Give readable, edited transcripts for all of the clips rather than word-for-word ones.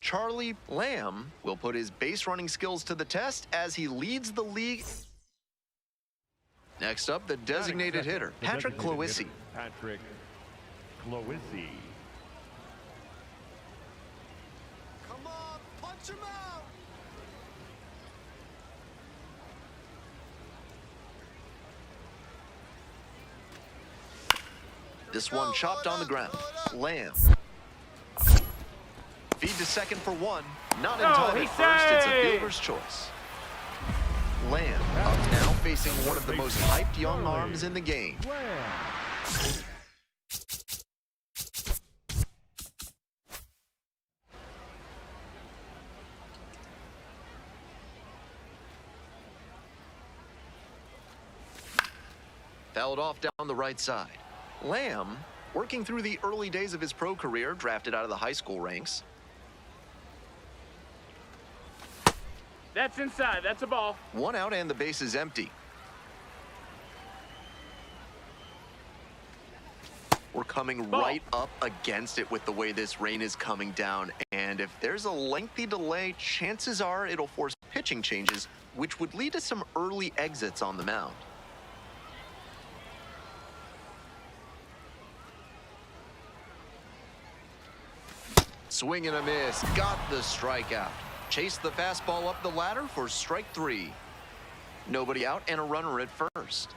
Charlie Lamb will put his base running skills to the test as he leads the league. Next up, the designated hitter, Patrick Cloissy. Patrick Cloissy. Come on, punch him out! This one chopped on the ground. Lamb. Feed to second for one. Not in time at first. It's a fielder's choice. Lamb up now, facing one of the most hyped young arms in the game. Fouled off down the right side. Lamb, working through the early days of his pro career, drafted out of the high school ranks. That's inside. That's a ball. One out and the base is empty. We're coming right up against it with the way this rain is coming down. And if there's a lengthy delay, chances are it'll force pitching changes, which would lead to some early exits on the mound. Swing and a miss. Got the strikeout. Chased the fastball up the ladder for strike three. Nobody out and a runner at first.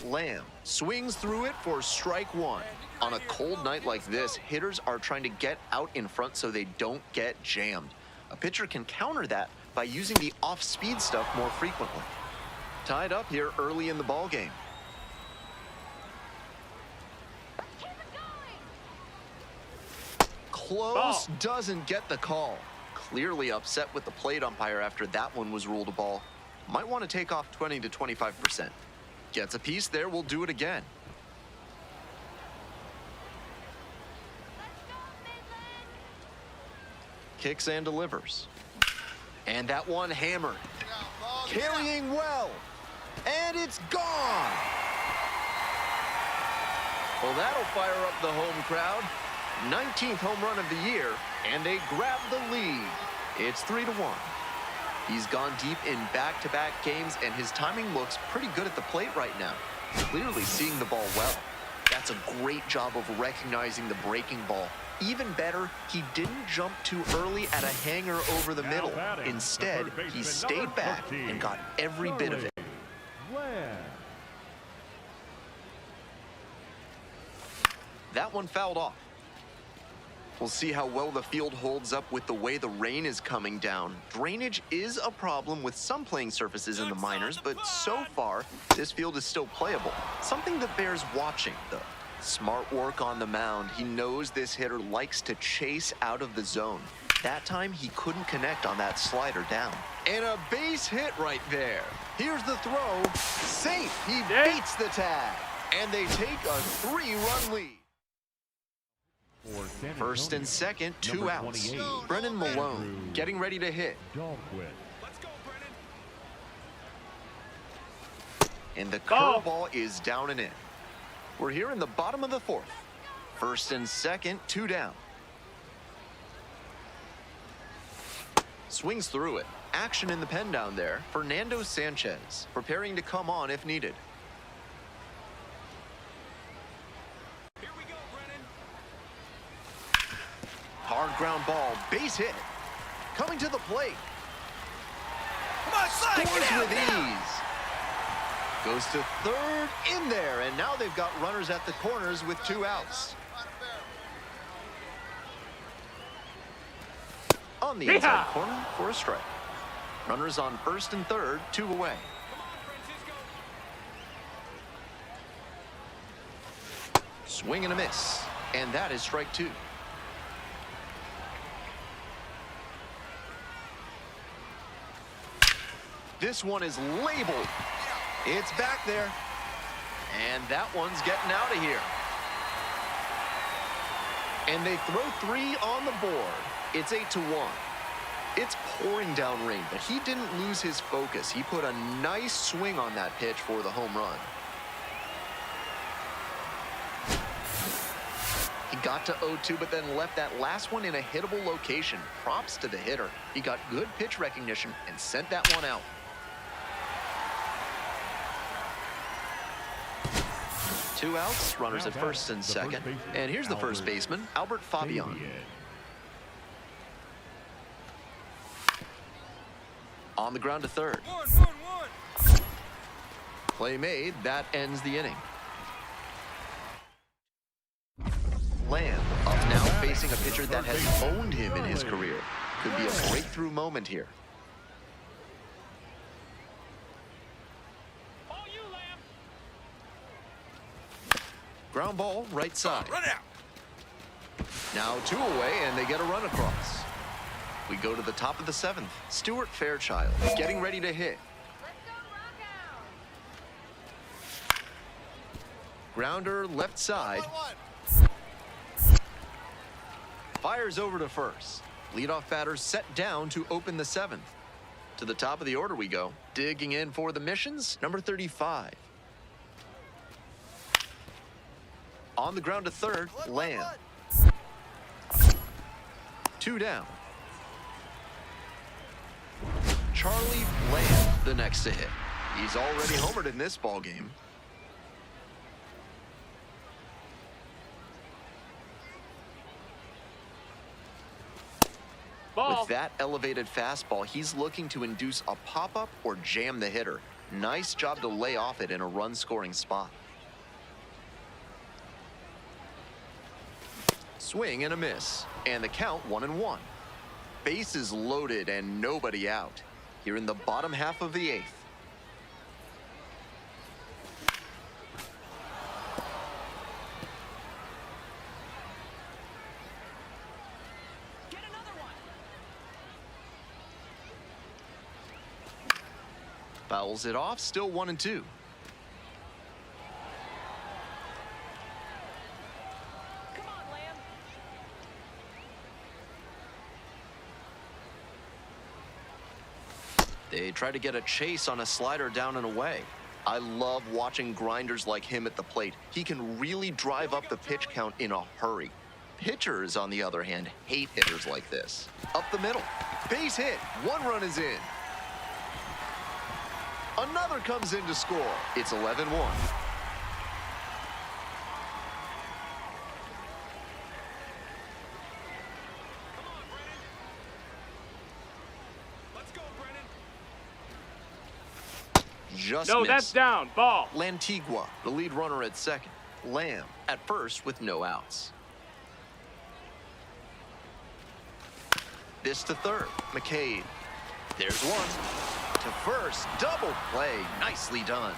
Lamb swings through it for strike one. On a cold night like this, hitters are trying to get out in front so they don't get jammed. A pitcher can counter that by using the off-speed stuff more frequently. Tied up here early in the ball game. Close, doesn't get the call. Clearly upset with the plate umpire after that one was ruled a ball. Might want to take off 20 to 25%. Gets a piece there, we'll do it again. Kicks and delivers. And that one hammered. Carrying well. And it's gone. Well, that'll fire up the home crowd. 19th home run of the year, and they grab the lead. It's 3-1. He's gone deep in back-to-back games, and his timing looks pretty good at the plate right now. Clearly seeing the ball well. That's a great job of recognizing the breaking ball. Even better, he didn't jump too early at a hanger over the middle. Instead, he stayed back and got every bit of it. That one fouled off. We'll see how well the field holds up with the way the rain is coming down. Drainage is a problem with some playing surfaces in the minors, but so far, this field is still playable. Something that bears watching, though. Smart work on the mound. He knows this hitter likes to chase out of the zone. That time, he couldn't connect on that slider down. And a base hit right there. Here's the throw. Safe. He beats the tag. And they take a 3-run lead. First and second, 2 outs. Brennan Malone getting ready to hit. Let's go, Brennan. And the curveball is down and in. We're here in the bottom of the fourth. First and second, 2 down. Swings through it. Action in the pen down there. Fernando Sanchez preparing to come on if needed. Hard ground ball, base hit. Coming to the plate. Scores with ease. Goes to third, in there, and now they've got runners at the corners with 2 outs. On the inside corner for a strike. Runners on first and third, 2 away. Swing and a miss, and that is strike 2. This one is labeled. It's back there. And that one's getting out of here. And they throw 3 on the board. It's 8-1. It's pouring down rain, but he didn't lose his focus. He put a nice swing on that pitch for the home run. He got to 0-2, but then left that last one in a hittable location. Props to the hitter. He got good pitch recognition and sent that one out. Two outs, runners at first and second. And here's the first baseman, Albert Fabian. On the ground to third. Play made, that ends the inning. Lamb up now facing a pitcher that has owned him in his career. Could be a breakthrough moment here. Ground ball, right side. Run out. Now 2 away, and they get a run across. We go to the top of the 7th. Stuart Fairchild getting ready to hit. Let's go rock out. Grounder left side. 1-1. Fires over to first. Leadoff batter set down to open the 7th. To the top of the order we go. Digging in for the Missions, number 35. On the ground to third, Lamb. 2 down. Charlie Lamb, the next to hit. He's already homered in this ballgame. Ball. With that elevated fastball, he's looking to induce a pop-up or jam the hitter. Nice job to lay off it in a run-scoring spot. Swing and a miss, and the count 1-1. Bases loaded and nobody out. Here in the bottom half of the 8th. Get another one. Fouls it off, still 1-2. Come on, Lamb. They try to get a chase on a slider down and away. I love watching grinders like him at the plate. He can really drive up the pitch count in a hurry. Pitchers, on the other hand, hate hitters like this. Up the middle. Base hit. 1 run is in. Another comes in to score. It's 11-1. Come on, Brennan. Let's go, Brennan. Just No, missed. that's down. Ball. Lantigua, the lead runner at second. Lamb at first with no outs. This to third. McCade. There's one. To first. Double play. Nicely done.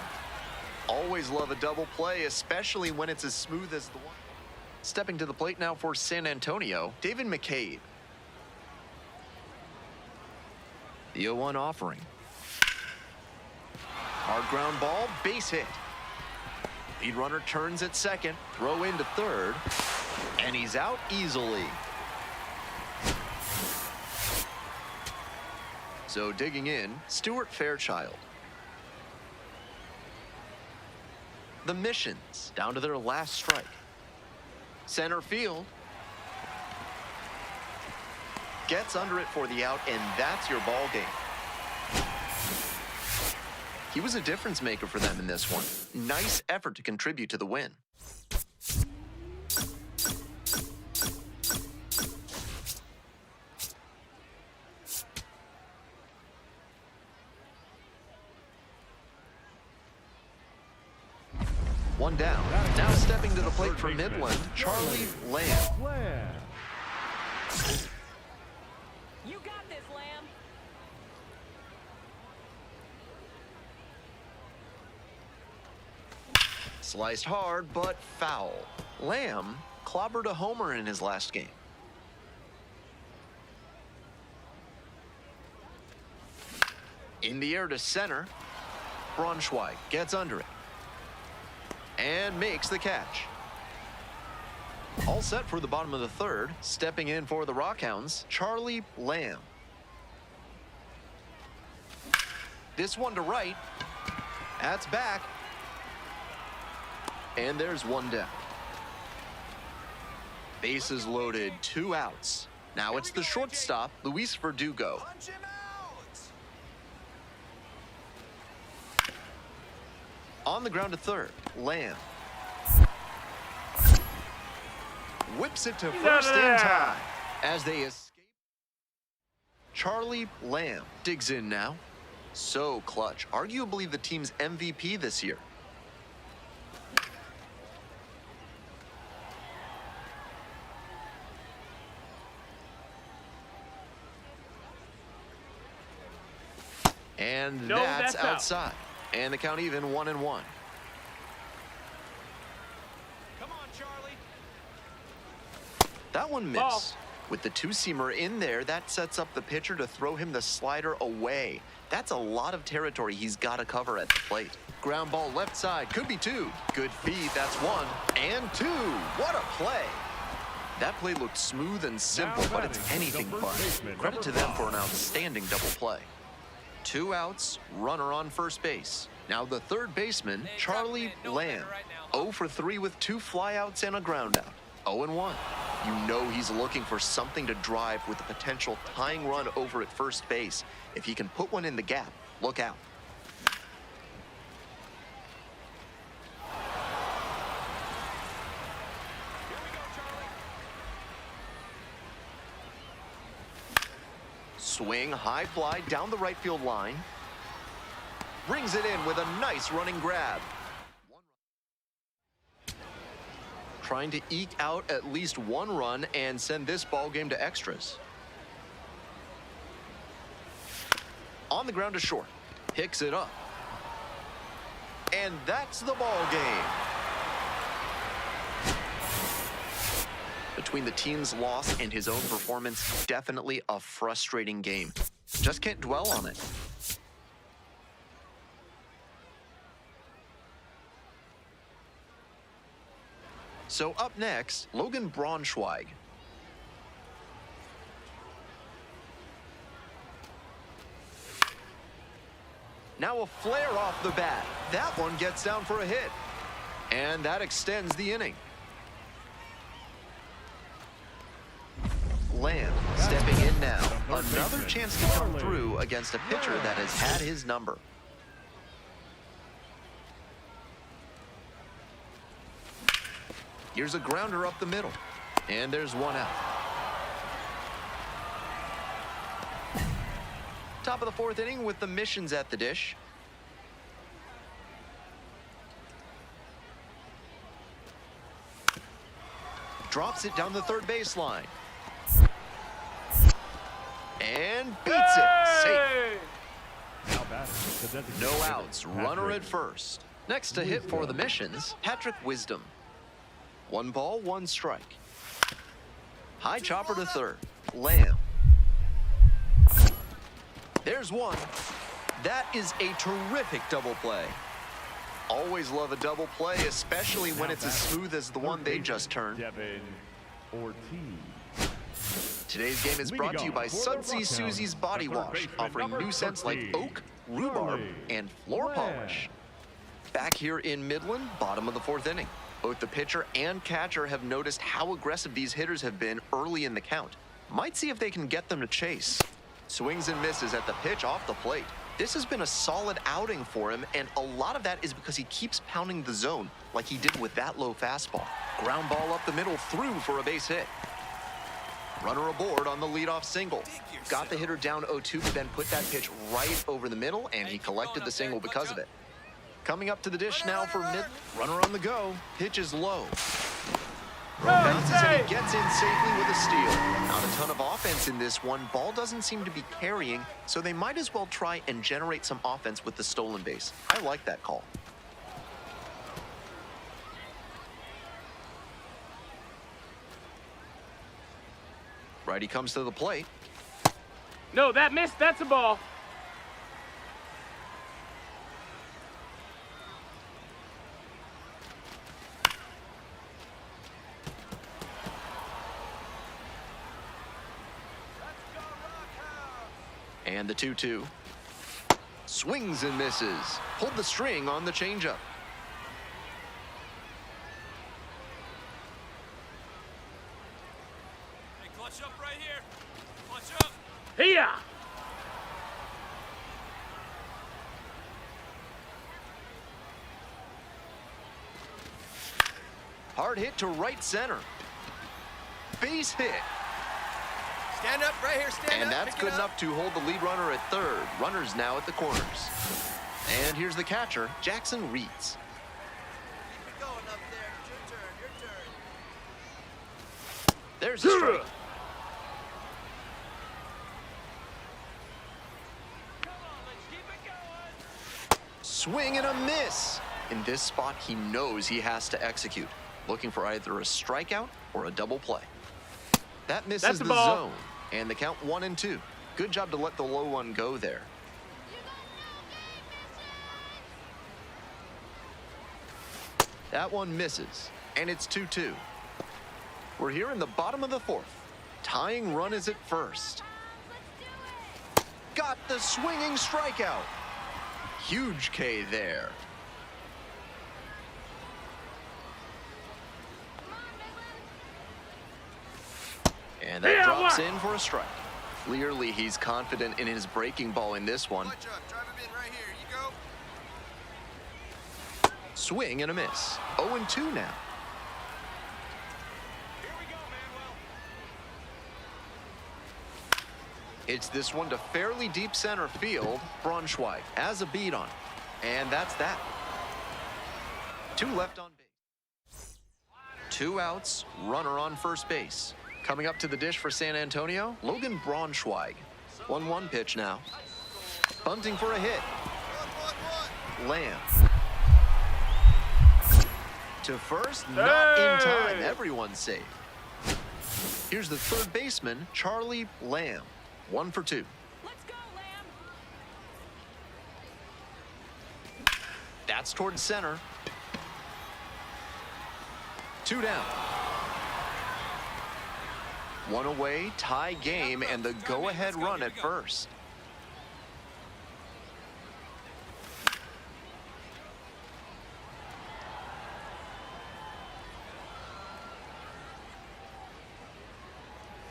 Always love a double play, especially when it's as smooth as the one. Stepping to the plate now for San Antonio, David McCade. The 0-1 offering. Hard ground ball, base hit. Lead runner turns at second, throw into third, and he's out easily. So digging in, Stuart Fairchild. The Missions down to their last strike. Center field. Gets under it for the out, and that's your ball game. He was a difference maker for them in this one. Nice effort to contribute to the win. One down. Now stepping to the plate for Midland, Charlie Lamb. You got this, Lamb. Sliced hard, but foul. Lamb clobbered a homer in his last game. In the air to center. Braunschweig gets under it. And makes the catch. All set for the bottom of the third. Stepping in for the Rockhounds, Charlie Lamb. This one to right. That's back. And there's one down. Bases loaded, 2 outs. Now it's the shortstop, Luis Verdugo. Punch him out! On the ground to third, Lamb. Whips it to He's first out of in there. time as they escape. Charlie Lamb digs in now. So clutch, arguably the team's MVP this year. And No, that's that's out. outside. And the count even 1-1. Come on, Charlie. That one Ball. missed. With the two-seamer in there, that sets up the pitcher to throw him the slider away. That's a lot of territory he's got to cover at the plate. Ground ball left side, could be 2. Good feed, that's 1 and 2. What a play. That play looked smooth and simple, but it's anything but. Credit to them for an outstanding double play. 2 outs, runner on first base. Now the third baseman, Charlie Lamb. 0 for 3 with 2 flyouts and a ground out. 0-1. You know he's looking for something to drive with a potential tying run over at first base. If he can put one in the gap, look out. Here we go, Charlie. Swing, high fly down the right field line. Brings it in with a nice running grab. Trying to eke out at least 1 run and send this ball game to extras. On the ground to short. Picks it up. And that's the ball game. Between the team's loss and his own performance, definitely a frustrating game. Just can't dwell on it. So up next, Logan Braunschweig. Now a flare off the bat. That one gets down for a hit. And that extends the inning. Lamb stepping in now. Another chance to come through against a pitcher that has had his number. Here's a grounder up the middle. And there's 1 out. Top of the 4th inning with the missions at the dish. Drops it down the third baseline. And beats it. Safe. Now batting, the designated No hitter, outs. Runner Patrick at first. Next to hit for the missions, Patrick Wisdom. 1 ball, 1 strike. High chopper to third. Lamb. There's 1. That is a terrific double play. Always love a double play, especially when it's as smooth as the one they just turned. Devin Ortiz. Today's game is brought to you by Sudsy Susie's Body Wash, offering new scents like oak, rhubarb, and floor polish. Back here in Midland, bottom of the 4th inning. Both the pitcher and catcher have noticed how aggressive these hitters have been early in the count. Might see if they can get them to chase. Swings and misses at the pitch off the plate. This has been a solid outing for him, and a lot of that is because he keeps pounding the zone like he did with that low fastball. Ground ball up the middle, through for a base hit. Runner aboard on the leadoff single. Got the hitter down 0-2, but then put that pitch right over the middle, and he collected the single because of it. Coming up to the dish now for mid. Runner on the go. Pitch is low. Bounces and he gets in safely with a steal. Not a ton of offense in this one. Ball doesn't seem to be carrying, so they might as well try and generate some offense with the stolen base. I like that call. Righty comes to the plate. No, that missed. That's a ball. And the 2-2. Swings and misses. Pulled the string on the changeup. Watch up right here. Watch up. Here. Hard hit to right center. Base hit. Stand up right here. Stand And up. that's Pick it good up. enough to hold the lead runner at third. Runners now at the corners. And here's the catcher, Jackson Reeds. Keep it going up there. It's your turn. Your turn. There's a strike. Come on, let's keep it going. Swing and a miss. In this spot, he knows he has to execute, looking for either a strikeout or a double play. That misses That's the a ball. zone, and the count 1-2. Good job to let the low one go there. That one misses, and it's 2-2. We're here in the bottom of the fourth. Tying run is at first. Got the swinging strikeout. Huge K there. And that Yeah, drops what? in for a strike. Clearly, he's confident in his breaking ball in this one. Watch up. Drive him in right here. You go. Swing and a miss. 0-2 now. Here we go, Manuel. It's this one to fairly deep center field. Braunschweig has a beat on it. And that's that. 2 left on base. 2 outs, runner on first base. Coming up to the dish for San Antonio, Logan Braunschweig. 1-1 pitch now. Bunting for a hit. One. Lamb. To first, not in time. Hey! Everyone's safe. Here's the third baseman, Charlie Lamb. 1 for 2. Let's go, Lamb. That's towards center. 2 down. 1 away, tie game, and the go-ahead run at first.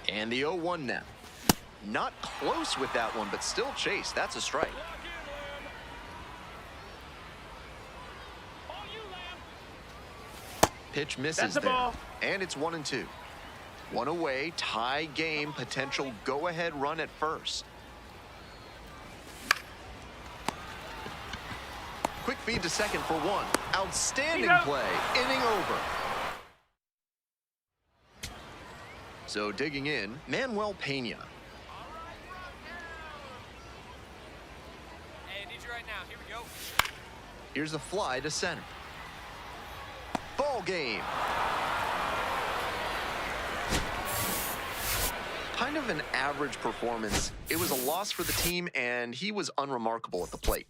And the 0-1 now. Not close with that one, but still chase. That's a strike. Lock in, Lamb. All you, Lamb. Pitch misses That's a there. ball. And it's 1-2. 1 away, tie game, potential go-ahead run at first. Quick feed to second for 1. Outstanding He's out. play. Inning over. So digging in, Manuel Pena. Hey, I need you right now. Here we go. Here's a fly to center. Ball game. Kind of an average performance. It was a loss for the team, and he was unremarkable at the plate.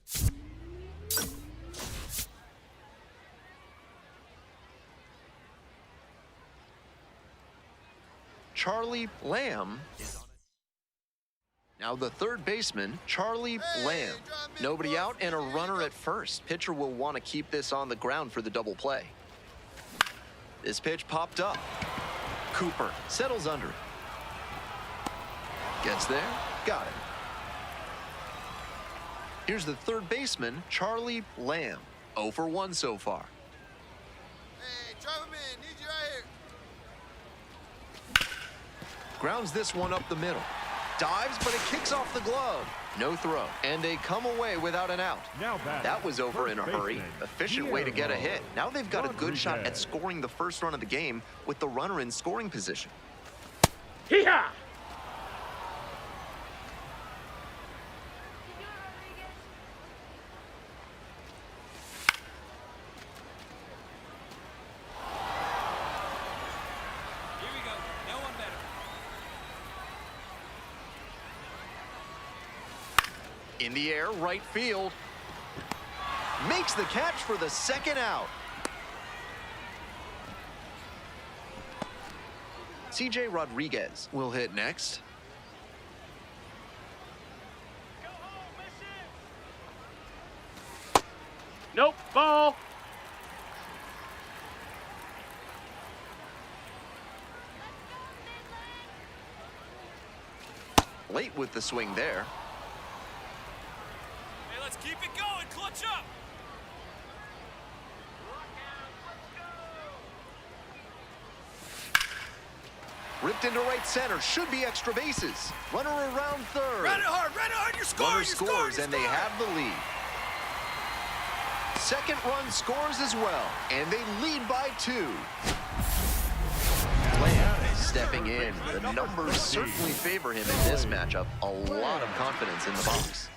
Charlie Lamb is on it. Now the third baseman, Charlie Lamb. Nobody out and a runner at first. Pitcher will want to keep this on the ground for the double play. This pitch popped up. Cooper settles under it. Gets there, got it. Here's the third baseman, Charlie Lamb. 0 for 1 so far. Hey, drive him in. Need you right here. Grounds this one up the middle. Dives, but it kicks off the glove. No throw. And they come away without an out. Now batting, That was over first in a hurry. baseman, Efficient way to get a Guillermo hit. Now they've got a good shot at Rodriguez. scoring the first run of the game with the runner in scoring position. Hee-haw! Here we go. No one better. In the air, right field. Makes the catch for the second out. CJ Rodriguez will hit next. Go home, mission. Nope, ball. Late with the swing there. Hey, let's keep it going. Clutch up. Ripped into right center. Should be extra bases. Runner around third. Run it hard, you score, Runner you score, scores, you and they score. have the lead. Second run scores as well, and they lead by 2. Lamb stepping in. The numbers certainly favor him in this matchup. A lot of confidence in the box.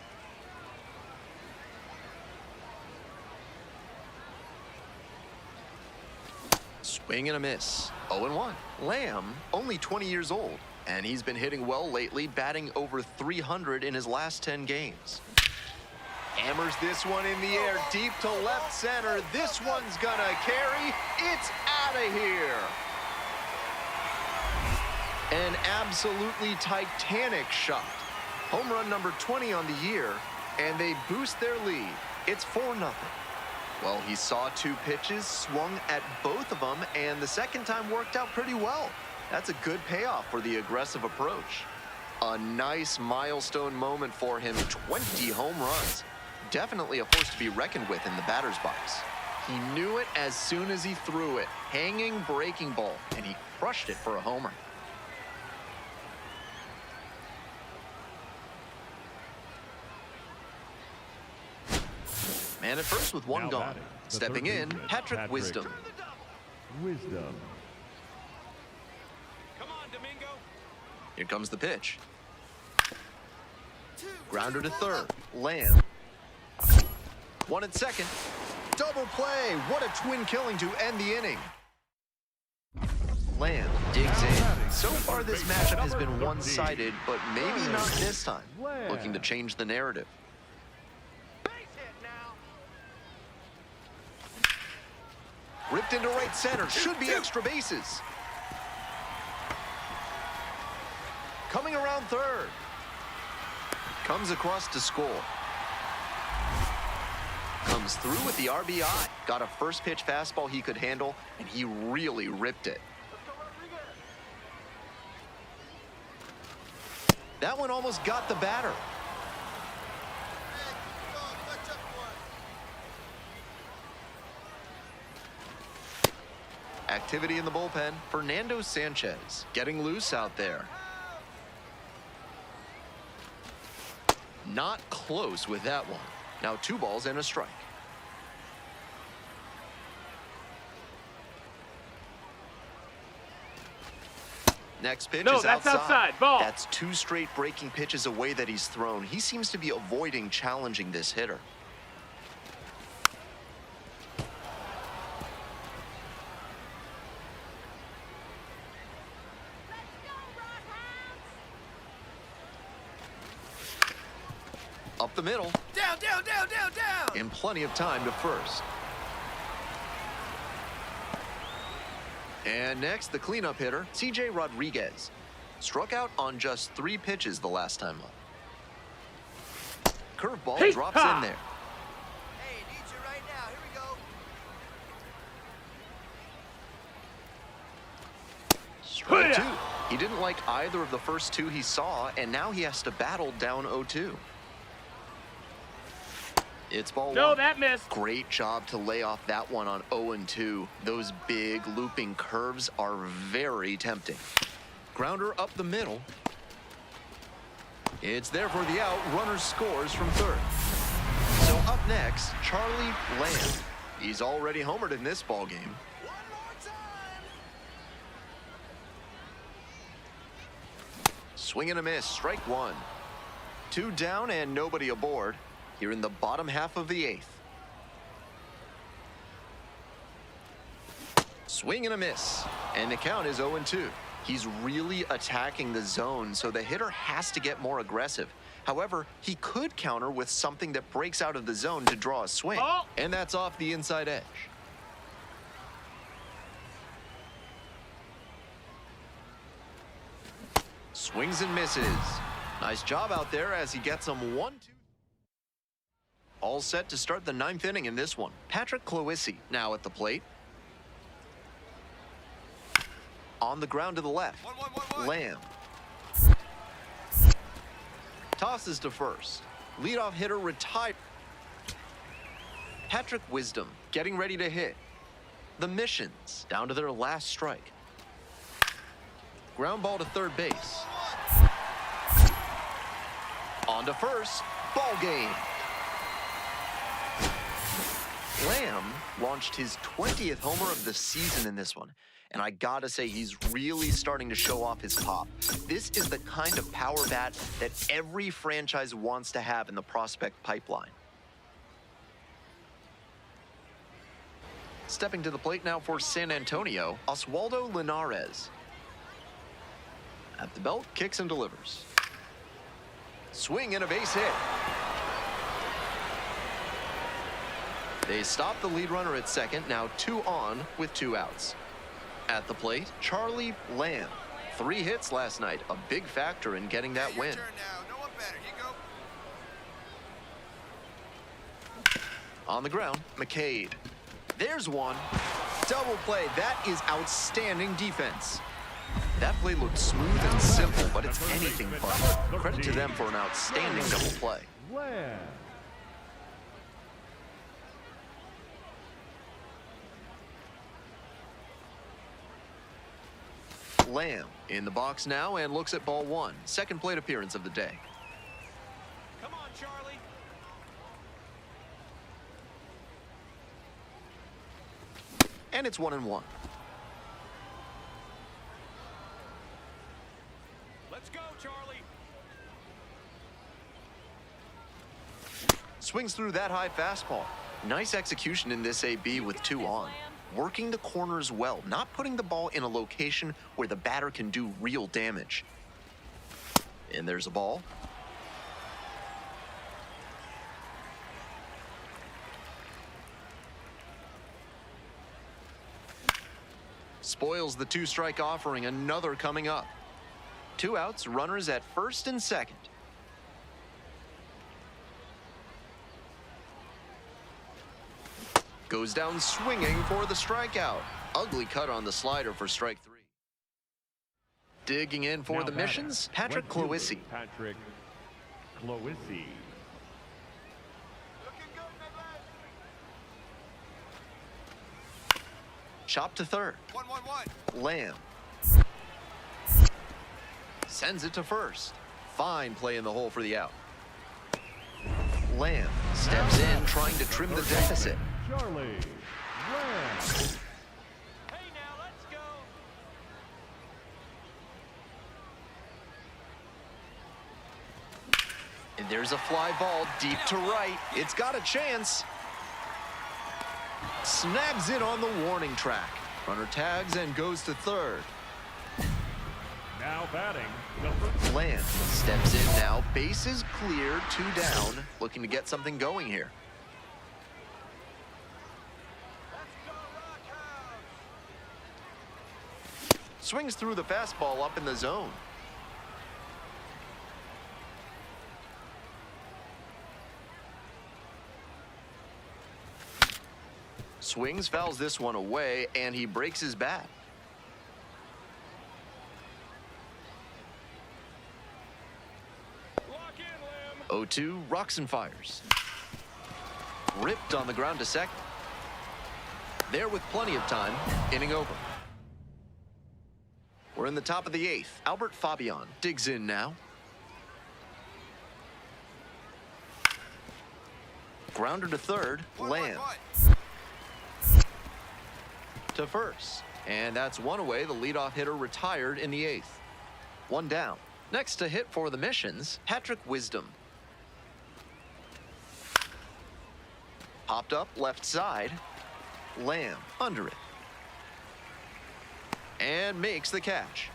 Swing and a miss. 0-1. Lamb, only 20 years old, and he's been hitting well lately, batting over 300 in his last 10 games. Hammers this one in the air, deep to left center. This one's gonna carry. It's out of here. An absolutely titanic shot. Home run number 20 on the year, and they boost their lead. It's 4-0. Well, he saw 2 pitches, swung at both of them, and the second time worked out pretty well. That's a good payoff for the aggressive approach. A nice milestone moment for him, 20 home runs. Definitely a force to be reckoned with in the batter's box. He knew it as soon as he threw it. Hanging breaking ball, and he crushed it for a homer. Man at first with 1 Now gone. batting, the Stepping third in, baseman, Patrick Wisdom. Wisdom. Come on, Domingo. Here comes the pitch. 2, Grounder to 2, third. Lamb. 1 at second. Double play. What a twin killing to end the inning. Lamb digs in. So far, this matchup has been one-sided, but maybe not this time. Looking to change the narrative. Ripped into right center. Should be extra bases. Coming around third. Comes across to score. Comes through with the RBI. Got a first pitch fastball he could handle, and he really ripped it. That one almost got the batter. Hey, keep going, clutch up for it. Activity in the bullpen. Fernando Sanchez getting loose out there. Not close with that one. Now 2 balls and a strike. Next pitch No, is that's outside. outside. Ball. That's 2 straight breaking pitches away that he's thrown. He seems to be avoiding challenging this hitter. Up the middle, Down, down, down, down, down. and plenty of time to first. And next, the cleanup hitter, CJ Rodriguez. Struck out on just 3 pitches the last time up. Curveball Hey, drops ha! in there. Hey, need you right now. Here we go. Strike 2. He didn't like either of the first 2 he saw, and now he has to battle down 0-2. It's ball No, 1. that missed. Great job to lay off that one on 0-2. Those big looping curves are very tempting. Grounder up the middle. It's there for the out. Runner scores from third. So up next, Charlie Lamb. He's already homered in this ball game. One more time. Swing and a miss. Strike 1. 2 down and nobody aboard. Here in the bottom half of the 8th. Swing and a miss. And the count is 0-2. He's really attacking the zone, so the hitter has to get more aggressive. However, he could counter with something that breaks out of the zone to draw a swing. Oh. And that's off the inside edge. Swings and misses. Nice job out there as he gets him 1-2. All set to start the 9th inning in this one. Patrick Cloissy now at the plate. On the ground to the left. One. Lamb. Tosses to first. Leadoff hitter retired. Patrick Wisdom getting ready to hit. The Missions down to their last strike. Ground ball to third base. On to first. Ball game. Lamb launched his 20th homer of the season in this one. And I gotta say, he's really starting to show off his pop. This is the kind of power bat that every franchise wants to have in the prospect pipeline. Stepping to the plate now for San Antonio, Oswaldo Linares. At the belt, kicks and delivers. Swing and a base hit. They stop the lead runner at second, now 2 on with 2 outs. At the plate, Charlie Lamb. 3 hits last night, a big factor in getting that win. Your turn now. No one better. You go. On the ground, McCade. There's one. Double play. That is outstanding defense. That play looked smooth and simple, but it's anything but. Credit to them for an outstanding double play. Lamb. Lamb in the box now and looks at ball 1. Second plate appearance of the day. Come on, Charlie. And it's 1-1. Let's go, Charlie. Swings through that high fastball. Nice execution in this AB with 2 on. Working the corners well, not putting the ball in a location where the batter can do real damage. And there's a ball. Spoils the 2-strike offering, another coming up. 2 outs, runners at first and second. Goes down swinging for the strikeout. Ugly cut on the slider for strike 3. Digging in for Now the batting, Missions, Patrick right fielder, Cloissy. Patrick Cloissy. Looking good, Midland. Chop to third. 1-1-1. Lamb. Sends it to first. Fine play in the hole for the out. Lamb steps in, trying to trim the deficit. Charlie Lamb. Hey, now, let's go. And there's a fly ball deep to right. It's got a chance. Snags it on the warning track. Runner tags and goes to third. Now batting, number Lamb steps in now. Bases clear, 2 down. Looking to get something going here. Swings through the fastball up in the zone. Swings, fouls this one away, and he breaks his bat. Lock in, Lamb. 0-2, rocks and fires. Ripped on the ground to second. There with plenty of time, inning over. We're in the top of the 8th. Albert Fabian digs in now. Grounder to third, Lamb. 1-1-1. To first. And that's one away. The leadoff hitter retired in the 8th. 1 down. Next to hit for the Missions, Patrick Wisdom. Popped up left side. Lamb under it. And makes the catch.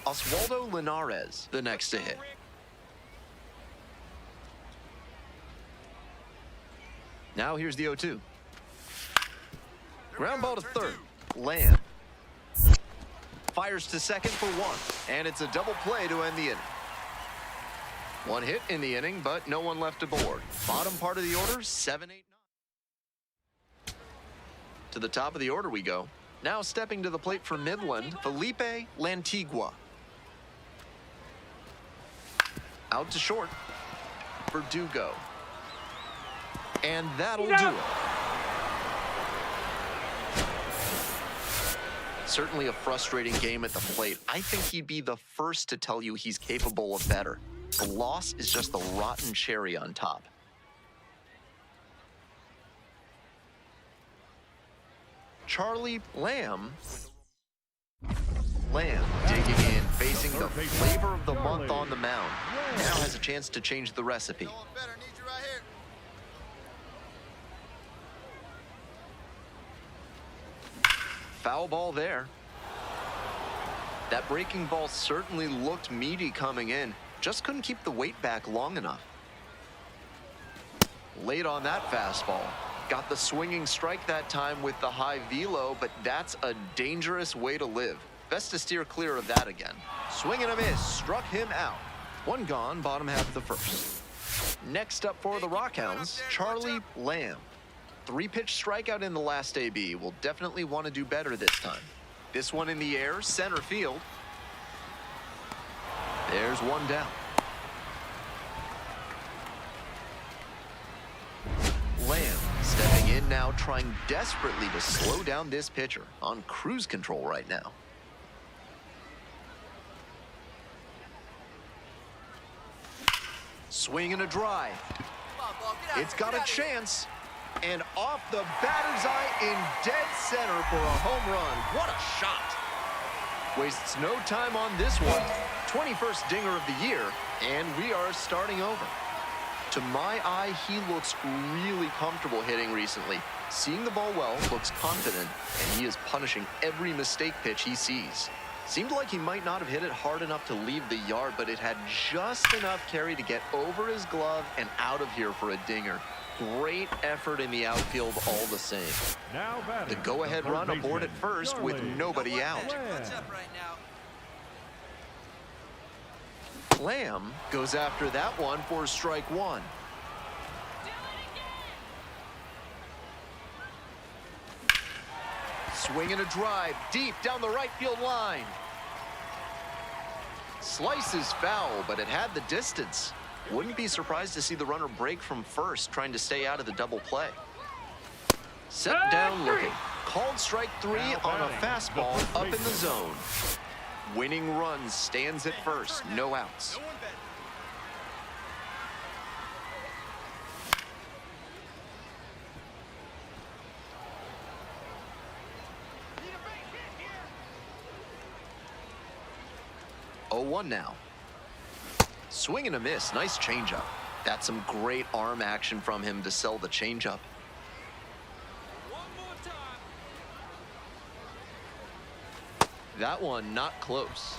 Oswaldo Linares, the next to hit. Now here's the 0-2. Ground ball to third. Lamb. Fires to second for 1. And it's a double play to end the inning. 1 hit in the inning, but no one left aboard. Bottom part of the order, 7-8-9. To the top of the order we go. Now stepping to the plate for Midland, Felipe Lantigua. Out to short. Verdugo. And that'll do No. it. Certainly a frustrating game at the plate. I think he'd be the first to tell you he's capable of better. The loss is just the rotten cherry on top. Charlie Lamb. Lamb digging in, facing the flavor of the month on the mound. Now has a chance to change the recipe. Going better. Need you right here. Foul ball there. That breaking ball certainly looked meaty coming in. Just couldn't keep the weight back long enough. Late on that fastball. Got the swinging strike that time with the high velo, but that's a dangerous way to live. Best to steer clear of that again. Swing and a miss, struck him out. One gone, bottom half of the first. Next up for the Rockhounds, Charlie Lamb. 3-pitch strikeout in the last AB. Will definitely want to do better this time. This one in the air, center field. There's one down. Lamb stepping in now, trying desperately to slow down this pitcher. On cruise control right now. Swing and a drive. Come on, ball. Get out It's here. got Get a out here. chance. And off the batter's eye in dead center for a home run. What a shot. Wastes no time on this one. 21st dinger of the year, and we are starting over. To my eye, he looks really comfortable hitting recently. Seeing the ball well, looks confident, and he is punishing every mistake pitch he sees. Seemed like he might not have hit it hard enough to leave the yard, but it had just enough carry to get over his glove and out of here for a dinger. Great effort in the outfield all the same. Now The batting. go-ahead third run aboard baseman, at first with Charlie nobody out. Punch up right now. Lamb goes after that one for strike one. Swing and a drive deep down the right field line. Slice is foul, but it had the distance. Wouldn't be surprised to see the runner break from first, trying to stay out of the double play. Set down looking. Called strike three on a fastball up in the zone. Winning run stands at first, no outs. No one bet. Need a base hit here. 0-1 now. Swing and a miss. Nice changeup. That's some great arm action from him to sell the changeup. One more time. That one not close.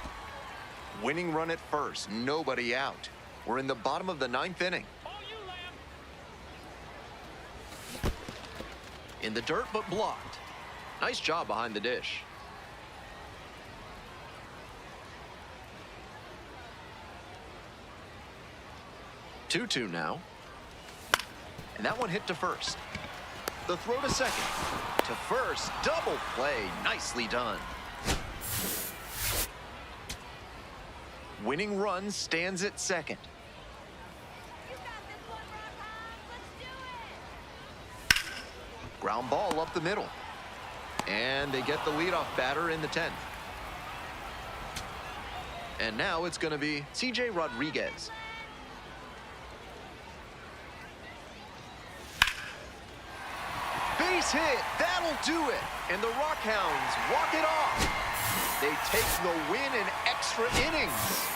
Winning run at first. Nobody out. We're in the bottom of the 9th inning. All you, Lamb. In the dirt, but blocked. Nice job behind the dish. Two now. And that one hit to first. The throw to second. To first. Double play. Nicely done. Winning run stands at second. You got this one, Rockhounds. Let's do it. Ground ball up the middle. And they get the leadoff batter in the 10th. And now it's going to be C.J. Rodriguez. Base hit. That'll do it. And the Rockhounds walk it off. They take the win in extra innings.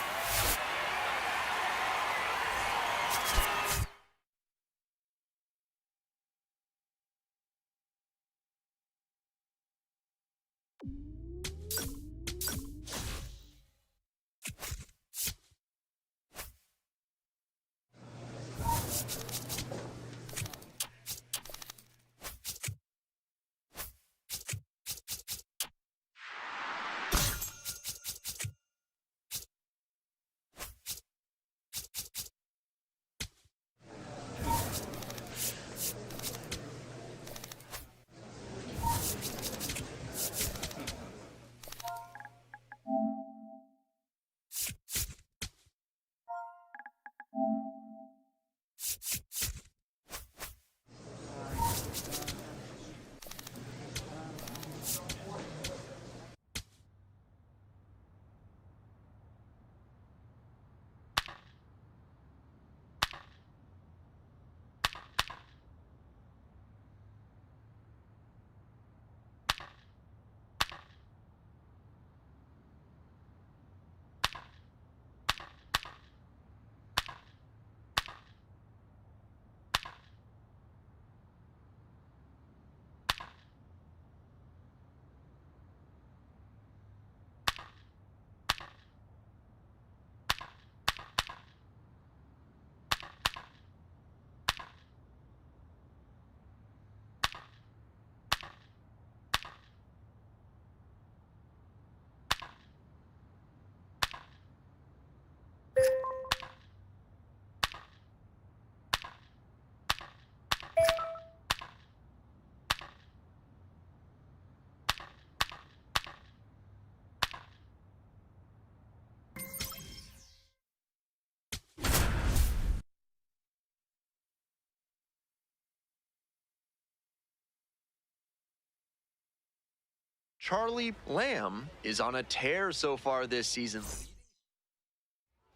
Charlie Lamb is on a tear so far this season.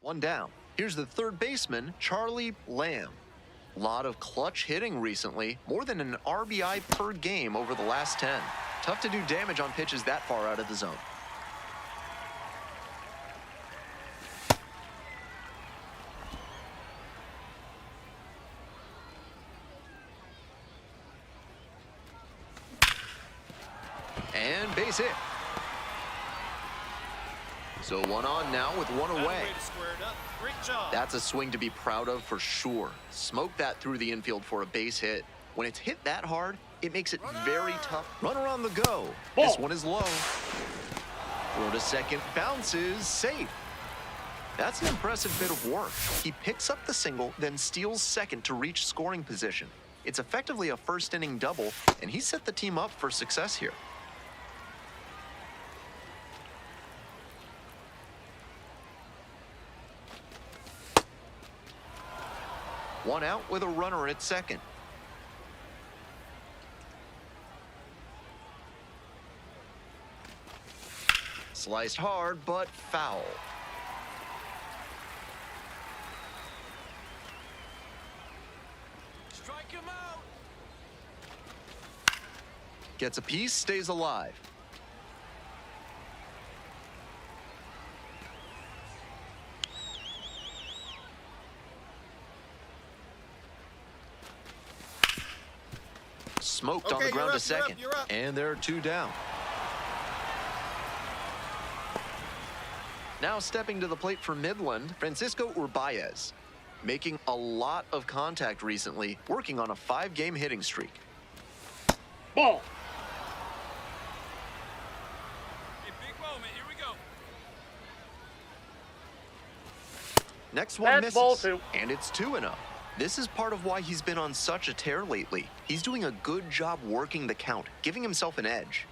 One down. Here's the third baseman, Charlie Lamb. Lot of clutch hitting recently, more than an RBI per game over the last 10. Tough to do damage on pitches that far out of the zone. And base hit. So one on now with one away. Great job. That's a swing to be proud of for sure. Smoke that through the infield for a base hit. When it's hit that hard, it makes it very tough. Runner on the go. This one is low. Throw to second, bounces, safe. That's an impressive bit of work. He picks up the single, then steals second to reach scoring position. It's effectively a first inning double, and he set the team up for success here. One out with a runner at second. Sliced hard, but foul. Strike him out. Gets a piece, stays alive. Smoked on the ground to second. You're up. And there are two down. Now stepping to the plate for Midland, Francisco Urbaez. Making a lot of contact recently, working on a 5-game hitting streak. Ball. Hey, big moment. Here we go. Next one That's ball misses, two. and it's 2-0. This is part of why he's been on such a tear lately. He's doing a good job working the count, giving himself an edge.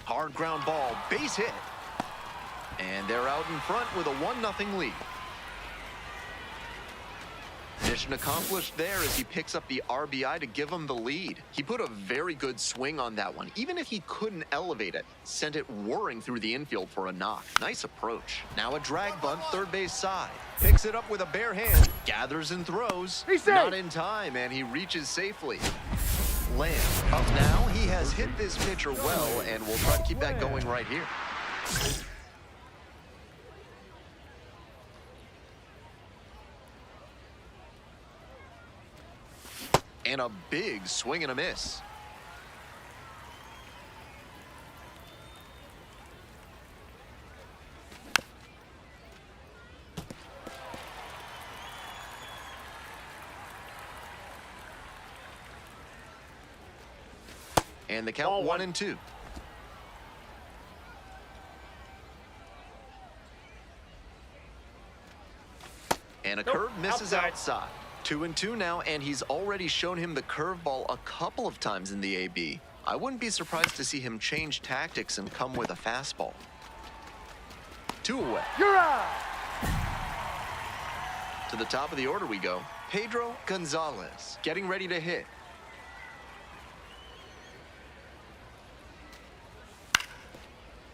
Hard ground ball, base hit. And they're out in front with a 1-0 lead. Mission accomplished there as he picks up the RBI to give him the lead. He put a very good swing on that one. Even if he couldn't elevate it, sent it whirring through the infield for a knock. Nice approach. Now a drag bunt, third base side. Picks it up with a bare hand, gathers and throws. He's safe. Not in time, and he reaches safely. Lamb up now. He has hit this pitcher well, and we'll try to keep that going right here. And a big swing and a miss. And the count Ball 1-2. And a curve misses outside. 2-2 now, and he's already shown him the curveball a couple of times in the AB. I wouldn't be surprised to see him change tactics and come with a fastball. 2 away. You're out. To the top of the order we go. Pedro Gonzalez getting ready to hit.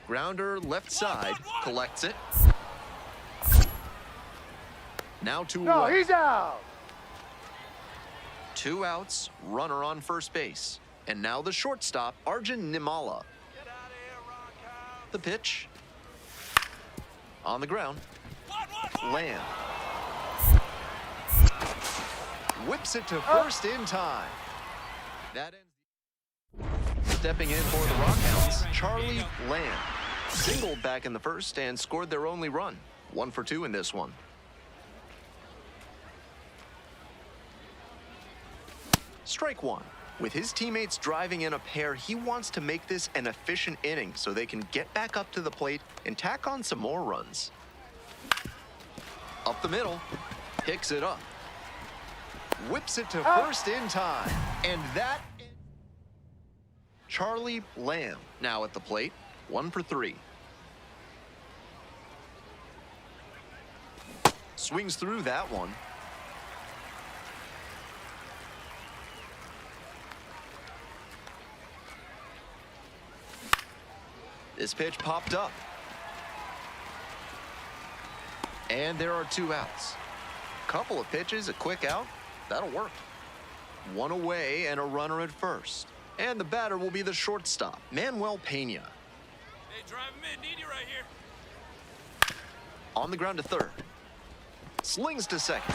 Grounder left side, collects it. Now 2 No, away. he's out. 2 outs, runner on first base. And now the shortstop, Arjun Nimala. Get out of here, Rock. The pitch. On the ground, What? Lamb. Whips it to first in time. That ends. Stepping in for the Rockhounds, Charlie Lamb. Singled back in the first and scored their only run. 1 for 2 in this one. Strike one. With his teammates driving in a pair, he wants to make this an efficient inning so they can get back up to the plate and tack on some more runs. Up the middle, picks it up. Whips it to first in time. And that... Charlie Lamb now at the plate, 1 for 3. Swings through that one. This pitch popped up. And there are 2 outs. Couple of pitches, a quick out. That'll work. 1 away and a runner at first. And the batter will be the shortstop, Manuel Pena. Hey, drive him in. Need you right here. On the ground to third. Slings to second.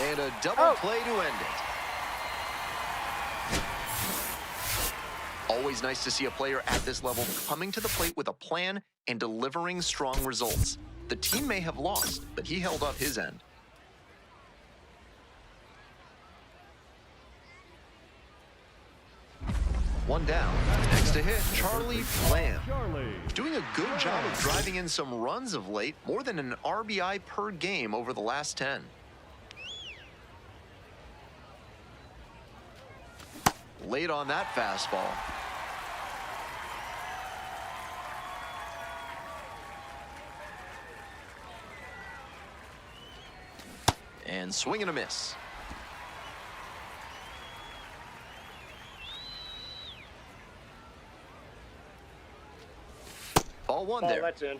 And a double play to end it. Always nice to see a player at this level coming to the plate with a plan and delivering strong results. The team may have lost, but he held up his end. One down. Next to hit, Charlie Lamb. Charlie. Doing a good job of driving in some runs of late, more than an RBI per game over the last 10. Late on that fastball. And swing and a miss. Ball one there. That's in.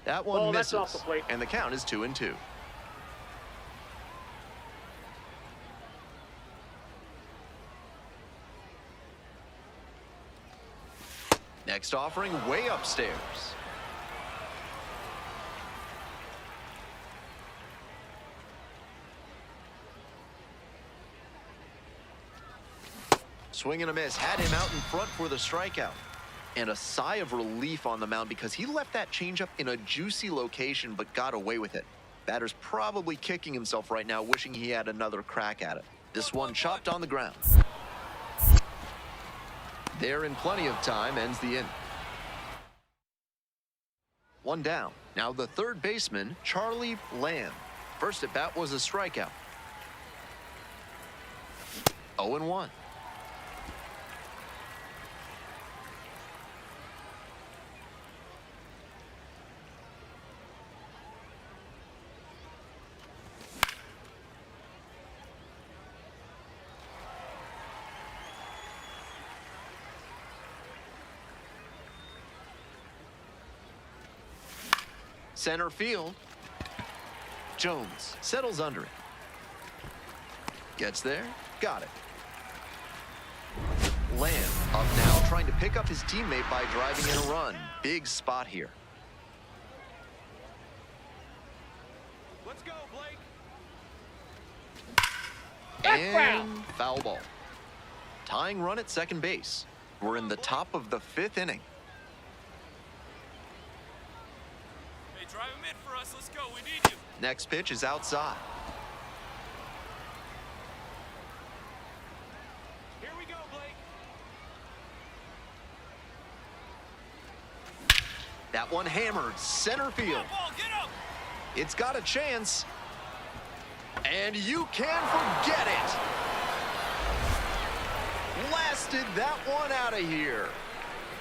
That one That's misses, off the plate. and the count is 2-2. Next offering, way upstairs. Swing and a miss, had him out in front for the strikeout. And a sigh of relief on the mound because he left that changeup in a juicy location but got away with it. Batter's probably kicking himself right now, wishing he had another crack at it. This one chopped on the ground. There in plenty of time, ends the inning. One down. Now the third baseman, Charlie Lamb. First at bat was a strikeout. 0-1. Center field. Jones settles under it. Gets there. Got it. Lamb up now, trying to pick up his teammate by driving in a run. Big spot here. Let's go, Blake. And foul ball. Tying run at second base. We're in the top of the 5th inning. Hey, drive him in for us. Let's go. We need you. Next pitch is outside. Here we go, Blake. That one hammered center field. Ball, get up. It's got a chance. And you can forget it. Blasted that one out of here.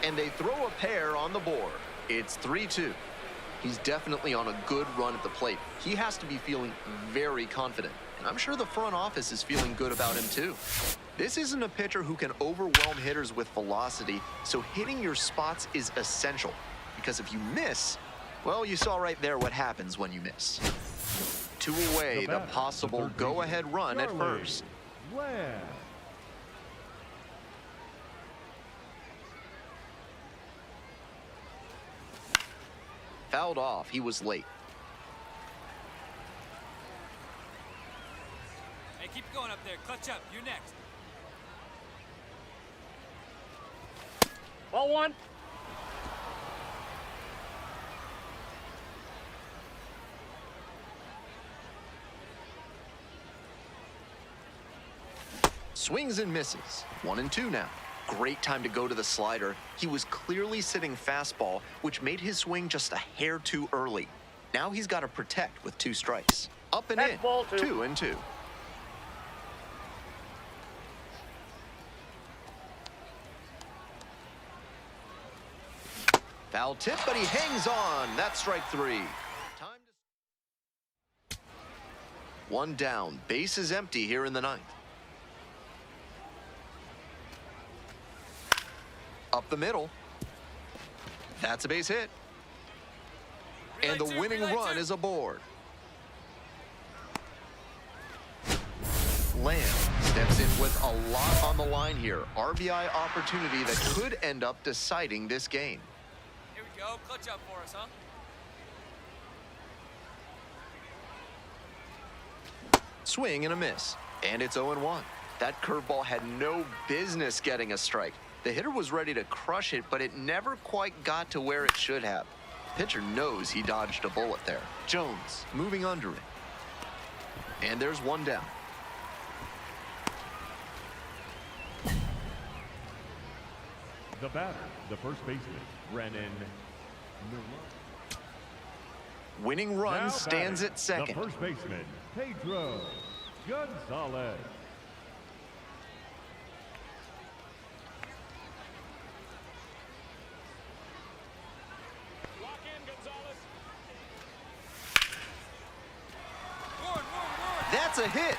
And they throw a pair on the board. It's 3-2. He's definitely on a good run at the plate. He has to be feeling very confident. And I'm sure the front office is feeling good about him too. This isn't a pitcher who can overwhelm hitters with velocity, so hitting your spots is essential. Because if you miss, well, you saw right there what happens when you miss. 2 away, the possible go-ahead run at first. Lamb. Fouled off, he was late. Hey, keep going up there. Clutch up. You're next. Ball one. Swings and misses. 1-2 now. Great time to go to the slider. He was clearly sitting fastball, which made his swing just a hair too early. Now he's got to protect with 2 strikes. Up and That's in. ball 2. 2-2. Foul tip, but he hangs on. That's strike 3. Time to... One down, base is empty here in the ninth. Up the middle. That's a base hit. And the winning run is aboard. Lamb steps in with a lot on the line here. RBI opportunity that could end up deciding this game. Here we go. Clutch up for us, huh? Swing and a miss. And it's 0-1. That curveball had no business getting a strike. The hitter was ready to crush it, but it never quite got to where it should have. Pitcher knows he dodged a bullet there. Jones moving under it. And there's one down. The batter, the first baseman, Brennan Miller. Winning run Now stands batting, at second. The first baseman, Pedro Gonzalez. Lock in, Gonzalez. That's a hit.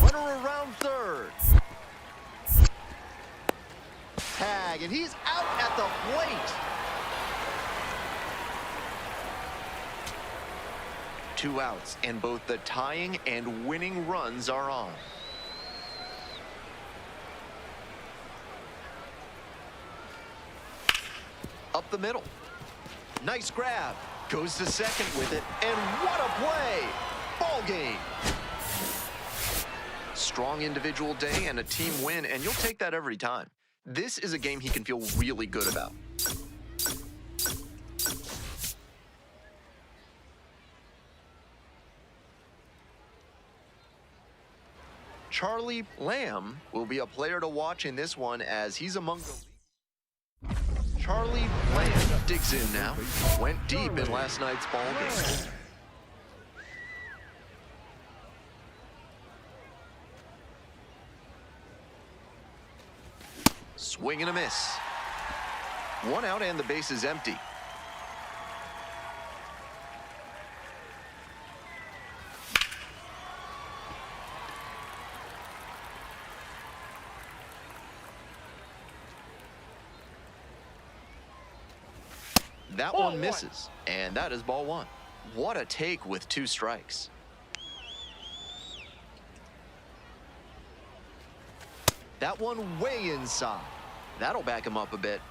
Runner around third. Tag, and he's out at the plate. 2 outs, and both the tying and winning runs are on. Up the middle. Nice grab. Goes to second with it, and what a play! Ball game. Strong individual day and a team win, and you'll take that every time. This is a game he can feel really good about. Charlie Lamb will be a player to watch in this one as he's among the... Charlie Lamb digs in now. Went deep in last night's ball game. Swing and a miss. 1 out and the base is empty. That one misses, and that is ball 1. What a take with 2 strikes. That one way inside. That'll back him up a bit.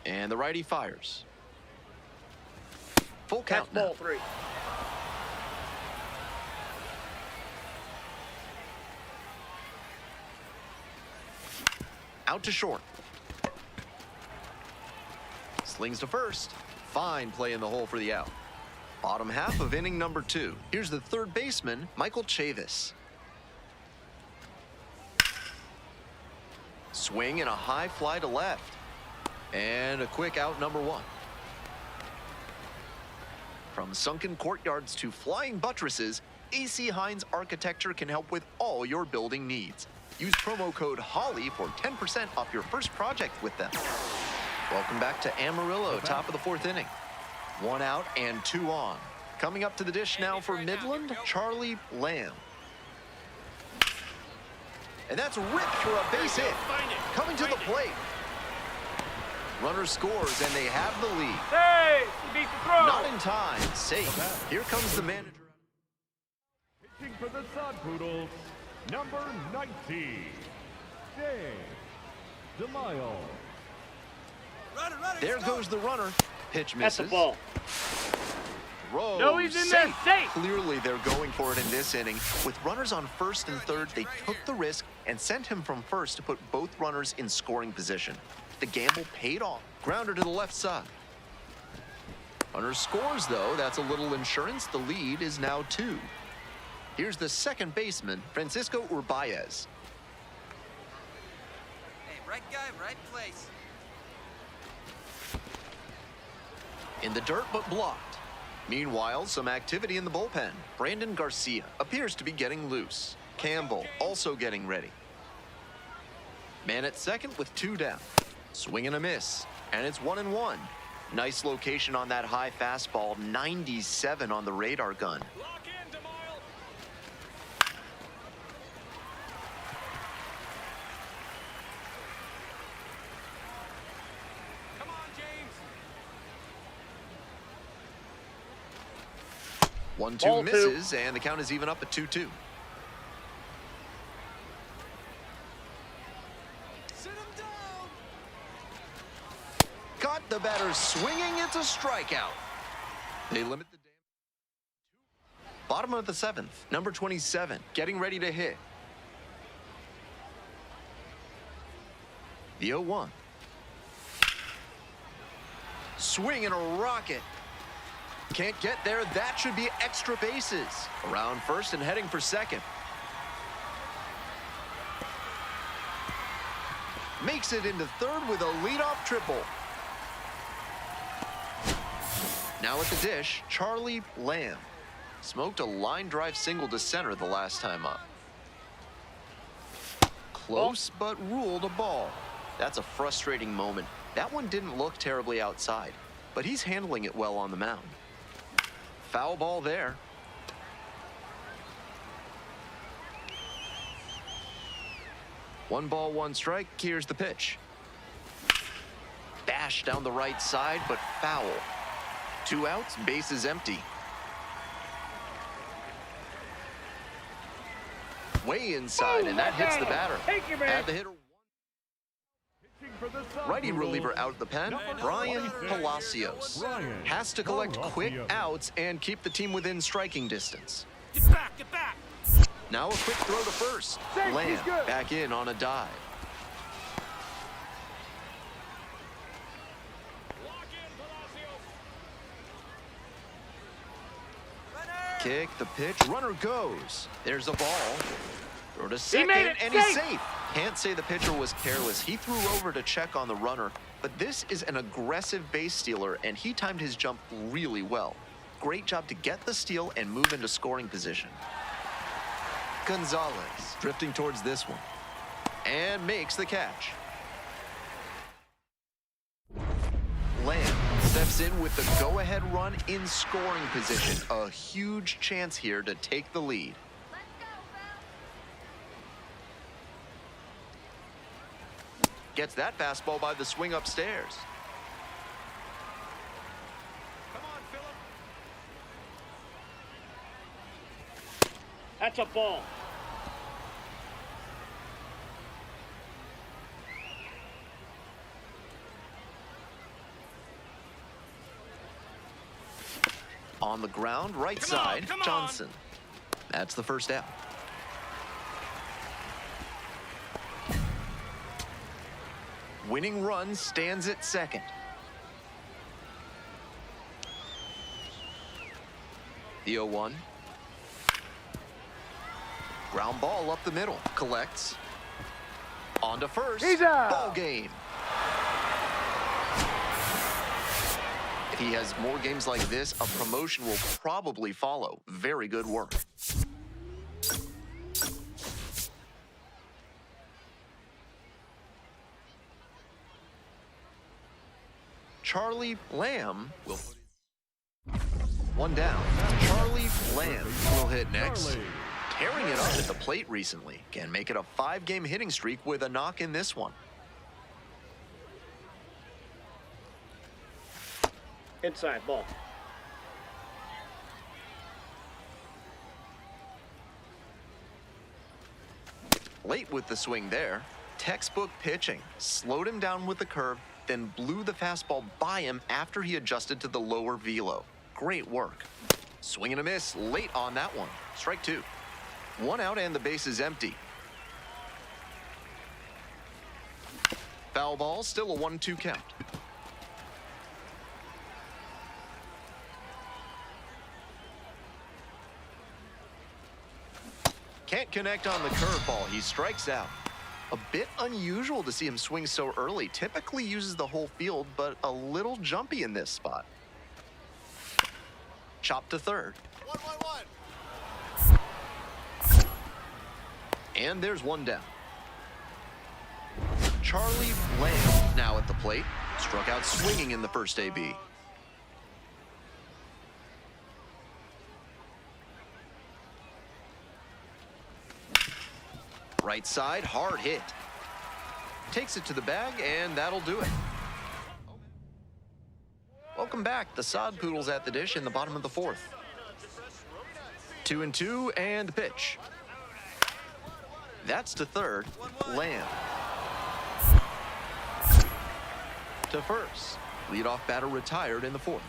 And the righty fires. Full count now. Ball 3. Out to short. Slings to first. Fine play in the hole for the out. Bottom half of inning number 2. Here's the third baseman, Michael Chavis. Swing and a high fly to left. And a quick out number 1. From sunken courtyards to flying buttresses, AC Hines Architecture can help with all your building needs. Use promo code HOLLY for 10% off your first project with them. Welcome back to Amarillo, top of the 4th inning. 1 out and 2 on. Coming up to the dish now for Midland, Charlie Lamb. And that's ripped for a base hit. Coming to the plate. Runner scores, and they have the lead. Hey, he beat the throw. Not in time. Safe. Here comes the manager. Pitching for the Sod Poodles, number 19, Jay DeMaio. There goes the runner. Pitch That's misses. the ball. Throw. No, he's in there. Safe. Clearly, they're going for it in this inning. With runners on first and third, they took the risk and sent him from first to put both runners in scoring position. The gamble paid off. Grounder to the left side. Runner scores, though. That's a little insurance. The lead is now 2. Here's the second baseman, Francisco Urbaez. Hey, right guy, right place. In the dirt, but blocked. Meanwhile, some activity in the bullpen. Brandon Garcia appears to be getting loose. Campbell also getting ready. Man at second with 2 down. Swing and a miss, and it's 1-1. Nice location on that high fastball, 97 on the radar gun. Lock in, DeMille. Come on, James. 1-2 Ball 2. misses, and the count is even up at 2-2. Sit him down. Got the batter swinging. It's a strikeout. They limit the damage. Bottom of the 7th, number 27, getting ready to hit. The 0-1. Swing and a rocket. Can't get there. That should be extra bases. Around first and heading for second. Makes it into third with a leadoff triple. Now at the dish, Charlie Lamb. Smoked a line drive single to center the last time up. Close, but ruled a ball. That's a frustrating moment. That one didn't look terribly outside, but he's handling it well on the mound. Foul ball there. One ball, one strike. Here's the pitch. Bash down the right side, but foul. 2 outs, bases empty. Way inside, and that hits the batter. Add the hitter. For the South Righty Poodles, reliever out of the pen, Brian Palacios. Brian Has to collect quick Palacios. outs and keep the team within striking distance. Get back, get back. Now a quick throw to first. Safe, Lamb he's good. back in on a dive. Lock in, Palacios. Runner. Kick, the pitch, runner goes. There's a ball. Throw to He second, made it. and he's Safe. safe. Can't say the pitcher was careless. He threw over to check on the runner, but this is an aggressive base stealer, and he timed his jump really well. Great job to get the steal and move into scoring position. Gonzalez drifting towards this one and makes the catch. Lamb steps in with the go-ahead run in scoring position. A huge chance here to take the lead. Let's go, Phil. Gets that fastball by the swing upstairs. Come on, Phillip. That's a ball. On the ground, right Come on, side, come on. Johnson. That's the first out. Winning run stands at second. The 0-1. Ground ball up the middle. Collects. On to first. He's out. Ball game. If he has more games like this, a promotion will probably follow. Very good work. Charlie Lamb will put it. One down. Charlie Lamb will hit next. Charlie. Tearing it up at the plate recently. Can make it a 5-game hitting streak with a knock in this one. Inside ball. Late with the swing there. Textbook pitching. Slowed him down with the curve, then blew the fastball by him after he adjusted to the lower velo. Great work. Swing and a miss late on that one. Strike 2. 1 out and the base is empty. Foul ball, still a 1-2 count. Can't connect on the curveball. He strikes out. A bit unusual to see him swing so early. Typically uses the whole field, but a little jumpy in this spot. Chop to third. 1-1-1. And there's one down. Charlie Lamb now at the plate. Struck out swinging in the first AB. Right side, hard hit. Takes it to the bag, and that'll do it. Welcome back. The Sod Poodles at the dish in the bottom of the fourth. 2-2, and the pitch. That's to third. Lamb. To first. Leadoff batter retired in the fourth.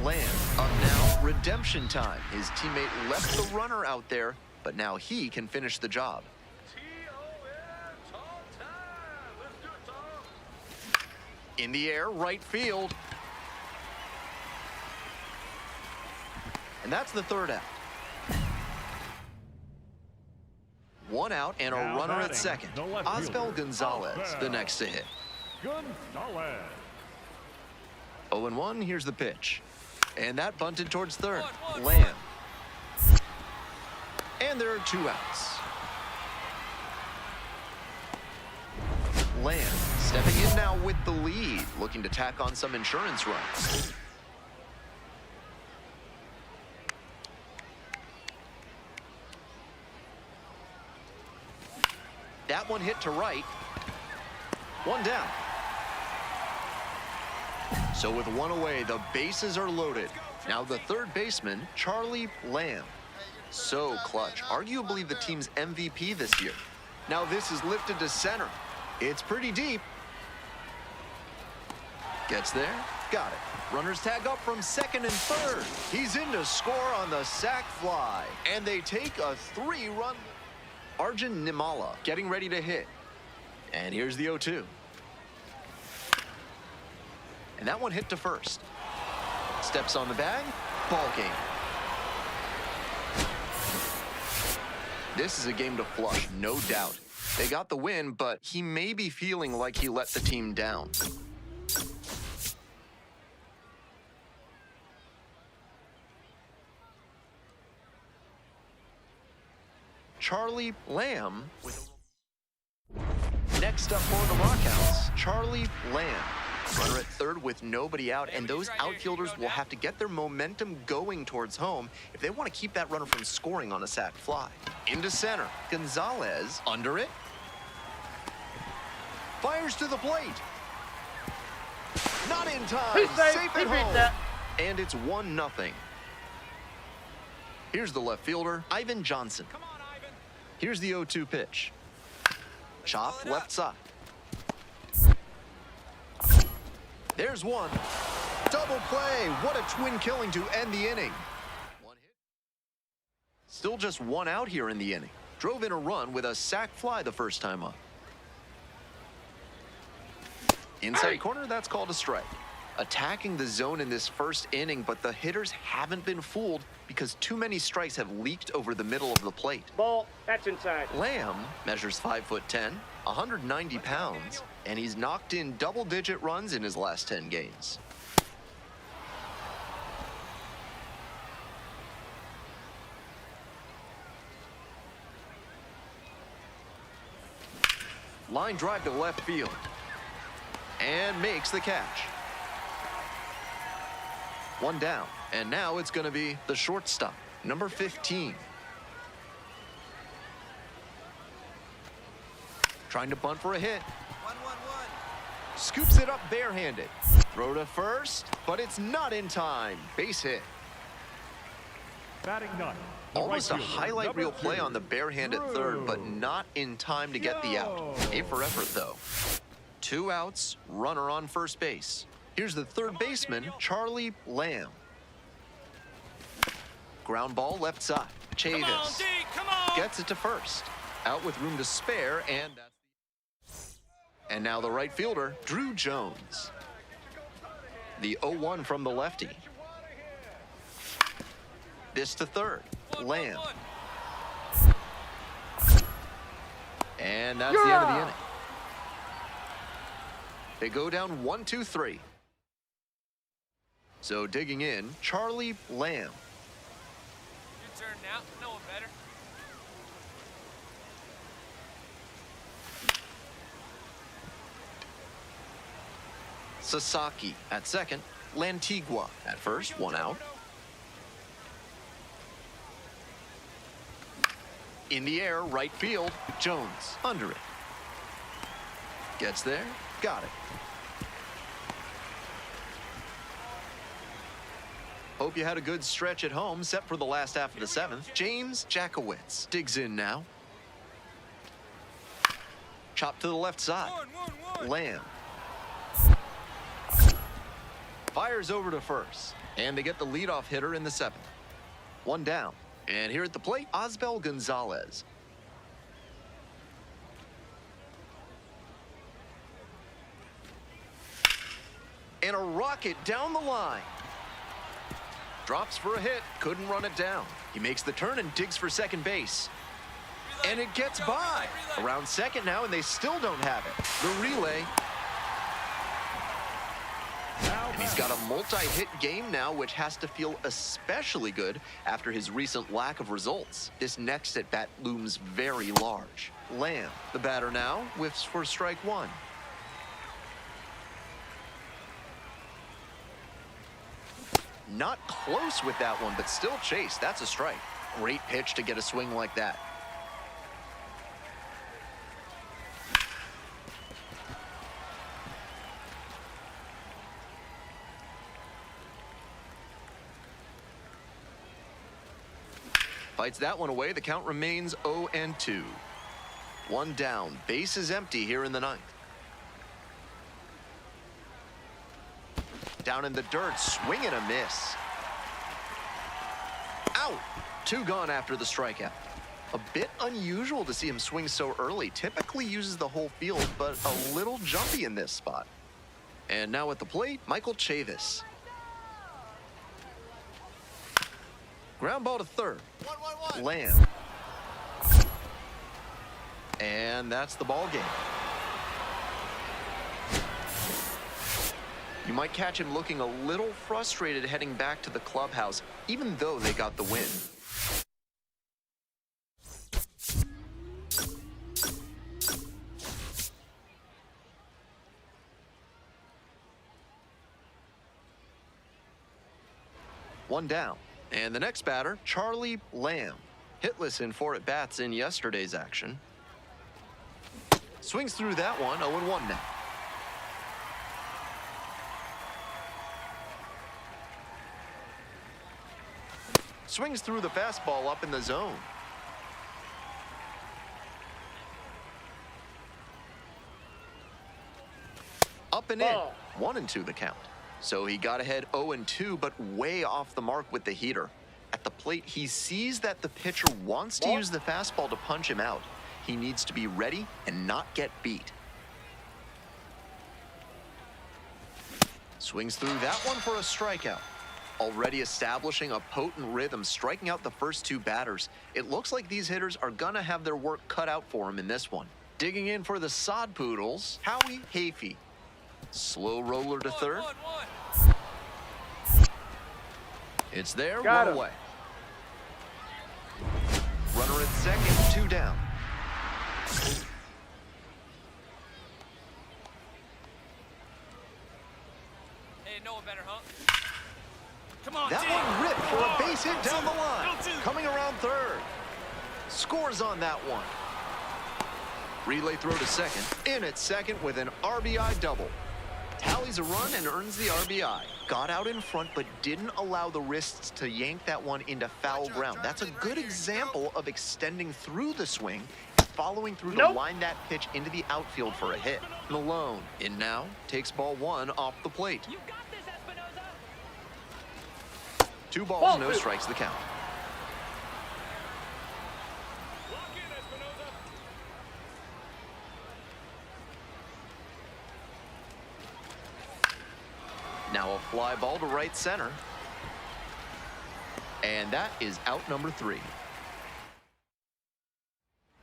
Lamb up now. Redemption time. His teammate left the runner out there, but now he can finish the job. In the air, right field. And that's the third out. One out and a Now runner at batting, second. the left Osbel fielder, Gonzalez, the Osbel. next to hit. Gonzalez. 0-1, here's the pitch. And that bunted towards third. One. Lamb. And there are 2 outs. Lamb stepping in now with the lead, looking to tack on some insurance runs. That one hit to right. One down. So with one away, the bases are loaded. Now the third baseman, Charlie Lamb. So clutch, arguably the team's MVP this year. Now this is lifted to center. It's pretty deep. Gets there, got it. Runners tag up from second and third. He's in to score on the sac fly. And they take a 3-run. Arjun Nimala getting ready to hit. And here's the 0-2. And that one hit to first. Steps on the bag, ball game. This is a game to flush, no doubt. They got the win, but he may be feeling like he let the team down. Charlie Lamb with next up for the Rockhouse, Charlie Lamb. Runner at third with nobody out, and those outfielders will have to get their momentum going towards home if they want to keep that runner from scoring on a sac fly. Into center, Gonzalez under it. Fires to the plate. Not in time. He's safe. Safe He at beat home. that. And it's 1-0. Here's the left fielder, Ivan Johnson. Come on, Ivan. Here's the 0-2 pitch. Chop left side. There's one. Double play. What a twin killing to end the inning. One hit. Still just one out here in the inning. Drove in a run with a sac fly the first time up. Inside corner, that's called a strike. Attacking the zone in this first inning, but the hitters haven't been fooled because too many strikes have leaked over the middle of the plate. Ball. That's inside. Lamb measures 5'10", 190 pounds, and he's knocked in double-digit runs in his last 10 games. Line drive to left field. And makes the catch. One down, and now it's going to be the shortstop, number 15. Trying to bunt for a hit. 1-1-1. Scoops it up barehanded. Throw to first, but it's not in time. Base hit. Batting ninth. the Almost a right fielder, highlight number reel play 2, on the barehanded third, but not in time to get the out. A for effort, though. 2 outs, runner on first base. Here's the third baseman, Charlie Lamb. Ground ball left side. Come on, Chavis D, come on. gets it to first. Out with room to spare, and now the right fielder, Drew Jones. The 0-1 from the lefty. This to third, Lamb. And that's the end of the inning. They go down 1-2-3. So digging in, Charlie Lamb. Your turn now. No one better. Sasaki at second. Lantigua at first, one out. In the air, right field, Jones under it. Gets there, got it. Hope you had a good stretch at home, set for the last half of the seventh. James Jackowitz digs in now. Chop to the left side. Lamb. Fires over to first, and they get the leadoff hitter in the seventh. One down, and here at the plate, Osbel Gonzalez. And a rocket down the line. Drops for a hit, couldn't run it down. He makes the turn and digs for second base. And it gets by. Around second now, and they still don't have it. The relay. And he's got a multi-hit game now, which has to feel especially good after his recent lack of results. This next at-bat looms very large. Lamb, the batter now, whiffs for strike one. Not close with that one, but still chase. That's a strike. Great pitch to get a swing like that. Fights that one away. The count remains 0-2. One down. Base is empty here in the ninth. Down in the dirt, swing and a miss. Out! Two gone after the strikeout. A bit unusual to see him swing so early. Typically uses the whole field, but a little jumpy in this spot. And now at the plate, Michael Chavis. Ground ball to third. 1-1-1. Lamb. And that's the ball game. You might catch him looking a little frustrated heading back to the clubhouse, even though they got the win. One down. And the next batter, Charlie Lamb. Hitless in 4 at-bats in yesterday's action. Swings through that one, 0-1 now. Swings through the fastball up in the zone. Up and in. 1-2 the count. So he got ahead 0-2, but way off the mark with the heater. At the plate, he sees that the pitcher wants to use the fastball to punch him out. He needs to be ready and not get beat. Swings through that one for a strikeout. Already establishing a potent rhythm, striking out the first two batters. It looks like these hitters are gonna have their work cut out for him in this one. Digging in for the Sod Poodles, Howie Hafey. Slow roller to third. It's there, Got one him. away. Runner at second, 2 down. Hey, no one better, huh? Come on, That D. one ripped for a base hit down the line. Coming around third. Scores on that one. Relay throw to second. In at second with an RBI double. Tallies a run and earns the RBI. Got out in front, but didn't allow the wrists to yank that one into foul ground. That's a good example of extending through the swing, following through to line that pitch into the outfield for a hit. Malone in now, takes ball one off the plate. You got this, Espinoza. 2 balls, no strikes the count. Now a fly ball to right center. And that is out number 3.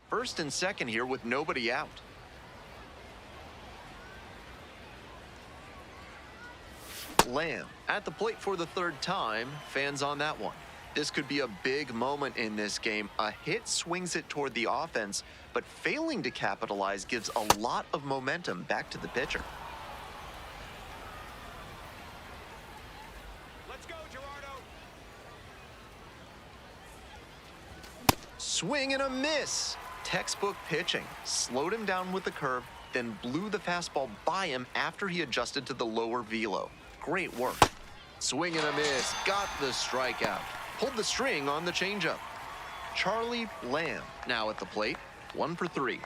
First and second here with nobody out. Lamb at the plate for the 3rd time. Fans on that one. This could be a big moment in this game. A hit swings it toward the offense, but failing to capitalize gives a lot of momentum back to the pitcher. Swing and a miss. Textbook pitching. Slowed him down with the curve, then blew the fastball by him after he adjusted to the lower velo. Great work. Swing and a miss. Got the strikeout. Pulled the string on the changeup. Charlie Lamb now at the plate. 1 for 3.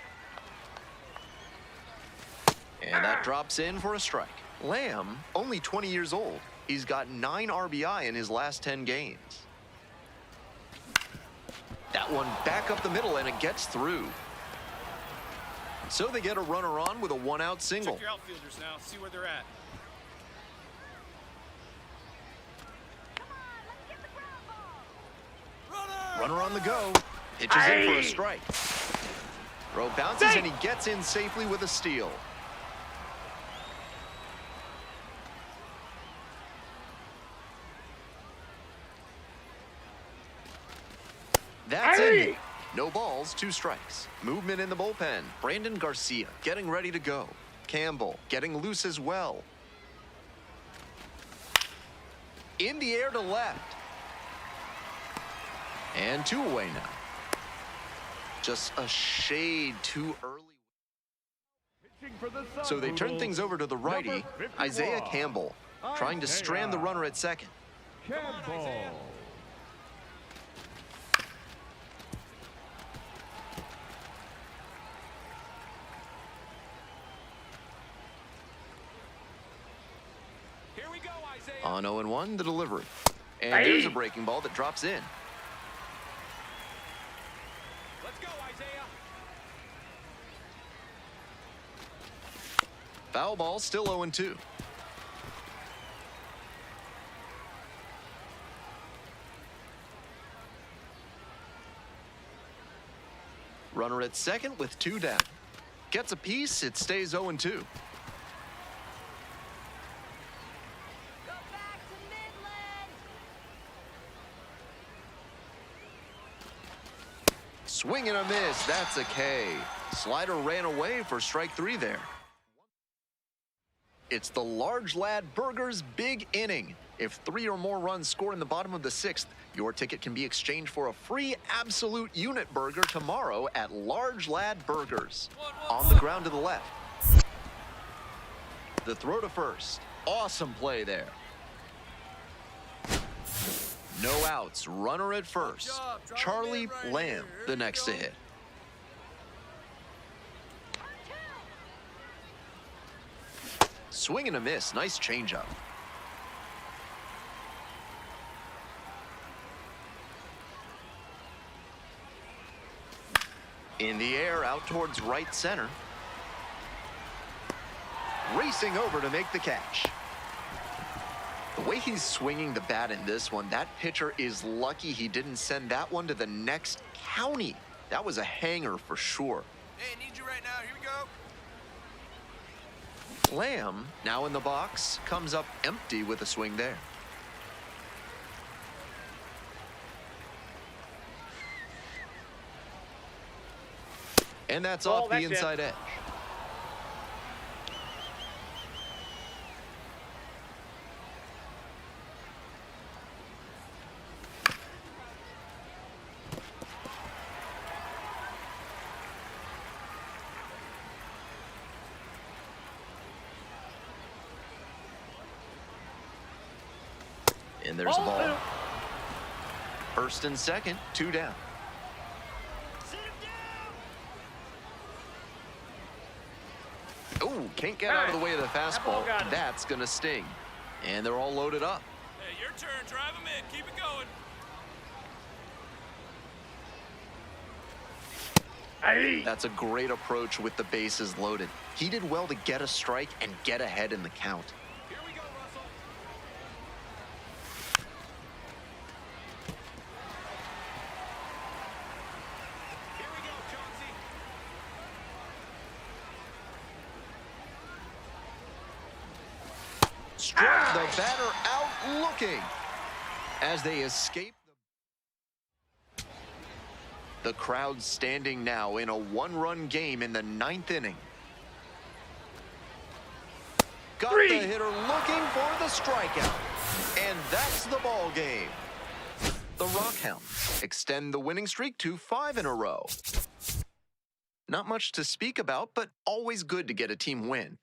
And that drops in for a strike. Lamb, only 20 years old. He's got 9 RBI in his last 10 games. That one back up the middle, and it gets through. So they get a runner on with a 1-out single. Check your outfielders now. See where they're at. Runner on the go. Pitches in for a strike. Throw bounces, and he gets in safely with a steal. That's it. No balls, 2 strikes. Movement in the bullpen. Brandon Garcia getting ready to go. Campbell getting loose as well. In the air to left. And 2 away now. Just a shade too early. Pitching for the Sun So they turn Poodles, things over to the righty, number 51, Isaiah Campbell, trying to strand the runner at second. Campbell. Here we go, Isaiah. On 0-1, the delivery. And there's a breaking ball that drops in. Let's go, Isaiah. Foul ball, still 0-2. Runner at second with 2 down. Gets a piece, it stays 0-2. Go back to Midland. Swing and a miss, that's a K. Slider ran away for strike 3 there. It's the Large Lad Burgers big inning. If 3 or more runs score in the bottom of the 6th, your ticket can be exchanged for a free absolute unit burger tomorrow at Large Lad Burgers. On the ground to the left. The throw to first. Awesome play there. No outs. Runner at first. Charlie Lamb, the next to hit. Swing and a miss. Nice changeup. In the air, out towards right center. Racing over to make the catch. The way he's swinging the bat in this one, that pitcher is lucky he didn't send that one to the next county. That was a hanger for sure. Hey, need you right now. Here we go. Lamb, now in the box, comes up empty with a swing there. And that's off the inside edge. And there's the ball. First and second, 2 down. Oh, can't get out of the way of the fastball. That's going to sting. And they're all loaded up. Hey, your turn. Drive him in. Keep it going. That's a great approach with the bases loaded. He did well to get a strike and get ahead in the count. Here we go, Russell. Here we go, Chauncey. Struck the batter out looking as they escape. The crowd standing now in a 1-run game in the 9th inning. Got the hitter looking for the strikeout. And that's the ball game. the Rockhounds extend the winning streak to 5 in a row. Not much to speak about, but always good to get a team win.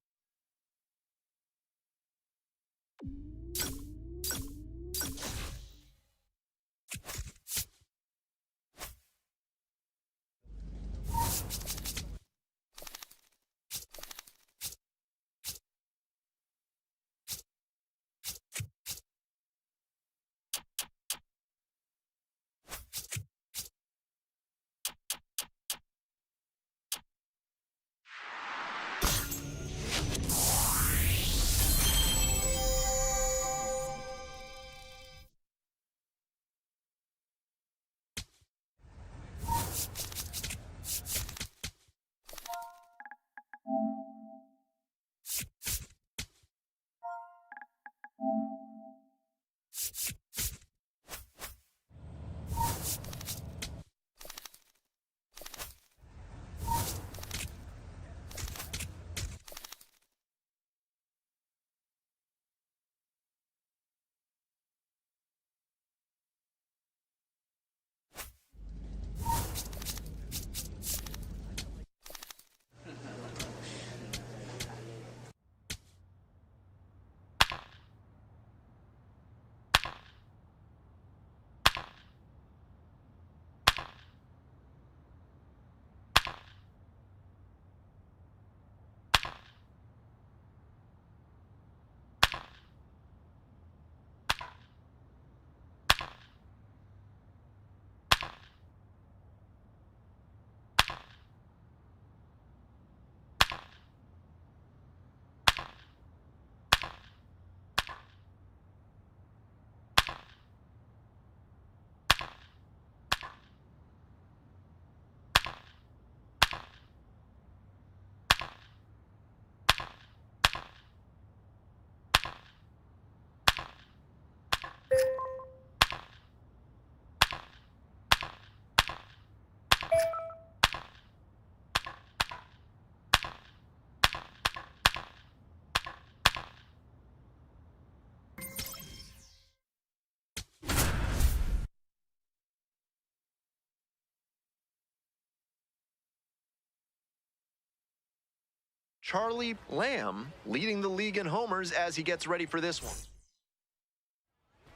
Charlie Lamb leading the league in homers as he gets ready for this one.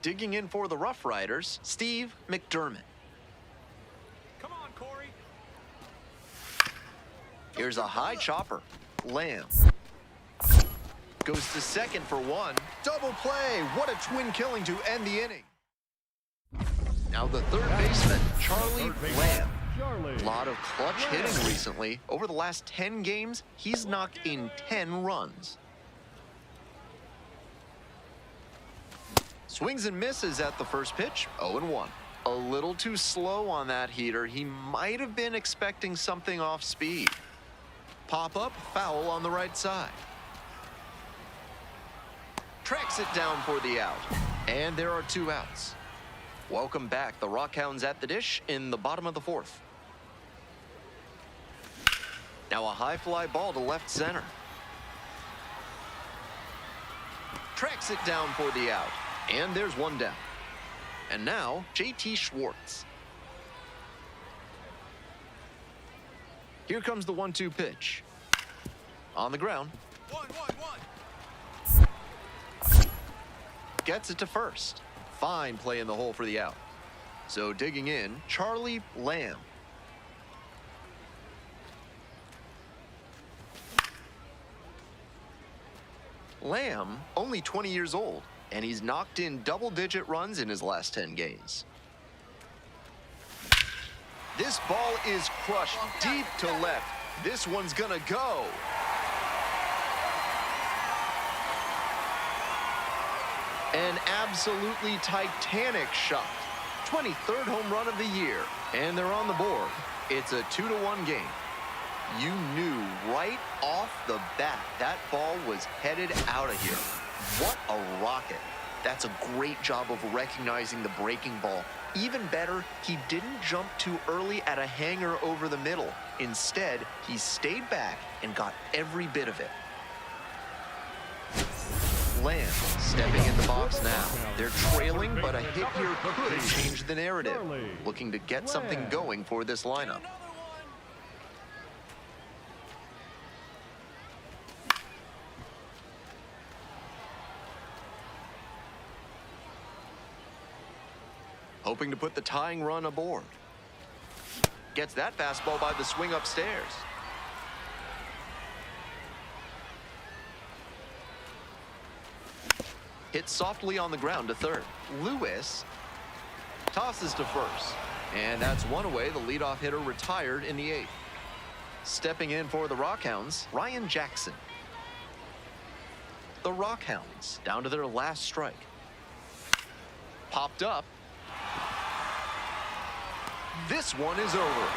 Digging in for the Rough Riders, Steve McDermott. Come on, Corey. Here's a high chopper. Lamb goes to second for one. Double play. What a twin killing to end the inning. Now the third baseman, Charlie Lamb. Charlie. Lot of clutch hitting recently. Over the last 10 games, he's knocked in 10 runs. Swings and misses at the first pitch, 0-1. A little too slow on that heater. He might have been expecting something off speed. Pop up, foul on the right side. Tracks it down for the out. And there are 2 outs. Welcome back, the Rockhounds at the dish in the bottom of the 4th. Now a high fly ball to left center. Tracks it down for the out. And there's 1 down. And now, JT Schwartz. Here comes the 1-2 pitch. On the ground. 1-1-1. Gets it to first. Fine play in the hole for the out. So digging in, Charlie Lamb. Lamb, only 20 years old, and he's knocked in double-digit runs in his last 10 games. This ball is crushed deep to left. This one's gonna go. An absolutely titanic shot. 23rd home run of the year, and they're on the board. It's a 2-1 game. You knew right off the bat that ball was headed out of here. What a rocket. That's a great job of recognizing the breaking ball. Even better, he didn't jump too early at a hanger over the middle. Instead, he stayed back and got every bit of it. Lamb stepping in the box now. They're trailing, but a hit here could change the narrative. Looking to get something going for this lineup. Hoping to put the tying run aboard. Gets that fastball by the swing upstairs. Hit softly on the ground to third. Lewis tosses to first. And that's one away. The leadoff hitter retired in the 8th. Stepping in for the Rockhounds, Ryan Jackson. The Rockhounds down to their last strike. Popped up. This one is over.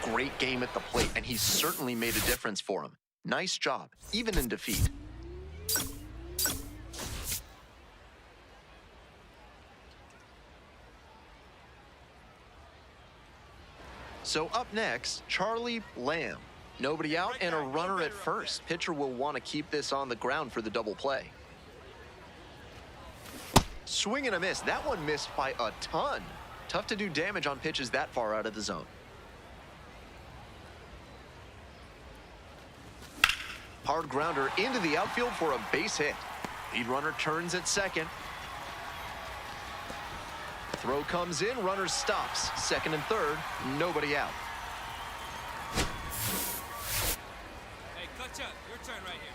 Great game at the plate, and he certainly made a difference for him. Nice job, even in defeat. So up next, Charlie Lamb. Nobody out and a runner at first. Pitcher will want to keep this on the ground for the double play. Swing and a miss. That one missed by a ton. Tough to do damage on pitches that far out of the zone. Hard grounder into the outfield for a base hit. Lead runner turns at second. Throw comes in, runner stops. Second and third, nobody out. Hey, clutch up. Your turn right here.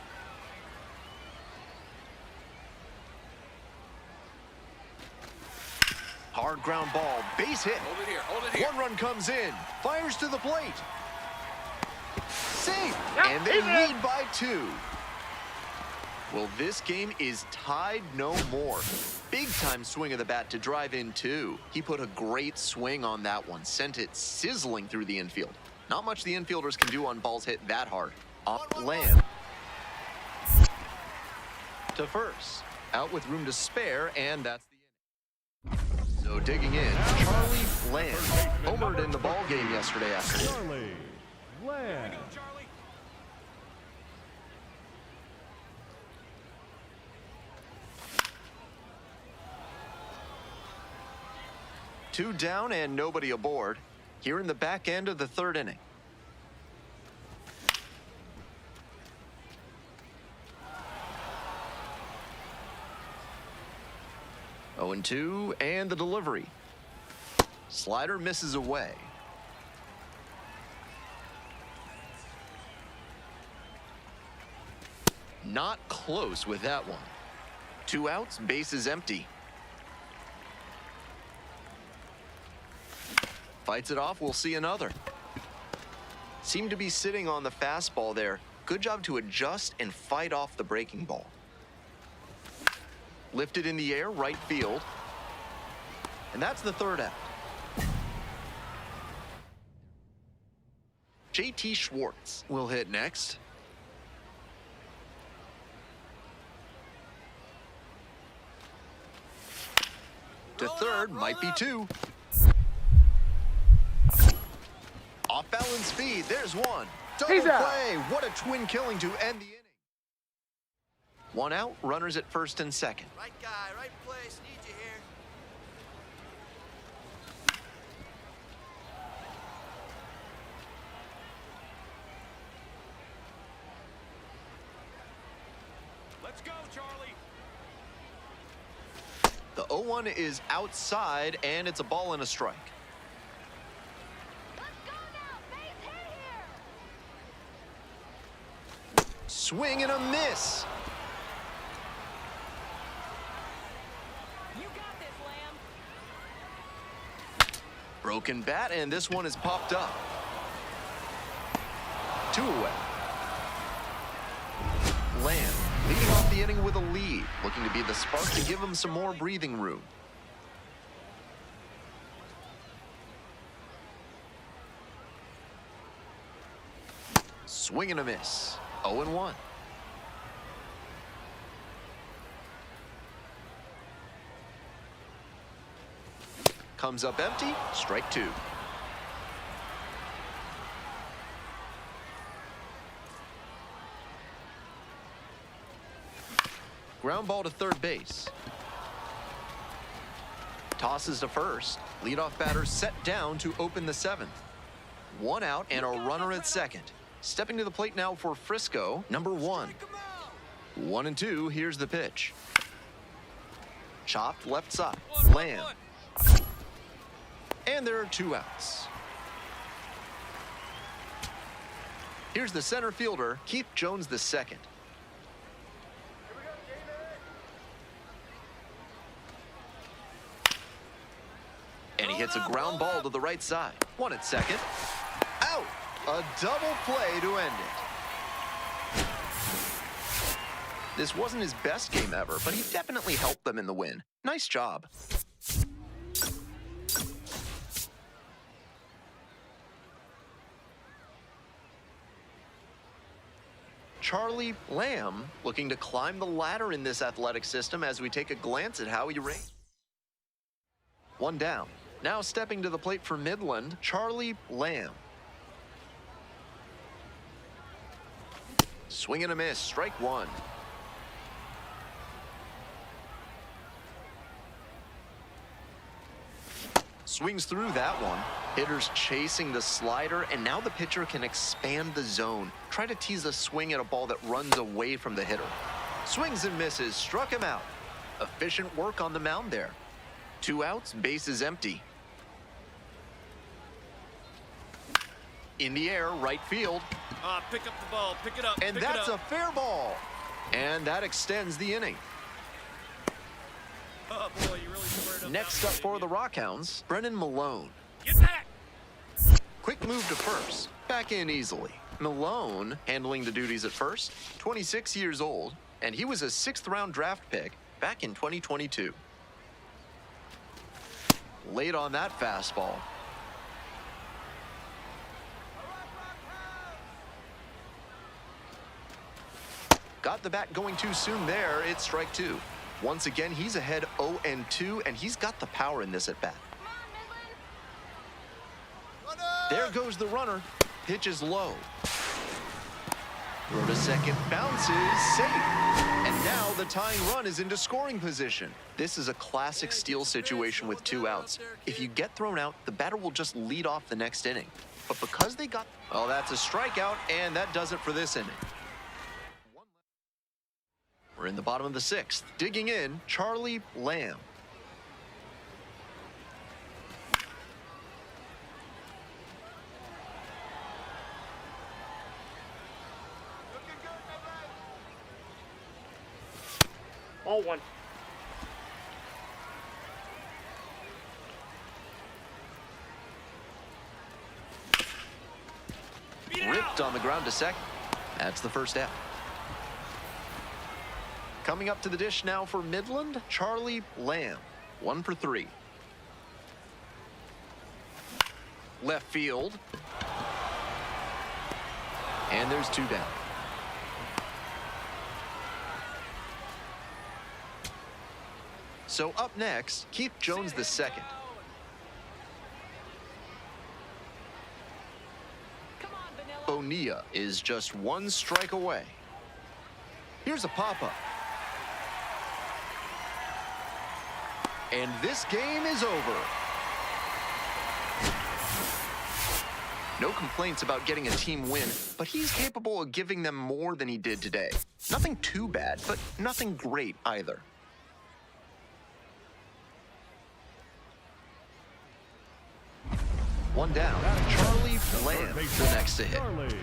Hard ground ball, base hit. Hold it here. Hold it here. One run comes in, fires to the plate. Safe, Yep, and they he's in. lead by 2. Well, this game is tied no more. Big time swing of the bat to drive in 2. He put a great swing on that one, sent it sizzling through the infield. Not much the infielders can do on balls hit that hard. Off Lamb to first. Out with room to spare, and that's the inning. So digging in, Charlie Lamb homered in the ball game yesterday afternoon. Charlie Lamb. Go, Charlie. Two down and nobody aboard. Here in the back end of the 3rd inning. Oh, 0-2, and the delivery. Slider misses away. Not close with that one. 2 outs, bases empty. Fights it off, we'll see another. Seemed to be sitting on the fastball there. Good job to adjust and fight off the breaking ball. Lifted in the air, right field. And that's the 3rd out. JT Schwartz will hit next. To third, might be 2. Off balance speed, there's 1. Double He's out. play, what a twin killing to end the inning. 1 out, runners at first and second. Right guy, right place. Need you here. Let's go, Charlie. The 0-1 is outside, and it's a ball and a strike. Let's go now. Base hit here. Swing and a miss. You got this, Lamb. Broken bat, and this one is popped up. 2 away. Lamb leading off the inning with a lead, looking to be the spark to give him some more breathing room. Swing and a miss. 0-1. Comes up empty, strike 2. Ground ball to third base. Tosses to first. Leadoff batter set down to open the seventh. One out and a runner at second. Stepping to the plate now for Frisco, number 1. 1-2, here's the pitch. Chopped left side. Lamb. And there are 2 outs. Here's the center fielder, Keith Jones II. And he hits a ground ball to the right side. 1 at second. Out! A double play to end it. This wasn't his best game ever, but he definitely helped them in the win. Nice job. Charlie Lamb looking to climb the ladder in this athletic system as we take a glance at how he rates. 1 down. Now stepping to the plate for Midland, Charlie Lamb. Swing and a miss, strike 1. Swings through that one. Hitters chasing the slider, and now the pitcher can expand the zone. Try to tease a swing at a ball that runs away from the hitter. Swings and misses, struck him out. Efficient work on the mound there. 2 outs, bases empty. In the air, right field. Pick up the ball, pick it up. And that's a fair ball. And that extends the inning. Oh boy, you really squared up. Next up for the Rockhounds, Brennan Malone. Get back! Quick move to first. Back in easily. Malone handling the duties at first, 26 years old, and he was a 6th-round draft pick back in 2022. Late on that fastball. Got the bat going too soon there. It's strike 2. Once again, he's ahead 0-2, and he's got the power in this at bat. There goes the runner. Pitch is low. Throw to second, bounces, safe. And now the tying run is into scoring position. This is a classic steal situation with 2 outs. If you get thrown out, the batter will just lead off the next inning. But because they got... Well, that's a strikeout, and that does it for this inning. We're in the bottom of the 6th. Digging in, Charlie Lamb. All 1. Ripped on the ground to second. That's the first out. Coming up to the dish now for Midland, Charlie Lamb. 1 for 3. Left field. And there's 2 down. So up next, Keith Jones II. Come on, Vanilla. Bonilla is just 1 strike away. Here's a pop-up. And this game is over. No complaints about getting a team win, but he's capable of giving them more than he did today. Nothing too bad, but nothing great either. One down. Charlie Lamb, the next to hit. Charlie Lamb.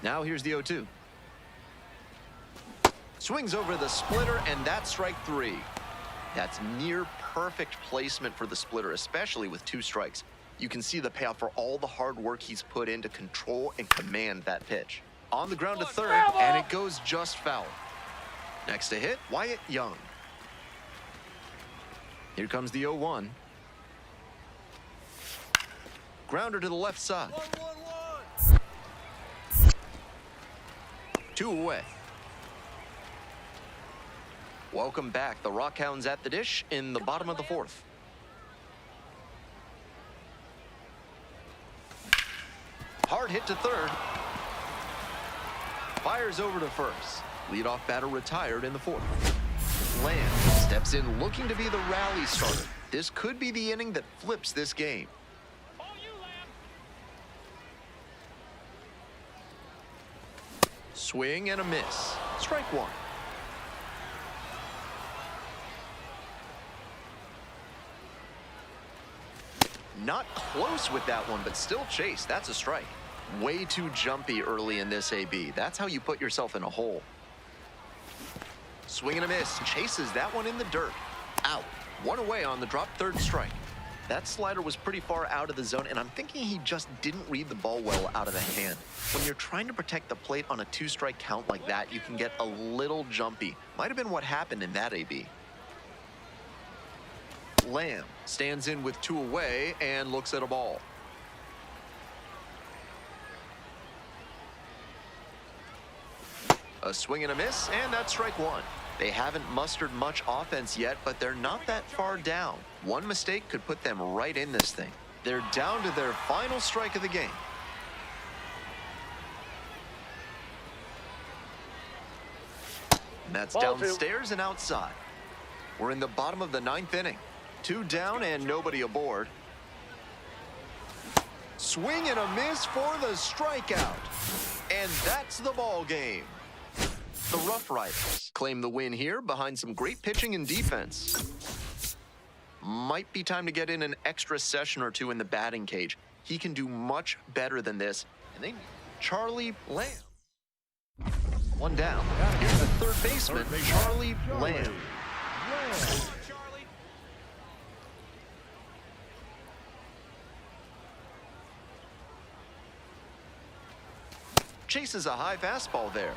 Now here's the 0-2. Swings over the splitter, and that's strike 3. That's near perfect placement for the splitter, especially with 2 strikes. You can see the payoff for all the hard work he's put in to control and command that pitch. On the ground to third, and it goes just foul. Next to hit, Wyatt Young. Here comes the 0-1. Grounder to the left side. 1-1-1. 2 away. Welcome back. The Rockhounds at the dish in the bottom of the 4th. Hard hit to third. Fires over to first. Leadoff batter retired in the 4th. Lamb steps in looking to be the rally starter. This could be the inning that flips this game. Oh, you, Lamb. Swing and a miss. Strike 1. Not close with that one, but still chase. That's a strike. Way too jumpy early in this AB. That's how you put yourself in a hole. Swing and a miss. Chases that one in the dirt. Out. 1 away on the drop, 3rd strike. That slider was pretty far out of the zone, and I'm thinking he just didn't read the ball well out of the hand. When you're trying to protect the plate on a 2-strike count like that, you can get a little jumpy. Might have been what happened in that AB. Lamb stands in with 2 away and looks at a ball. A swing and a miss, and that's strike 1. They haven't mustered much offense yet, but they're not that far down. One mistake could put them right in this thing. They're down to their final strike of the game. And that's Ball 2. downstairs and outside. We're in the bottom of the 9th inning. 2 down and nobody aboard. Swing and a miss for the strikeout. And that's the ball game. The Rough Riders claim the win here behind some great pitching and defense. Might be time to get in an extra session or 2 in the batting cage. He can do much better than this. And they Charlie Lamb. 1 down. Here's the third baseman, Charlie Lamb. Charlie. Chases a high fastball there.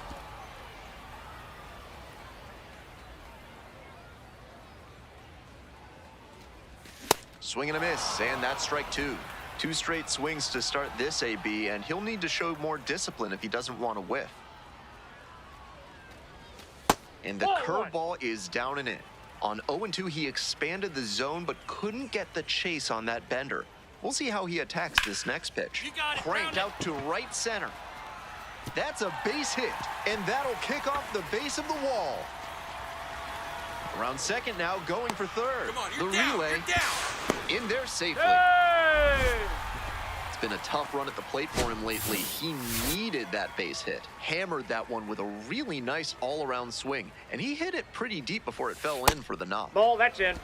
Swing and a miss, and that's strike 2. 2 straight swings to start this AB, and he'll need to show more discipline if he doesn't want to whiff. And the curveball is down and in. On 0-2, he expanded the zone, but couldn't get the chase on that bender. We'll see how he attacks this next pitch. You got it, Cranked ground out to right center. That's a base hit, and that'll kick off the base of the wall. Around second now, going for third. Come on, the you're down, relay you're down. in there safely. Hey! It's been a tough run at the plate for him lately. He needed that base hit. Hammered that one with a really nice all-around swing, and he hit it pretty deep before it fell in for the knock. Ball, that's in.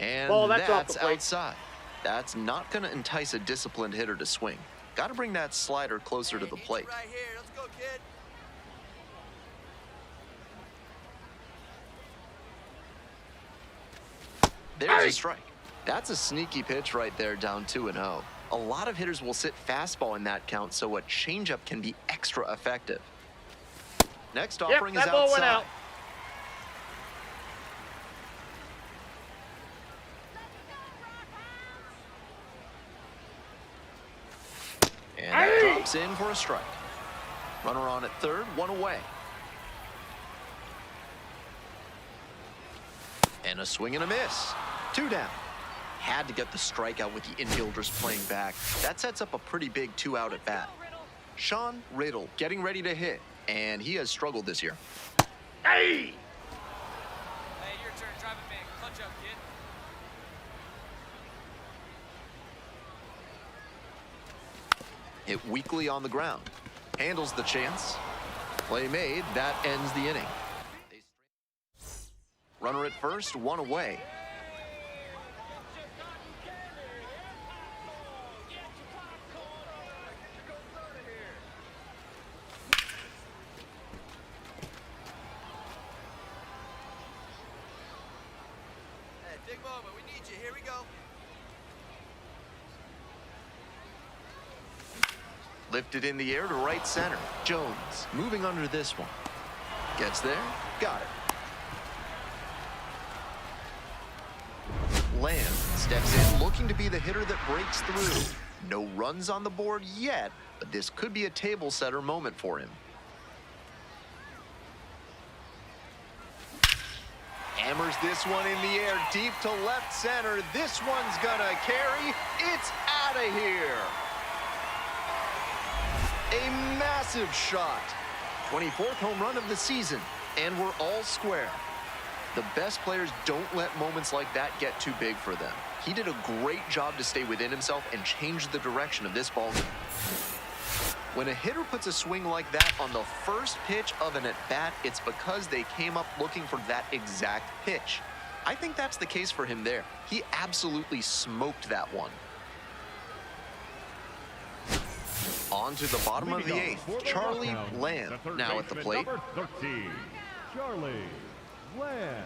And Ball, that's off the that's plate. outside. That's not going to entice a disciplined hitter to swing. Got to bring that slider closer to the plate. Right here. Let's go, kid. There's a strike. That's a sneaky pitch right there, down 2-0. A lot of hitters will sit fastball in that count, so a changeup can be extra effective. Next offering is that ball outside. went out. And that drops in for a strike. Runner on at third, 1 away. And a swing and a miss. 2 down. Had to get the strikeout with the infielders playing back. That sets up a pretty big 2-out at bat. Sean Riddle getting ready to hit, and he has struggled this year. Hey! Hey, your turn. Drive it, man. Clutch up, kid. Hit weakly on the ground. Handles the chance. Play made. That ends the inning. Runner at first, 1 away. Hey, big moment. We need you. Here we go. Lifted in the air to right center. Jones moving under this one. Gets there. Got it. Lamb steps in looking to be the hitter that breaks through. No runs on the board yet, but this could be a table setter moment for him. Hammers this one in the air deep to left center. This one's gonna carry. It's out of here. A massive shot. 24th home run of the season, and we're all square. The best players don't let moments like that get too big for them. He did a great job to stay within himself and change the direction of this ball game. When a hitter puts a swing like that on the first pitch of an at-bat, it's because they came up looking for that exact pitch. I think that's the case for him there. He absolutely smoked that one. On to the bottom of the eighth, Charlie Lamb now at the plate. Number 13, Charlie Lamb.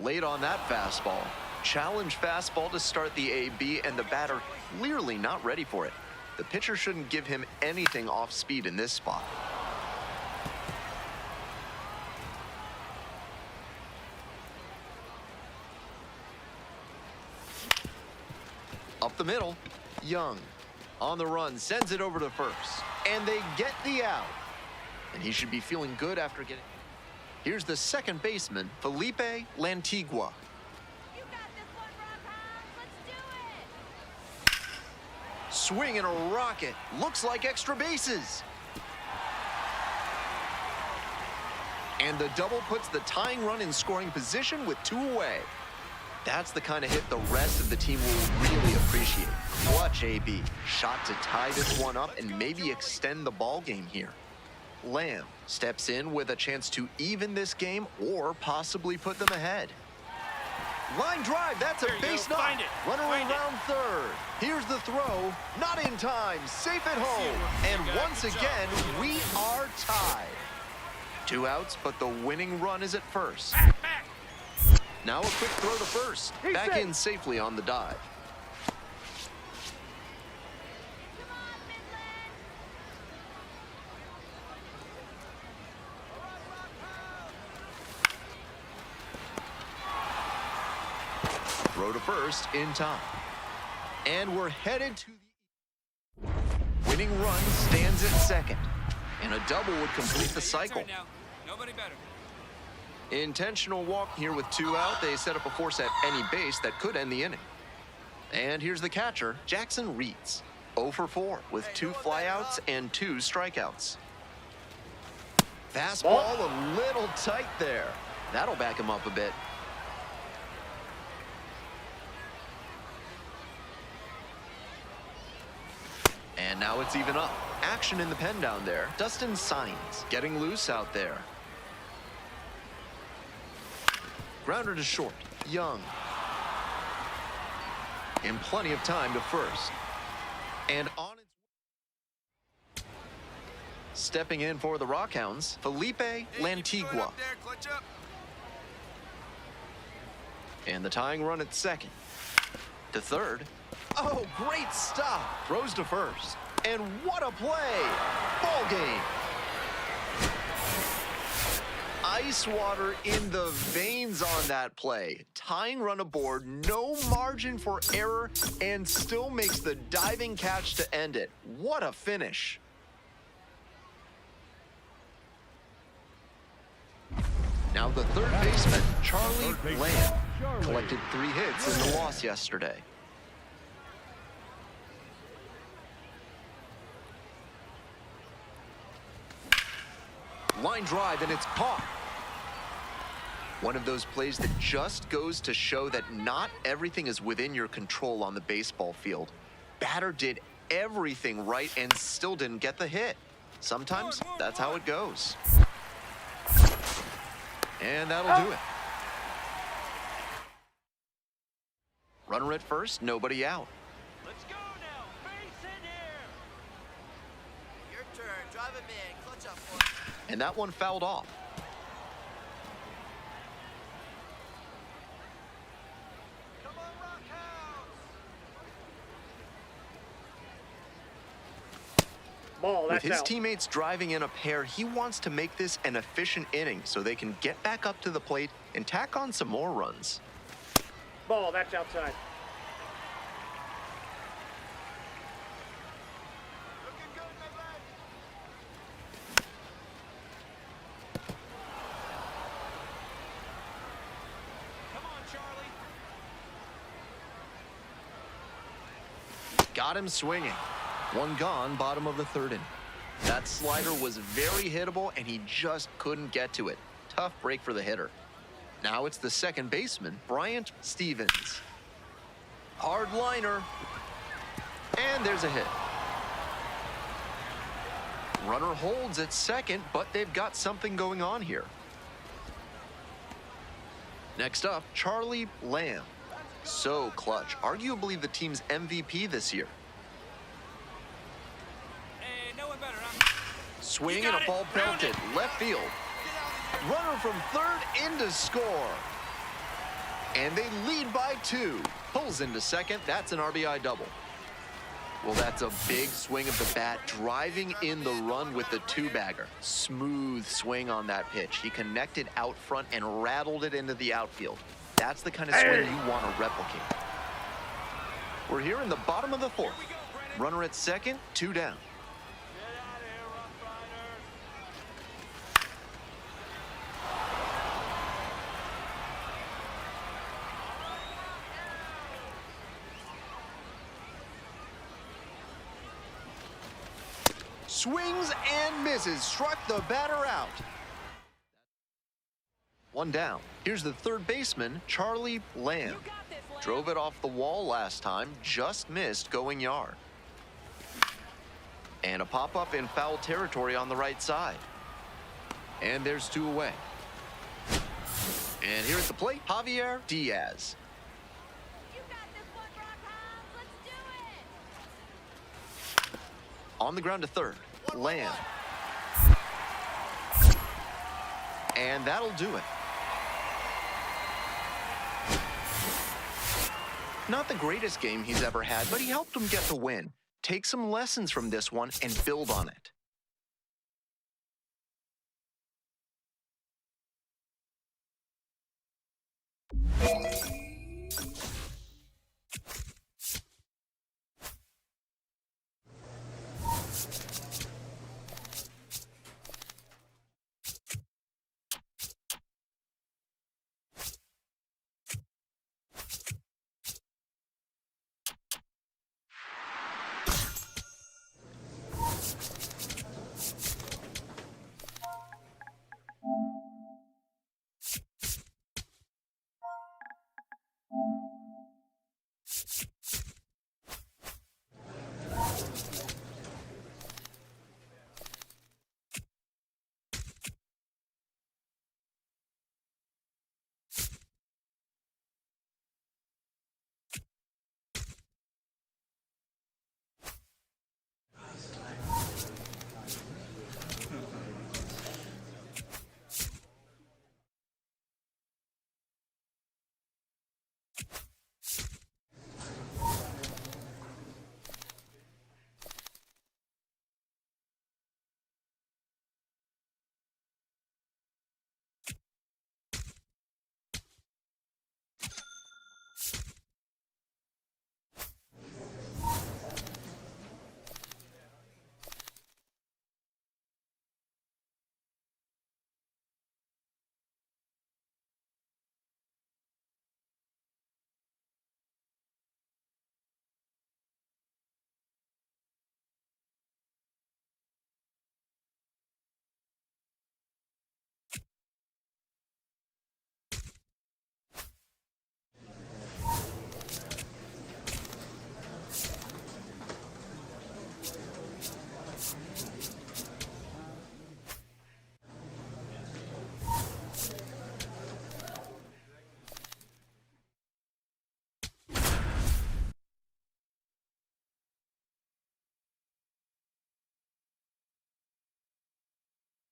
Late on that fastball. Challenge fastball to start the AB, and the batter clearly not ready for it. The pitcher shouldn't give him anything off speed in this spot. Up the middle, Young on the run, sends it over to first, and they get the out. And he should be feeling good after getting. Here's the second baseman, Felipe Lantigua. You got this one, Rockhounds. Let's do it. Swing and a rocket. Looks like extra bases. And the double puts the tying run in scoring position with 2 away. That's the kind of hit the rest of the team will really appreciate. Clutch AB. Shot to tie this one up and maybe extend the ball game here. Lamb steps in with a chance to even this game or possibly put them ahead. Line drive, that's a base knock. Find it. Runner Find around third. Here's the throw, not in time, safe at home. And once again, we are tied. 2 outs, but the winning run is at first. Back. Now a quick throw to first. Back in safely on the dive. Come on, Midland. Throw to first in time. And we're headed to the winning run stands at second. And a double would complete the cycle. Now. Nobody better. Intentional walk here with 2 out. They set up a force at any base that could end the inning. And here's the catcher, Jackson Reeds. 0 for 4 with 2 flyouts and 2 strikeouts. Fastball a little tight there. That'll back him up a bit. And now it's even up. Action in the pen down there. Dustin Signs getting loose out there. Grounder to short. Young. And plenty of time to first. And on its way. Stepping in for the Rockhounds, Felipe Lantigua. And the tying run at second. To third. Oh, great stop. Throws to first. And what a play. Ball game. Ice water in the veins on that play. Tying run aboard, no margin for error, and still makes the diving catch to end it. What a finish. Now the third baseman, Charlie Lamb, collected 3 hits in the loss yesterday. Line drive, and it's caught. One of those plays that just goes to show that not everything is within your control on the baseball field. Batter did everything right and still didn't get the hit. Sometimes that's how it goes. And that'll do it. Runner at first, nobody out. Let's go now. Base in here. Your turn. Drive him in. Clutch up for him. And that one fouled off. Come on, Rockhounds. Ball, With that's his out. teammates driving in a pair, he wants to make this an efficient inning so they can get back up to the plate and tack on some more runs. Ball, that's outside. Looking good, my man. Come on, Charlie. Got him swinging. One gone, bottom of the third inning. That slider was very hittable, and he just couldn't get to it. Tough break for the hitter. Now it's the second baseman, Bryant Stevens. Hard liner. And there's a hit. Runner holds at second, but they've got something going on here. Next up, Charlie Lamb. So clutch, arguably the team's MVP this year. Hey, no one better, huh? Swing You and got a it. ball Round belted, left field. Runner from third in to score. And they lead by 2. Pulls into second, that's an RBI double. Well, that's a big swing of the bat, driving in the run with the 2-bagger. Smooth swing on that pitch. He connected out front and rattled it into the outfield. That's the kind of swing you want to replicate. We're here in the bottom of the 4th. Runner at second, 2 down. Swings and misses, struck the batter out. 1 down. Here's the third baseman, Charlie Lamb. Drove it off the wall last time, just missed going yard. And a pop-up in foul territory on the right side. And there's 2 away. And here at the plate, Javier Diaz. You got this one, Rock Hounds. Let's do it. On the ground to third, Lamb. And that'll do it. Not the greatest game he's ever had, but he helped him get the win. Take some lessons from this one and build on it.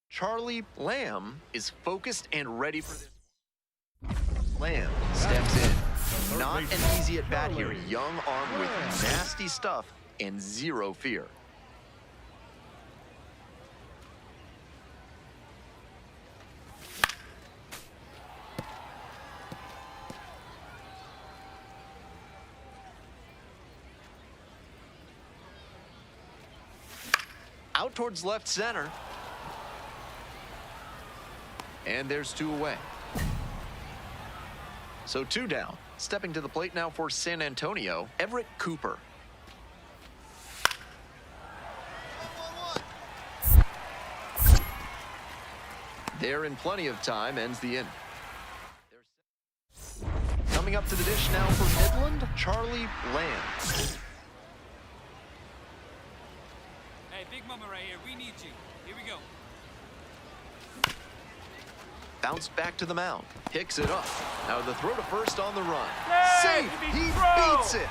Charlie Lamb is focused and ready for this. Lamb steps in. Not an easy at bat here. Young arm with nasty stuff and zero fear. out towards left center. And there's 2 away. So 2 down. Stepping to the plate now for San Antonio, Everett Cooper. 1-1-1. There in plenty of time, ends the inning. Coming up to the dish now for Midland, Charlie Lamb. Hey, Big Mama right here. We need you. Here we go. Bounced back to the mound. Picks it up. Now the throw to first on the run. Hey, Safe! He throw! beats it!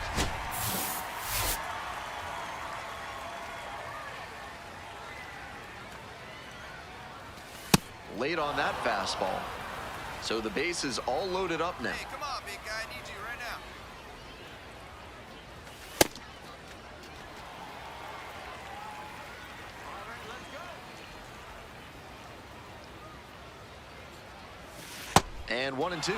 Late on that fastball. So the base is all loaded up now. Hey, come on, big guy. I need you right now. And 1-2.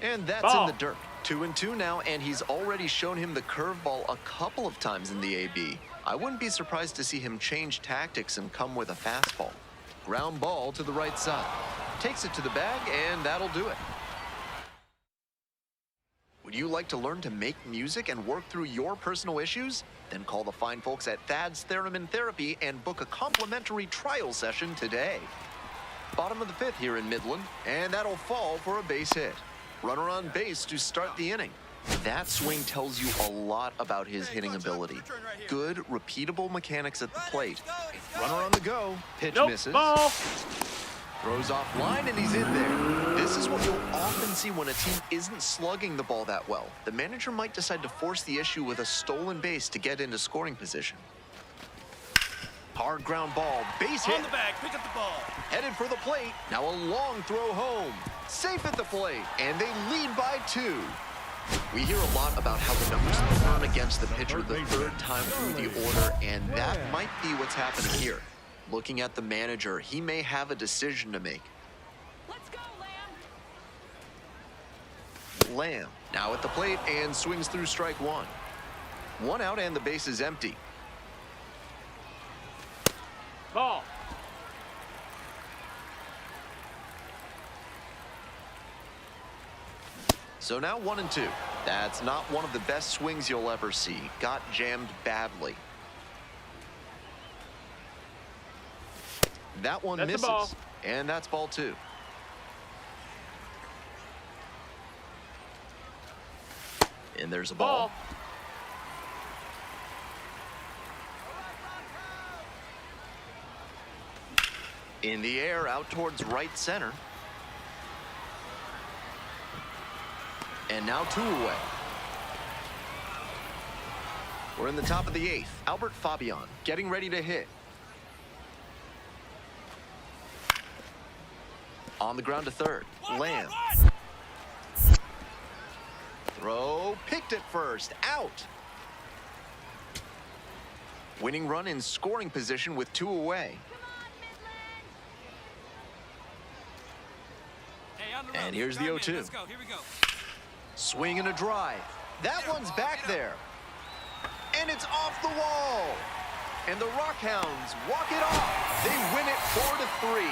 And that's Ball. in the dirt. 2-2 now, and he's already shown him the curveball a couple of times in the AB. I wouldn't be surprised to see him change tactics and come with a fastball. Ground ball to the right side. Takes it to the bag, and that'll do it. Would you like to learn to make music and work through your personal issues? Then call the fine folks at Thad's Theremin Therapy and book a complimentary trial session today. Bottom of the 5th here in Midland, and that'll fall for a base hit. Runner on base to start the inning. That swing tells you a lot about his hitting ability. Good, repeatable mechanics at the plate. Runner on the go. Pitch Nope, misses. ball. Throws off line, and he's in there. This is what you'll often see when a team isn't slugging the ball that well. The manager might decide to force the issue with a stolen base to get into scoring position. Hard ground ball, base hit. On the bag, pick up the ball. Headed for the plate. Now a long throw home. Safe at the plate, and they lead by 2. We hear a lot about how the numbers turn against the pitcher the 3rd time through the order, and that might be what's happening here. Looking at the manager, he may have a decision to make. Let's go, Lamb. Lamb now at the plate and swings through strike 1. 1 out and the base is empty. Ball. So now 1-2. That's not one of the best swings you'll ever see. Got jammed badly. That one That's a misses. ball. And that's ball 2. And there's a ball. In the air, out towards right center. And now 2 away. We're in the top of the 8th. Albert Fabian getting ready to hit. On the ground to third. Lamb. Throw. Picked at first. Out. Winning run in scoring position with 2 away. Hey, on the And road. here's the Drive 0-2. in. Let's go. Here we go. Swing and a drive. That one's back there. And it's off the wall. And the Rockhounds walk it off. They win it 4-3.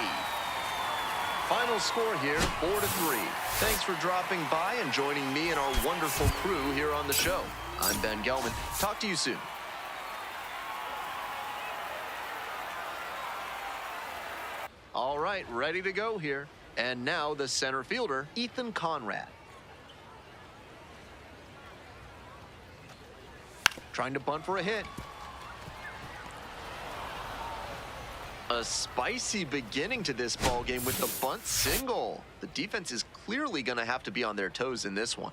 Final score here, 4-3. Thanks for dropping by and joining me and our wonderful crew here on the show. I'm Ben Gelman. Talk to you soon. All right, ready to go here. And now the center fielder, Ethan Conrad. Trying to bunt for a hit. A spicy beginning to this ball game with the bunt single. The defense is clearly going to have to be on their toes in this one.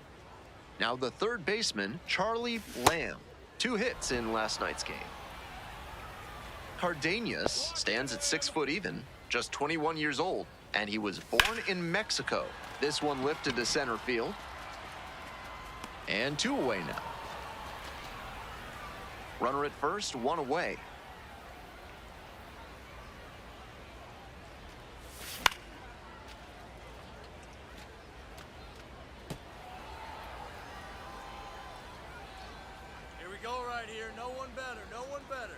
Now the third baseman, Charlie Lamb. 2 hits in last night's game. Cardenas stands at 6 foot even, just 21 years old, and he was born in Mexico. This one lifted to center field. And 2 away now. Runner at first, 1 away. we go right here. No one better. No one better.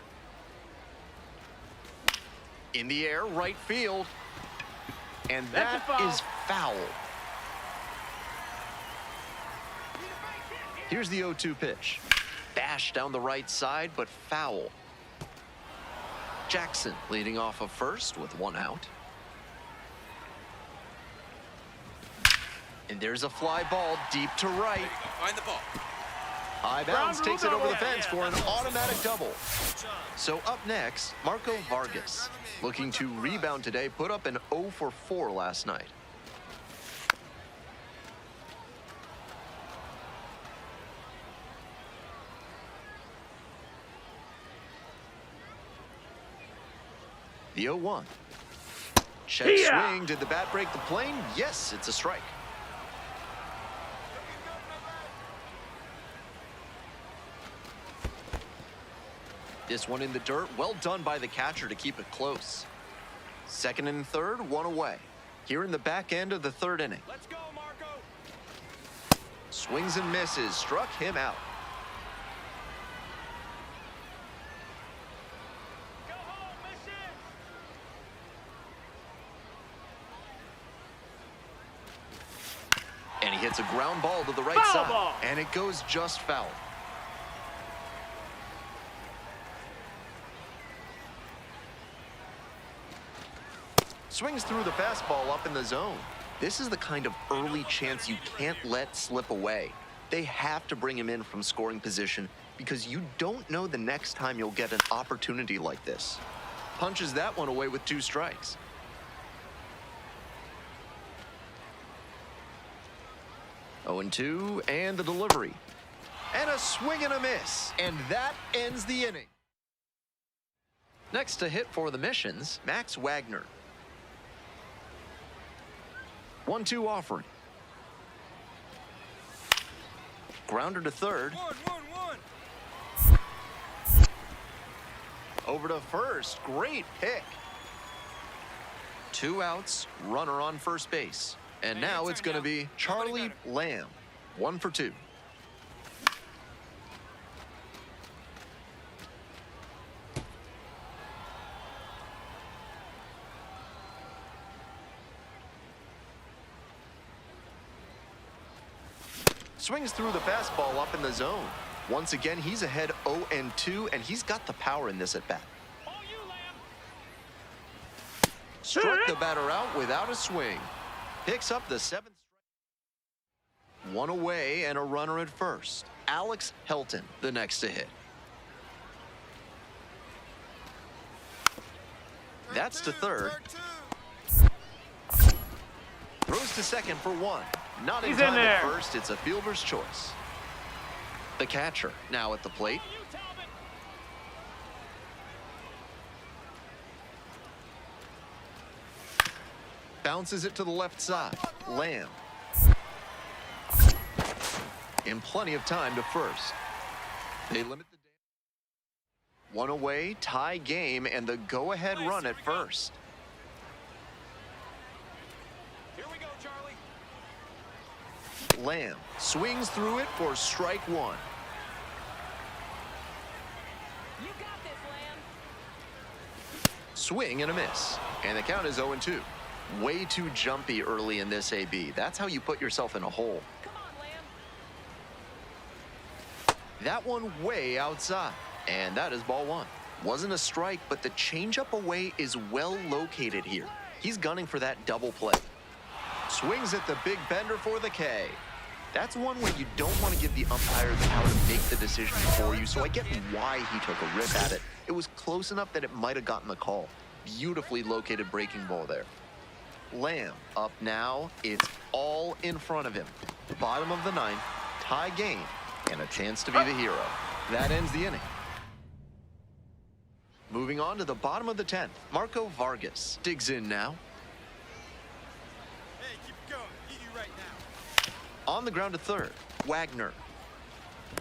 In the air, right field. And That's that a foul. is foul. Here's the 0-2 pitch. Bashed down the right side, but foul. Jackson leading off of first with 1 out. And there's a fly ball deep to right. There you go. Find the ball. High bounce Ground takes it rule over the double. fence for an automatic double. So up next, Marco Vargas, looking to rebound today, put up an 0 for 4 last night. The 0-1. Check Yeah. swing. Did the bat break the plane? Yes, it's a strike. This one in the dirt. Well done by the catcher to keep it close. Second and third, 1 away. Here in the back end of the 3rd inning. Let's go, Marco. Swings and misses. Struck him out. Go home, mission. And he hits a ground ball to the right Foul side. ball. And it goes just foul. Swings through the fastball up in the zone. This is the kind of early chance you can't let slip away. They have to bring him in from scoring position because you don't know the next time you'll get an opportunity like this. Punches that one away with 2 strikes. Oh, 0-2, and the delivery. And a swing and a miss. And that ends the inning. Next to hit for the Missions, Max Wagner. 1-2 offering. Grounder to third. One. Over to first. Great pick. 2 outs. Runner on first base. And now it's going to be Charlie Lamb. 1 for 2. Swings through the fastball up in the zone. Once again, he's ahead 0-2, and he's got the power in this at bat. All you, Lamb. Struck the batter out without a swing. Picks up the 7th strike. 1 away and a runner at first. Alex Helton, the next to hit. That's to third. Throws to second for 1. Not in He's in time at there. first. It's a fielder's choice. The catcher now at the plate. You, Talbot. Bounces it to the left side. Lamb. In plenty of time to first. They limit the damage. 1 away, tie game, and the go-ahead run at first. Here we go, Charlie. Lamb swings through it for strike 1. You got this, Lamb. Swing and a miss. And the count is 0-2. Way too jumpy early in this AB. That's how you put yourself in a hole. Come on, Lamb. That one way outside. And that is ball 1. Wasn't a strike, but the changeup away is well located here. He's gunning for that double play. Swings at the big bender for the K. That's one where you don't want to give the umpire the power to make the decision for you, so I get why he took a rip at it. It was close enough that it might have gotten the call. Beautifully located breaking ball there. Lamb up now. It's all in front of him. Bottom of the 9th, tie game, and a chance to be the hero. That ends the inning. Moving on to the bottom of the 10th, Marco Vargas digs in now. Hey, keep it going. You right now. On the ground to third, Wagner.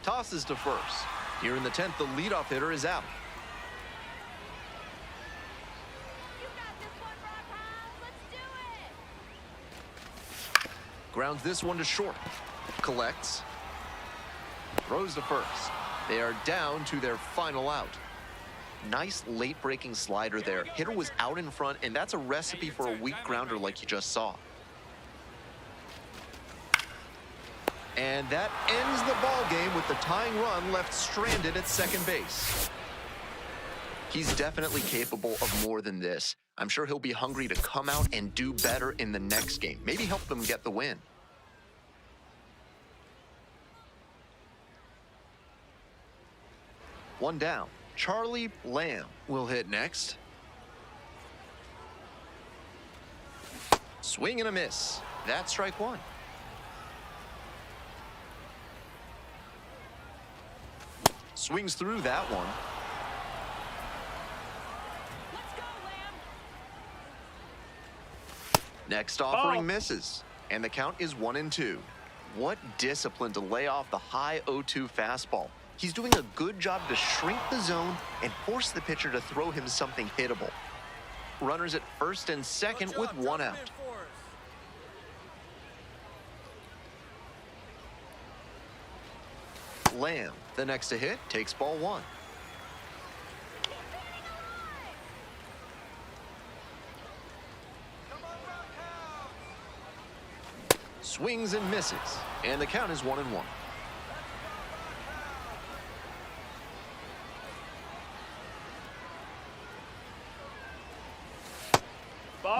Tosses to first. Here in the 10th, the leadoff hitter is out. You got this one, Rock House. Let's do it. Grounds this one to short. Collects. Throws to first. They are down to their final out. Nice late-breaking slider there. Hitter was out in front, and that's a recipe for a weak grounder like you just saw. And that ends the ball game with the tying run left stranded at second base. He's definitely capable of more than this. I'm sure he'll be hungry to come out and do better in the next game. Maybe help them get the win. One down. Charlie Lamb will hit next. Swing and a miss. That's strike one. Swings through that one. Let's go, Lamb. Next offering misses, and the count is 1-2. What discipline to lay off the high 0-2 fastball. He's doing a good job to shrink the zone and force the pitcher to throw him something hittable. Runners at first and second with one out. Lamb, the next to hit, takes ball one. Swings and misses, and the count is 1-1.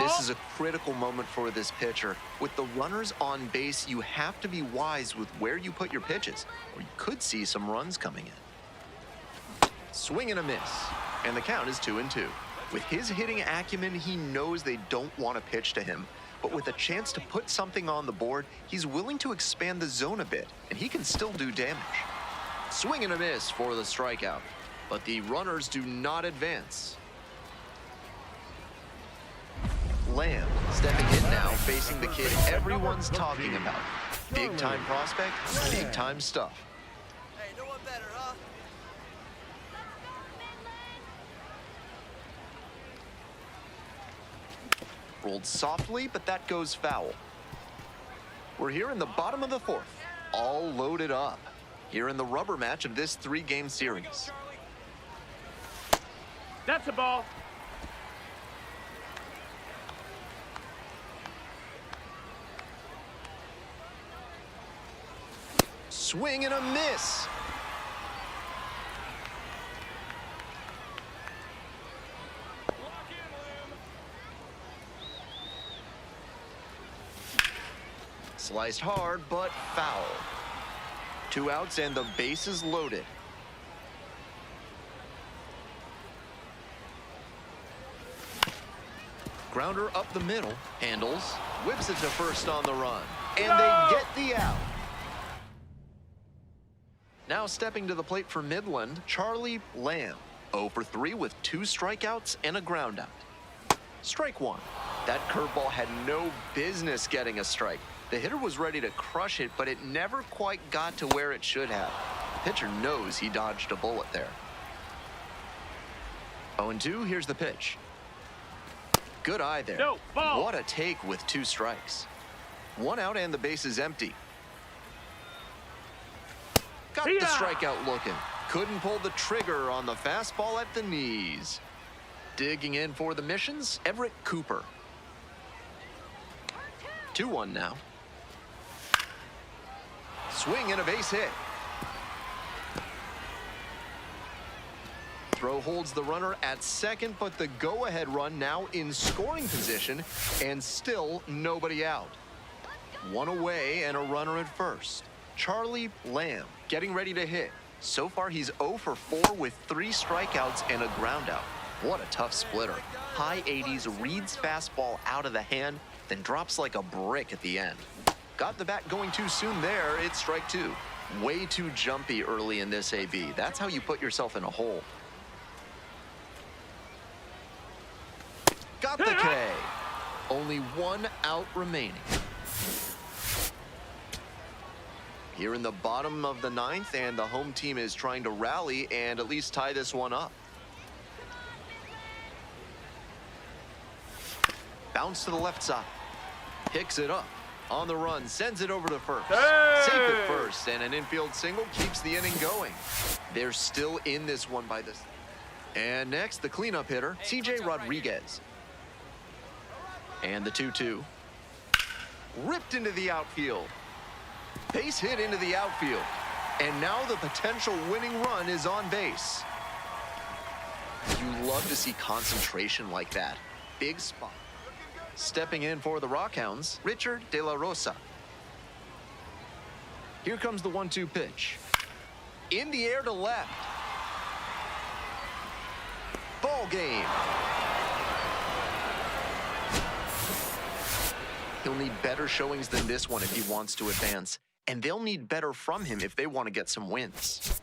This is a critical moment for this pitcher. With the runners on base, you have to be wise with where you put your pitches, or you could see some runs coming in. Swing and a miss, and the count is 2-2. With his hitting acumen, he knows they don't want to pitch to him, but with a chance to put something on the board, he's willing to expand the zone a bit, and he can still do damage. Swing and a miss for the strikeout, but the runners do not advance. Lamb stepping in now, facing the kid everyone's talking about. Big time prospect, big time stuff. Hey, no one better, huh? Rolled softly, but that goes foul. We're here in the bottom of the fourth, all loaded up. Here in the rubber match of this 3-game series. That's a ball. Swing and a miss. Sliced hard, but foul. 2 outs and the bases loaded. Grounder up the middle, handles, whips it to first on the run, and they get the out. Now stepping to the plate for Midland, Charlie Lamb. 0 for 3 with 2 strikeouts and a ground out. Strike one. That curveball had no business getting a strike. The hitter was ready to crush it, but it never quite got to where it should have. The pitcher knows he dodged a bullet there. 0-2, here's the pitch. Good eye there. No, ball. What a take with 2 strikes. 1 out and the base is empty. Got the strikeout looking. Couldn't pull the trigger on the fastball at the knees. Digging in for the missions, Everett Cooper. 2-1 now. Swing and a base hit. Throw holds the runner at second, but the go-ahead run now in scoring position, and still nobody out. 1 away and a runner at first. Charlie Lamb getting ready to hit. So far, he's 0 for 4 with 3 strikeouts and a ground out. What a tough splitter. High 80s, reads fastball out of the hand, then drops like a brick at the end. Got the bat going too soon there. It's strike 2. Way too jumpy early in this AB. That's how you put yourself in a hole. Got the K. Only 1 out remaining. Here in the bottom of the 9th, and the home team is trying to rally and at least tie this one up. Bounce to the left side. Picks it up. On the run, sends it over to first. Hey! Safe at first, and an infield single keeps the inning going. They're still in this one by this. And next, the cleanup hitter, CJ Rodriguez. And the 2-2. Ripped into the outfield. Base hit into the outfield. And now the potential winning run is on base. You love to see concentration like that. Big spot. Stepping in for the Rockhounds, Richard De La Rosa. Here comes the 1-2 pitch. In the air to left. Ball game. He'll need better showings than this one if he wants to advance. And they'll need better from him if they want to get some wins.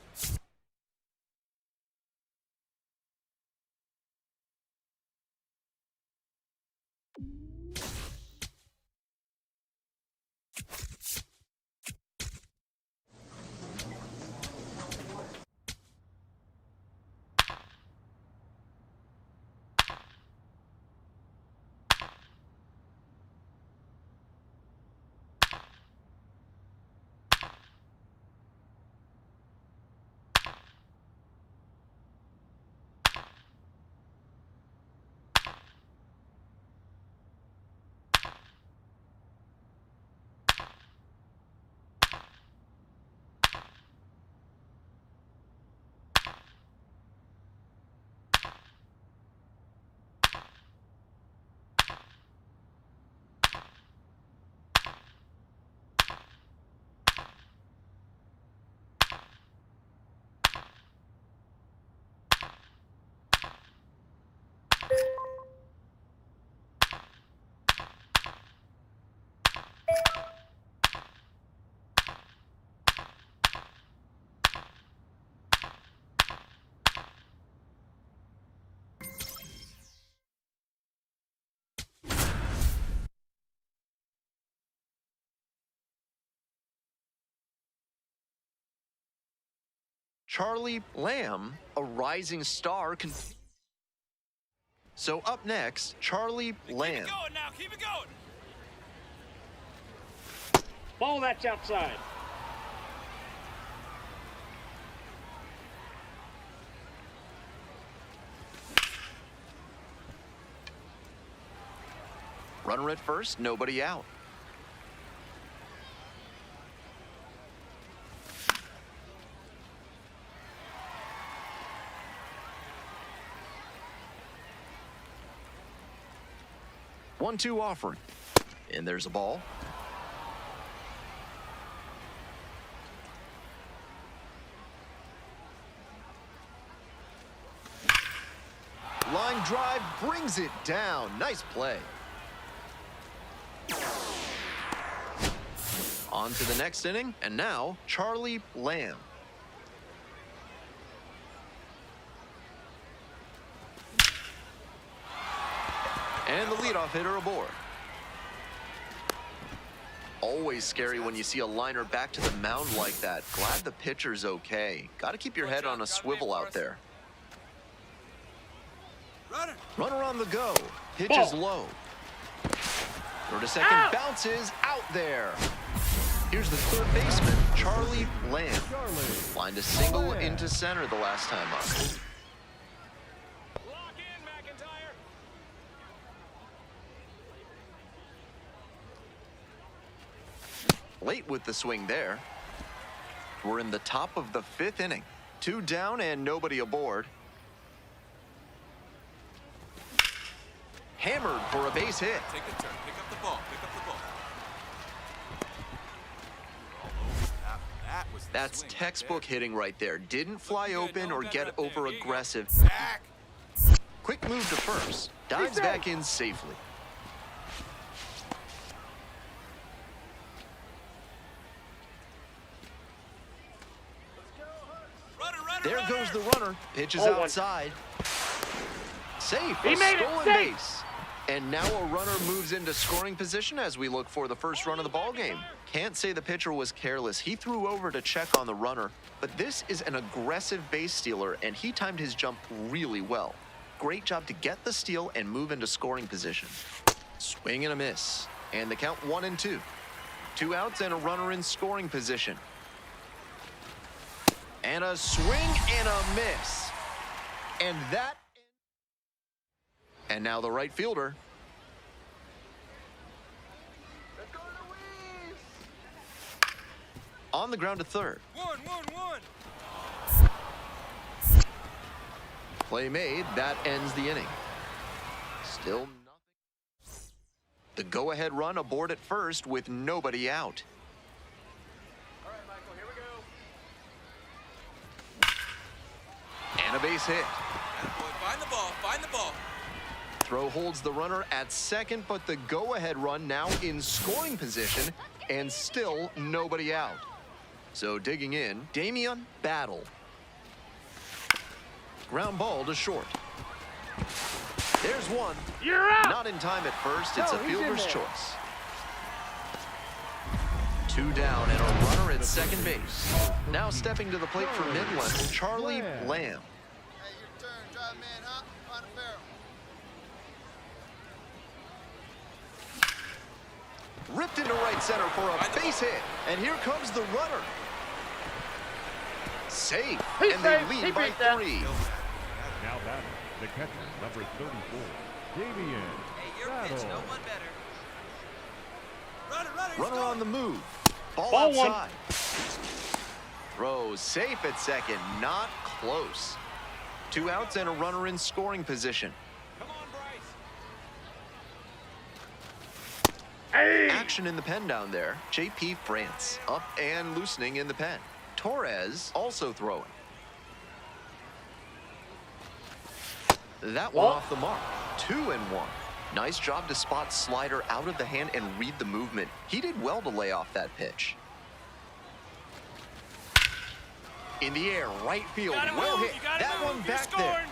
Charlie Lamb, a rising star. So up next, Charlie Lamb. Keep it going now. Keep it going. Ball, that's outside. Runner at first, nobody out. 1-2 offering. And there's a ball. Line drive brings it down. Nice play. On to the next inning, and now Charlie Lamb. And the leadoff hitter aboard. Always scary when you see a liner back to the mound like that. Glad the pitcher's okay. Got to keep your head on a swivel out there. Runner on the go. Pitch is low. Throw to second, bounces out there. Here's the third baseman, Charlie Lamb. Lined a single into center the last time up. Lock in, McIntyre. Late with the swing there. We're in the top of the 5th inning. 2 down and nobody aboard. Hammered for a base hit. Take a turn. Pick up the ball. Pick up the ball. That was the That's swing textbook right hitting right there. Didn't fly Looking good, open no or doubt get right there. over Here you go. aggressive. there. Back. Quick move to first. Dives back in safely. There goes the runner. Pitches outside. Safe. He A made it stolen safe. base. And now a runner moves into scoring position as we look for the first run of the ball game. Can't say the pitcher was careless. He threw over to check on the runner, but this is an aggressive base stealer, and he timed his jump really well. Great job to get the steal and move into scoring position. Swing and a miss, and the count 1-2. 2 outs and a runner in scoring position. And a swing and a miss. And now the right fielder. On the ground to third. One. Play made. That ends the inning. Still nothing. The go-ahead run aboard at first with nobody out. All right, Michael, here we go. And a base hit. Boy, find the ball. Throw holds the runner at second, but the go-ahead run now in scoring position and still nobody out. So digging in, Damian Battle. Ground ball to short. There's one. You're out. Not in time at first. It's No, a he's in fielder's there. choice. 2 down and a runner at second base. Now stepping to the plate for Midland, Charlie Lamb. Hey, your turn. Drive a man, huh? Find a barrel. Ripped into right center for a base hit. And here comes the runner. Safe. He's And they safe. He lead by beat that. 3. Now batting, the catcher, number 34, Damian Hey, your pitch, no Battle. one better. Runner on the move. Ball Ball one. outside. Throw safe at second. Not close. 2 outs and a runner in scoring position. Come on, Bryce. Hey. Action in the pen down there. JP France up and loosening in the pen. Torres also throwing. That one What? off the mark. 2-1. Nice job to spot slider out of the hand and read the movement. He did well to lay off that pitch. In the air, right field, Gotta well move, hit. you gotta That move, one you're back there. scoring.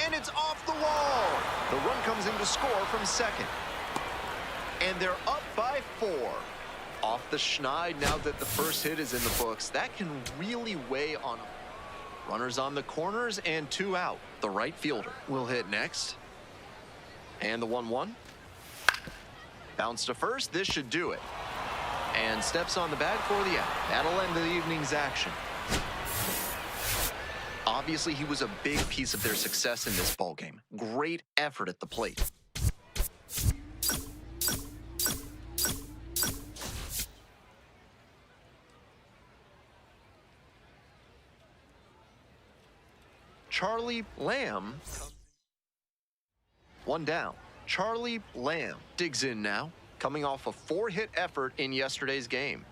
And it's off the wall. The run comes in to score from second. And they're up by 4. Off the schneid now that the first hit is in the books. That can really weigh on them. Runners on the corners and 2 out. The right fielder will hit next. And the 1-1. Bounce to first. This should do it. And steps on the bag for the out. That'll end the evening's action. Obviously, he was a big piece of their success in this ballgame. Great effort at the plate. Charlie Lamb. 1 down. Charlie Lamb digs in now, coming off a 4-hit effort in yesterday's game.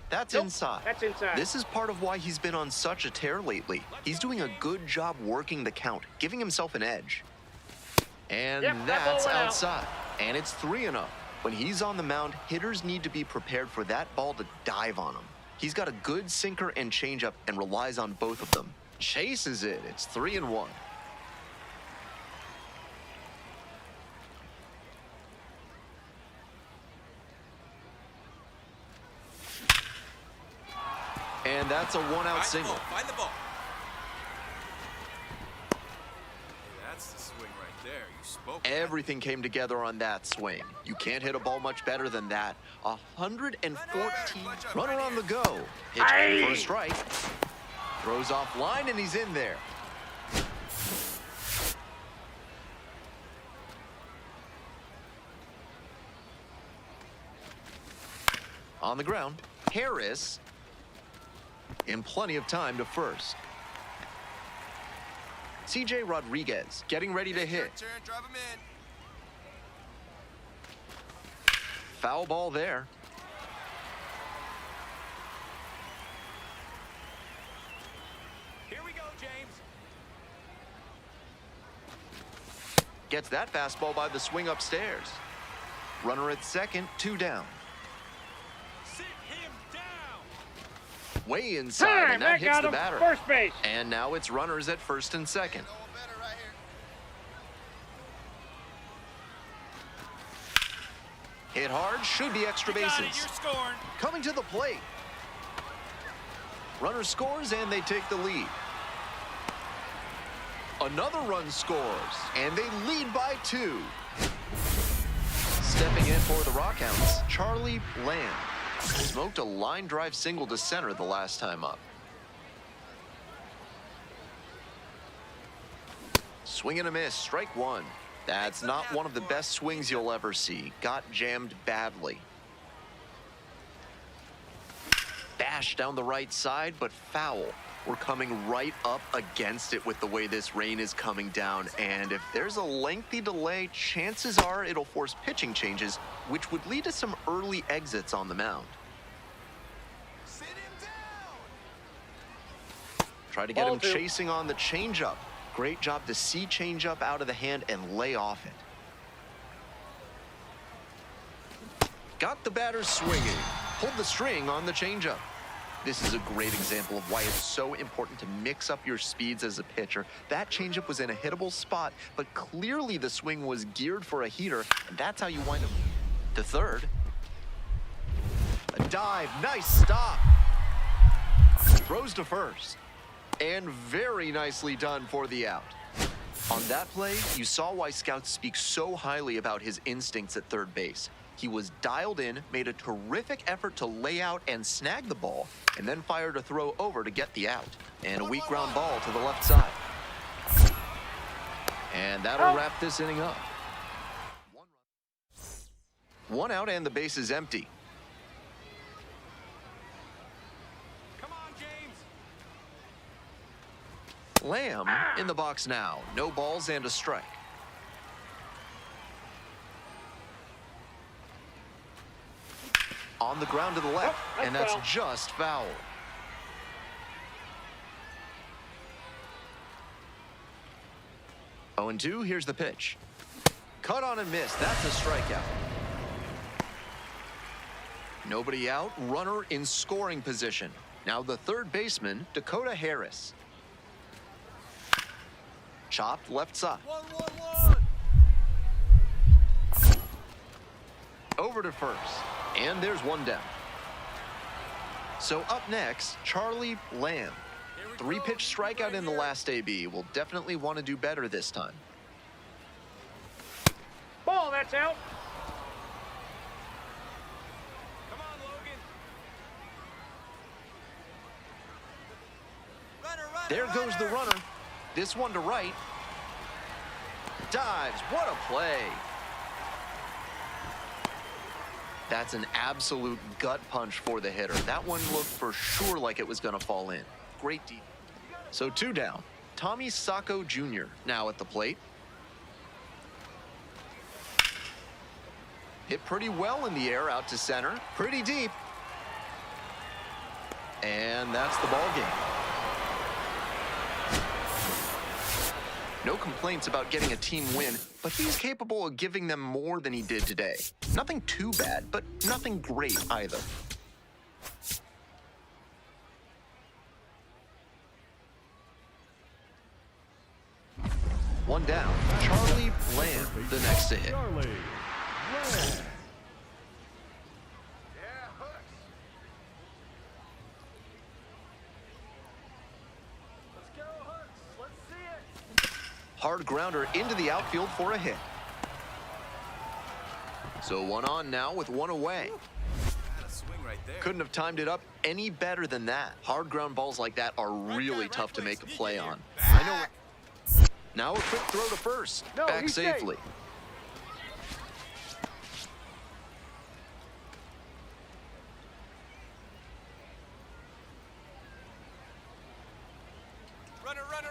That's inside. That's inside. This is part of why he's been on such a tear lately. He's doing a good job working the count, giving himself an edge. And Yep, that ball that's went out. outside. And it's 3-0. When he's on the mound, hitters need to be prepared for that ball to dive on him. He's got a good sinker and changeup and relies on both of them. Chases it. It's 3-1. And that's a 1-out single. Find the ball. That's the swing right there. You spoke. Everything came together on that swing. You can't hit a ball much better than that. 114. Runner on the go. Pitch in for a strike. Throws off line and he's in there. On the ground, Harris in plenty of time to first. CJ Rodriguez getting ready to hit. Your turn. Drive him in. Foul ball there. Here we go, James. Gets that fastball by the swing upstairs. Runner at second, 2 down. Sit him down. Way inside, Time. and that That hits got the him. batter. First base. And now it's runners at first and second. No one better right here. Hit hard, should be extra You got it. bases. You're scoring. Coming to the plate. Runner scores and they take the lead. Another run scores, and they lead by 2. Stepping in for the Rockhounds, Charlie Lamb. Smoked a line drive single to center the last time up. Swing and a miss, strike 1. That's not one of the best swings you'll ever see. Got jammed badly. Bash down the right side, but foul. We're coming right up against it with the way this rain is coming down, and if there's a lengthy delay, chances are it'll force pitching changes, which would lead to some early exits on the mound. Sit him down. Try to get him Ball 2. chasing on the changeup. Great job to see changeup out of the hand and lay off it. Got the batter swinging. Pulled the string on the changeup. This is a great example of why it's so important to mix up your speeds as a pitcher. That changeup was in a hittable spot, but clearly the swing was geared for a heater, and that's how you wind up. The third. A dive, nice stop. Throws to first. And very nicely done for the out. On that play, you saw why scouts speak so highly about his instincts at third base. He was dialed in, made a terrific effort to lay out and snag the ball, and then fired a throw over to get the out. And a weak ground ball to the left side. And that'll wrap this inning up. 1 out and the base is empty. Come on, James. Lamb in the box now. No balls and a strike. On the ground to the left, and that's foul. just foul. Oh, and 2, here's the pitch. Cut on and miss, that's a strikeout. Nobody out, runner in scoring position. Now the third baseman, Dakota Harris. Chopped left side. 1-1-1. Over to first, and there's one down. So up next, Charlie Lamb. 3-pitch strikeout in the last AB. Will definitely want to do better this time. Ball, that's out. Come on, Logan. Runner. There goes the runner. This one to right. Dives, what a play. That's an absolute gut punch for the hitter. That one looked for sure like it was going to fall in. Great deep. So 2 down. Tommy Sacco Jr. now at the plate. Hit pretty well in the air out to center. Pretty deep. And that's the ball game. No complaints about getting a team win, but he's capable of giving them more than he did today. Nothing too bad, but nothing great either. One down. Charlie Lamb, the next to hit. Charlie Lamb. Hard grounder into the outfield for a hit. So 1 on now with 1 away. Got a swing right there. Couldn't have timed it up any better than that. Hard ground balls like that are really tough to make a play on. I know. Now a quick throw to first. No, Back he's safe. safely.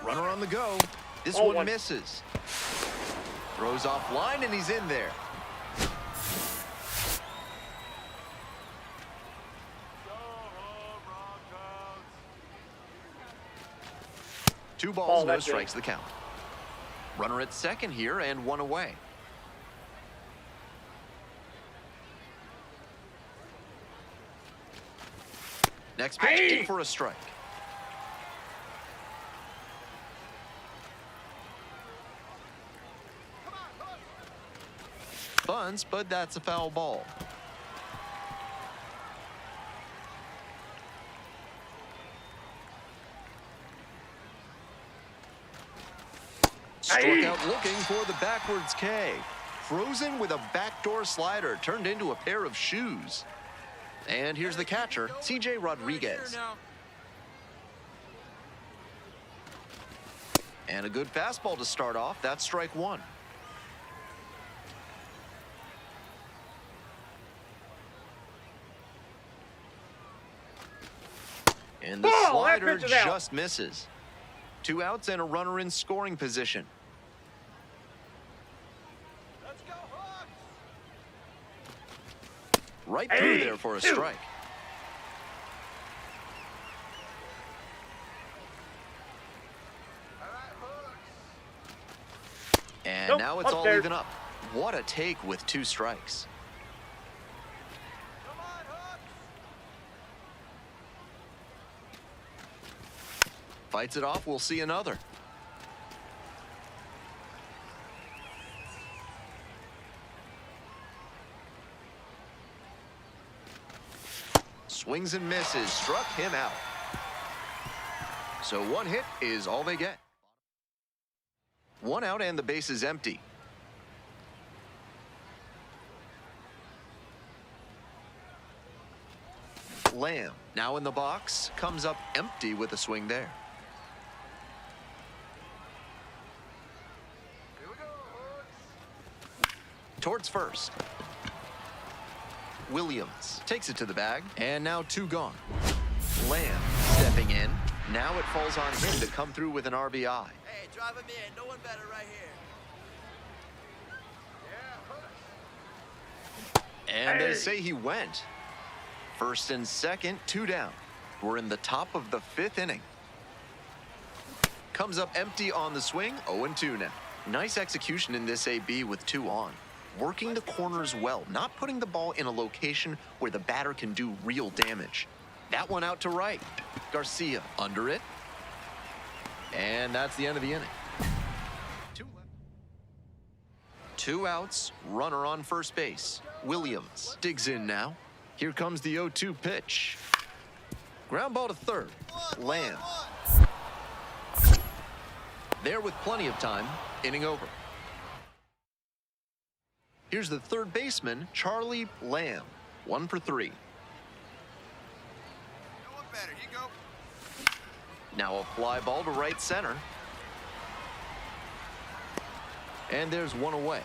Runner on the go. This Ball one 1. misses. Throws off line and he's in there. Two balls, Ball, no that's it. strikes the count. Runner at second here and 1 away. Next pitch Hey! in for a strike. Bunts, but that's a foul ball. Struck out looking for the backwards K. Frozen with a backdoor slider turned into a pair of shoes. And here's the catcher, CJ Rodriguez. And a good fastball to start off. That's strike one. And the Ball, that slider pitch is out. just misses. 2 outs and a runner in scoring position. Let's go, Hawks! Right through there for a strike. All right, Hawks. And Nope, now it's up all there. even up. What a take with 2 strikes. Come on, Hawks! Fights it off, we'll see another. Swings and misses, struck him out. So 1 hit is all they get. 1 out and the base is empty. Lamb, now in the box, comes up empty with a swing there. Here we go, Hawks! Towards first. Williams takes it to the bag, and now 2 gone. Lamb stepping in. Now it falls on him to come through with an RBI. Hey, drive him in. No one better right here. Yeah, Hawks! And they say he went. First and second, 2 down. We're in the top of the 5th inning. Comes up empty on the swing, 0-2 now. Nice execution in this AB with 2 on. Working the corners well, not putting the ball in a location where the batter can do real damage. That one out to right. Garcia under it. And that's the end of the inning. 2 left. 2 outs, runner on first base. Williams digs in now. Here comes the 0-2 pitch. Ground ball to third. Lamb. There with plenty of time. Inning over. Here's the third baseman, Charlie Lamb. 1 for 3. No one better. You go. Now a fly ball to right center. And there's 1 away.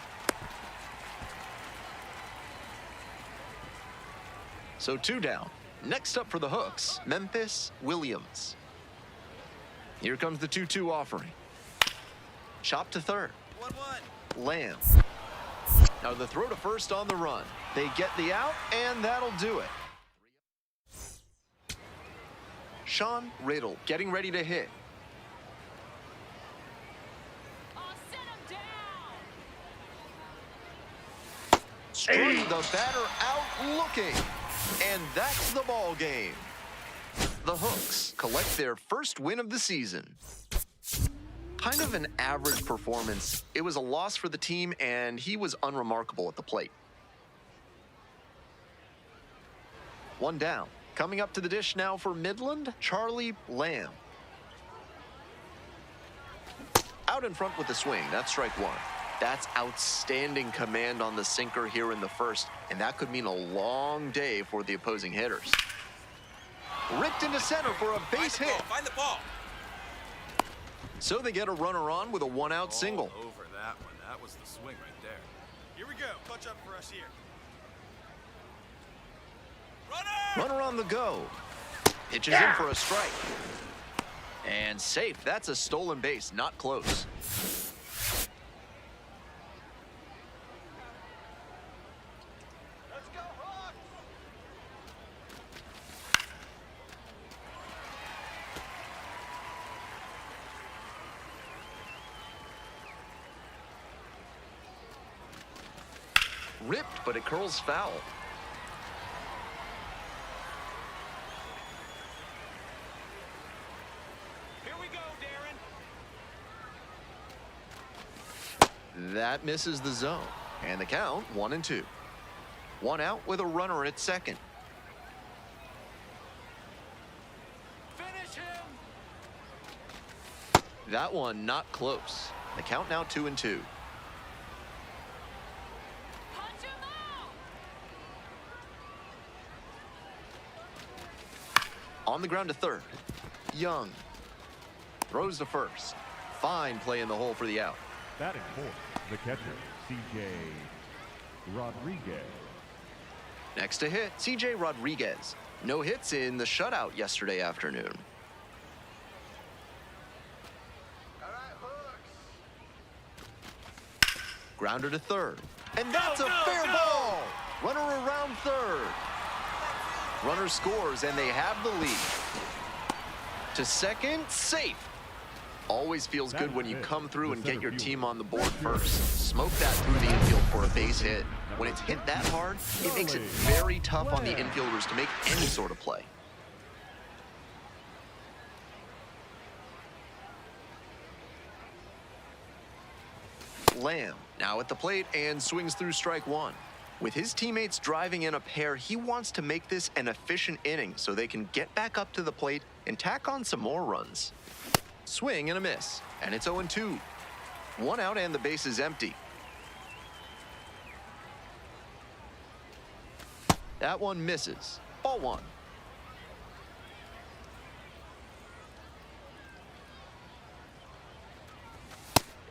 So 2 down. Next up for the Hooks, Memphis Williams. Here comes the 2-2 offering. Chop to third. 1-1. Lamb. Now the throw to first on the run. They get the out, and that'll do it. Sean Riddle getting ready to hit. Oh, send him down! Struck the batter out looking. And that's the ball game. The Hooks collect their first win of the season. Kind of an average performance. It was a loss for the team, and he was unremarkable at the plate. 1 down. Coming up to the dish now for Midland, Charlie Lamb. Out in front with the swing. That's strike 1. That's outstanding command on the sinker here in the first, and that could mean a long day for the opposing hitters. Ripped into center for a base hit. Find the ball. So they get a runner on with a 1-out single. All over that one. That was the swing right there. Here we go. Clutch up for us here. Runner! Runner on the go. Pitches in for a strike. And safe. That's a stolen base, not close. Let's go, Hawks! Ripped, but it curls foul. Here we go, Darren. That misses the zone. And the count, 1-2. 1 out with a runner at second. Finish him. That one not close. The count now 2-2. Punch 'em out! On the ground to third. Young throws to first. Fine play in the hole for the out. Batting fourth, the catcher, C.J. Rodriguez. Next to hit, C.J. Rodriguez. No hits in the shutout yesterday afternoon. All right, hooks. Grounder to third. And that's Go, a go, fair go! ball. Runner around third. Runner scores, and they have the lead. To second, safe. Always feels good when you come through and get your team on the board first. Smoke that through the infield for a base hit. When it's hit that hard, it makes it very tough on the infielders to make any sort of play. Lamb now at the plate and swings through strike one. With his teammates driving in a pair, he wants to make this an efficient inning so they can get back up to the plate and tack on some more runs. Swing and a miss, and it's 0-2. One out and the base is empty. That one misses. Ball one.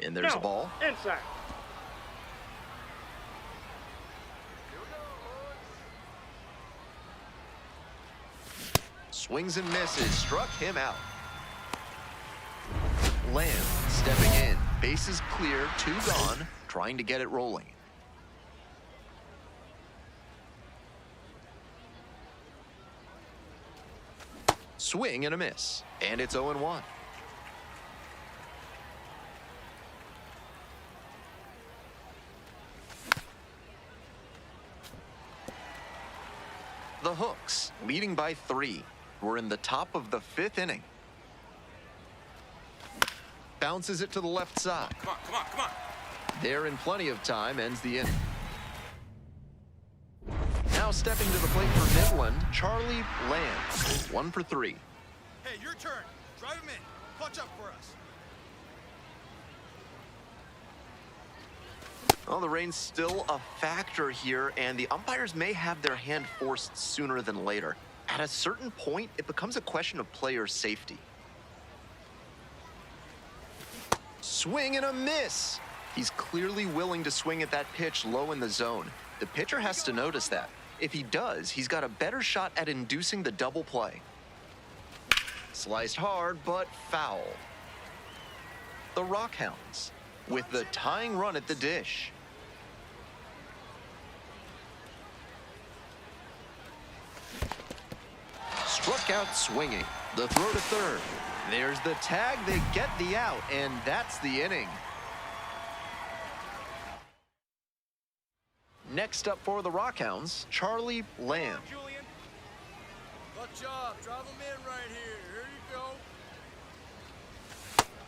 And there's a No. ball. Inside. Swings and misses, struck him out. Lamb stepping in, bases clear, two gone, trying to get it rolling. Swing and a miss, and it's 0-1. The Hooks, leading by 3. We're in the top of the 5th inning. Bounces it to the left side. Come on, come on, come on. There in plenty of time, ends the inning. Now stepping to the plate for Midland, Charlie Lamb. 1 for 3. Hey, your turn. Drive him in. Clutch up for us. Well, the rain's still a factor here, and the umpires may have their hand forced sooner than later. At a certain point, it becomes a question of player safety. Swing and a miss. He's clearly willing to swing at that pitch low in the zone. The pitcher has to notice that. If he does, he's got a better shot at inducing the double play. Sliced hard, but foul. The Rockhounds with the tying run at the dish. Struck out swinging. The throw to third. There's the tag. They get the out, and that's the inning. Next up for the Rockhounds, Charlie Lamb. Julian. Clutch up. Drive him in right here. Here you go.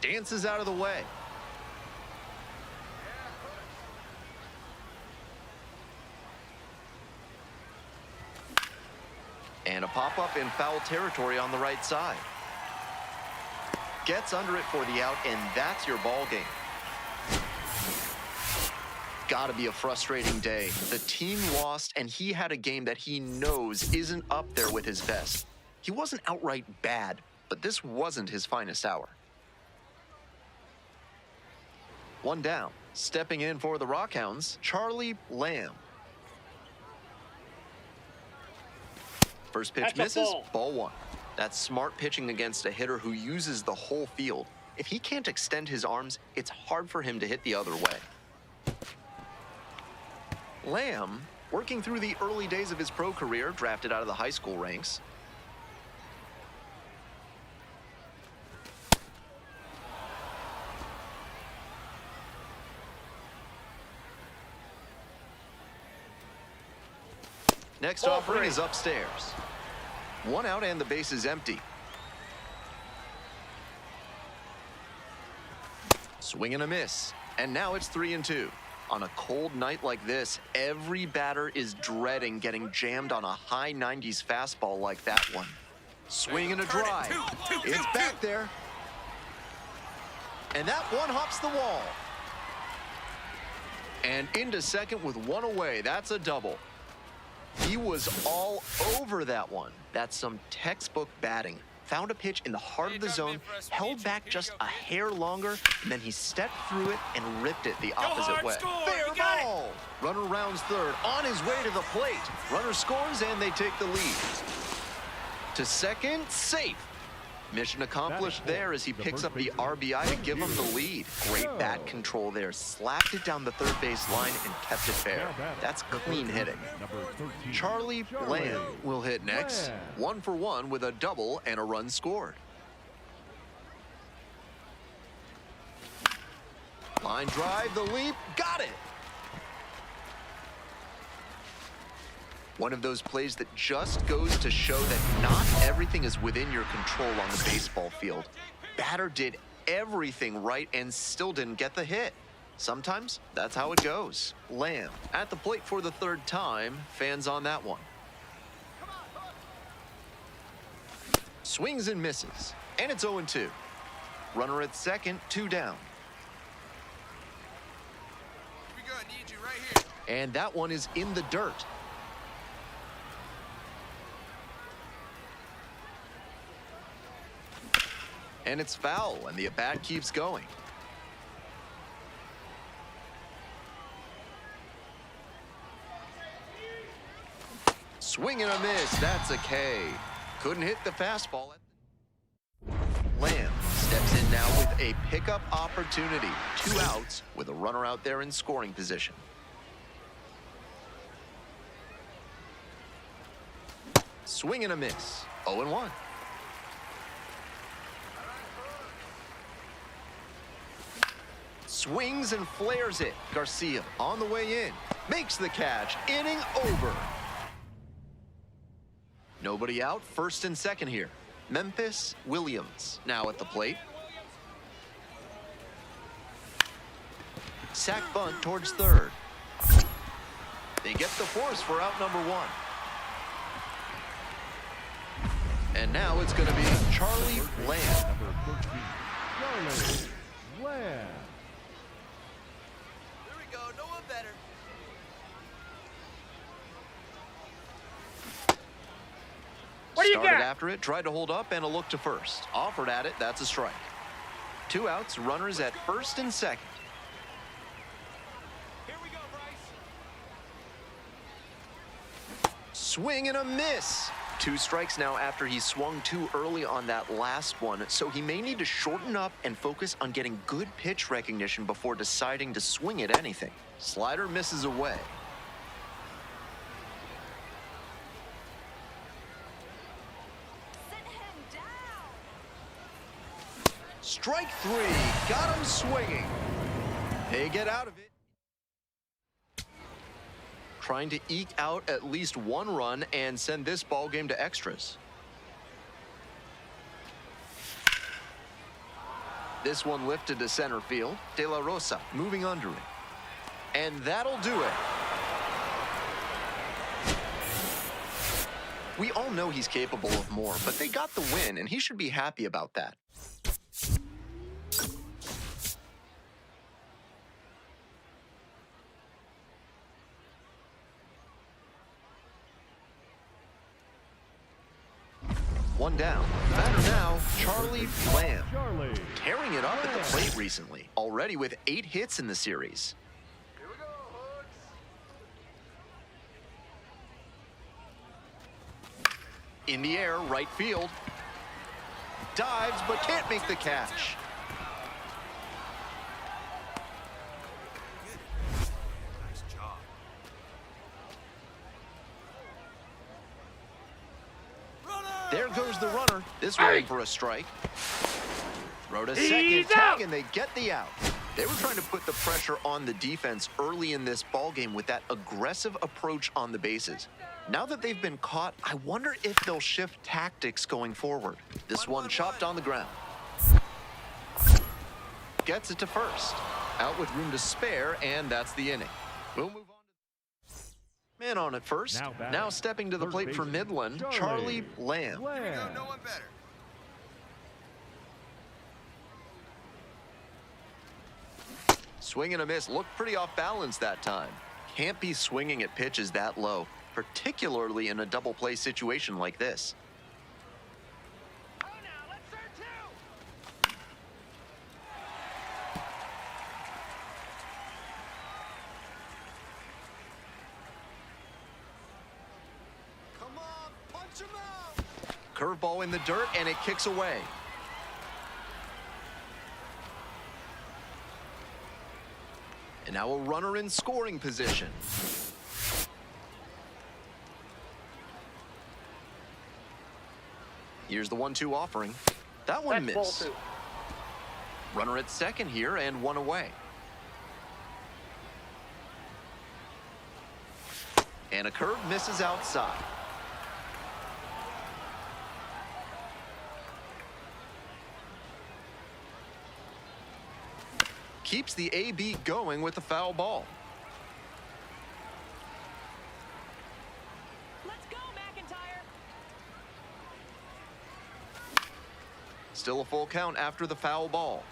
Dances out of the way. And a pop-up in foul territory on the right side. Gets under it for the out, and that's your ball game. Gotta be a frustrating day. The team lost, and he had a game that he knows isn't up there with his best. He wasn't outright bad, but this wasn't his finest hour. One down. Stepping in for the Rockhounds, Charlie Lamb. First pitch That's a misses, ball. ball one. That's smart pitching against a hitter who uses the whole field. If he can't extend his arms, it's hard for him to hit the other way. Lamb, working through the early days of his pro career, drafted out of the high school ranks. Next Ball offering three. is upstairs. One out and the base is empty. Swing and a miss. And now it's 3-2. On a cold night like this, every batter is dreading getting jammed on a high 90s fastball like that one. Swing and a drive. It's back there. And that one hops the wall. And into second with one away. That's a double. He was all over that one. That's some textbook batting. Found a pitch in the heart of the zone, held back just a hair longer, and then he stepped through it and ripped it the opposite hard, way. score, Fair you got it. ball! Runner rounds third, on his way to the plate. Runner scores, and they take the lead. To second, safe. Mission accomplished there as he picks up the RBI to give him the lead. Great bat control there. Slapped it down the third base line and kept it fair. That's clean hitting. Charlie Bland will hit next. 1 for 1 with a double and a run scored. Line drive, the leap, got it. One of those plays that just goes to show that not everything is within your control on the baseball field. Batter did everything right and still didn't get the hit. Sometimes that's how it goes. Lamb at the plate for the third time. Fans on that one. Swings and misses. And it's 0-2. Runner at second, 2 down. Here we go. I need you right here. And that one is in the dirt. And it's foul, and the at-bat keeps going. Swing and a miss, that's a K. Couldn't hit the fastball. Lamb steps in now with a pickup opportunity. 2 outs with a runner out there in scoring position. Swing and a miss, 0-1. Swings and flares it. Garcia on the way in. Makes the catch. Inning over. Nobody out. First and second here. Memphis Williams now at the plate. Sack bunt towards third. They get the force for out number 1. And now it's going to be Charlie Bland. Number 13, Charlie Bland. There we go. No one better. What do you Started got? after it, tried to hold up, and a look to first. Offered at it, that's a strike. 2 outs, runners at first and second. Here we go, Bryce. Swing and a miss. 2 strikes now after he swung too early on that last one, so he may need to shorten up and focus on getting good pitch recognition before deciding to swing at anything. Slider misses away. Sit him down. Strike 3, got him swinging. They get out of it. Trying to eke out at least 1 run and send this ball game to extras. This one lifted to center field. De La Rosa moving under it. And that'll do it. We all know he's capable of more, but they got the win, and he should be happy about that. One down. Batter now, Charlie Bland. Charlie. Tearing it up at the plate recently. Already with 8 hits in the series. Here we go, Hooks. In the air, right field. Dives, but can't make the catch. Nice job. There goes the runner. This one in for a strike. Throw to second, He's tag, out. and they get the out. They were trying to put the pressure on the defense early in this ballgame with that aggressive approach on the bases. Now that they've been caught, I wonder if they'll shift tactics going forward. This one chopped on the ground. Gets it to first. Out with room to spare, and that's the inning. We'll move on. Man on at first. Now stepping to the Third plate for baseman, Midland, Charlie Lamb. Here we go. Bland. No one better. Swing and a miss. Looked pretty off balance that time. Can't be swinging at pitches that low, particularly in a double play situation like this. Oh, now, let's serve two. Come on, punch him out. Curveball in the dirt, and it kicks away. And now a runner in scoring position. Here's the 1-2 offering. That one That's ball missed. two. Runner at second here and one away. And a curve misses outside. Keeps the AB going with the foul ball. Let's go, McIntyre. Still a full count after the foul ball.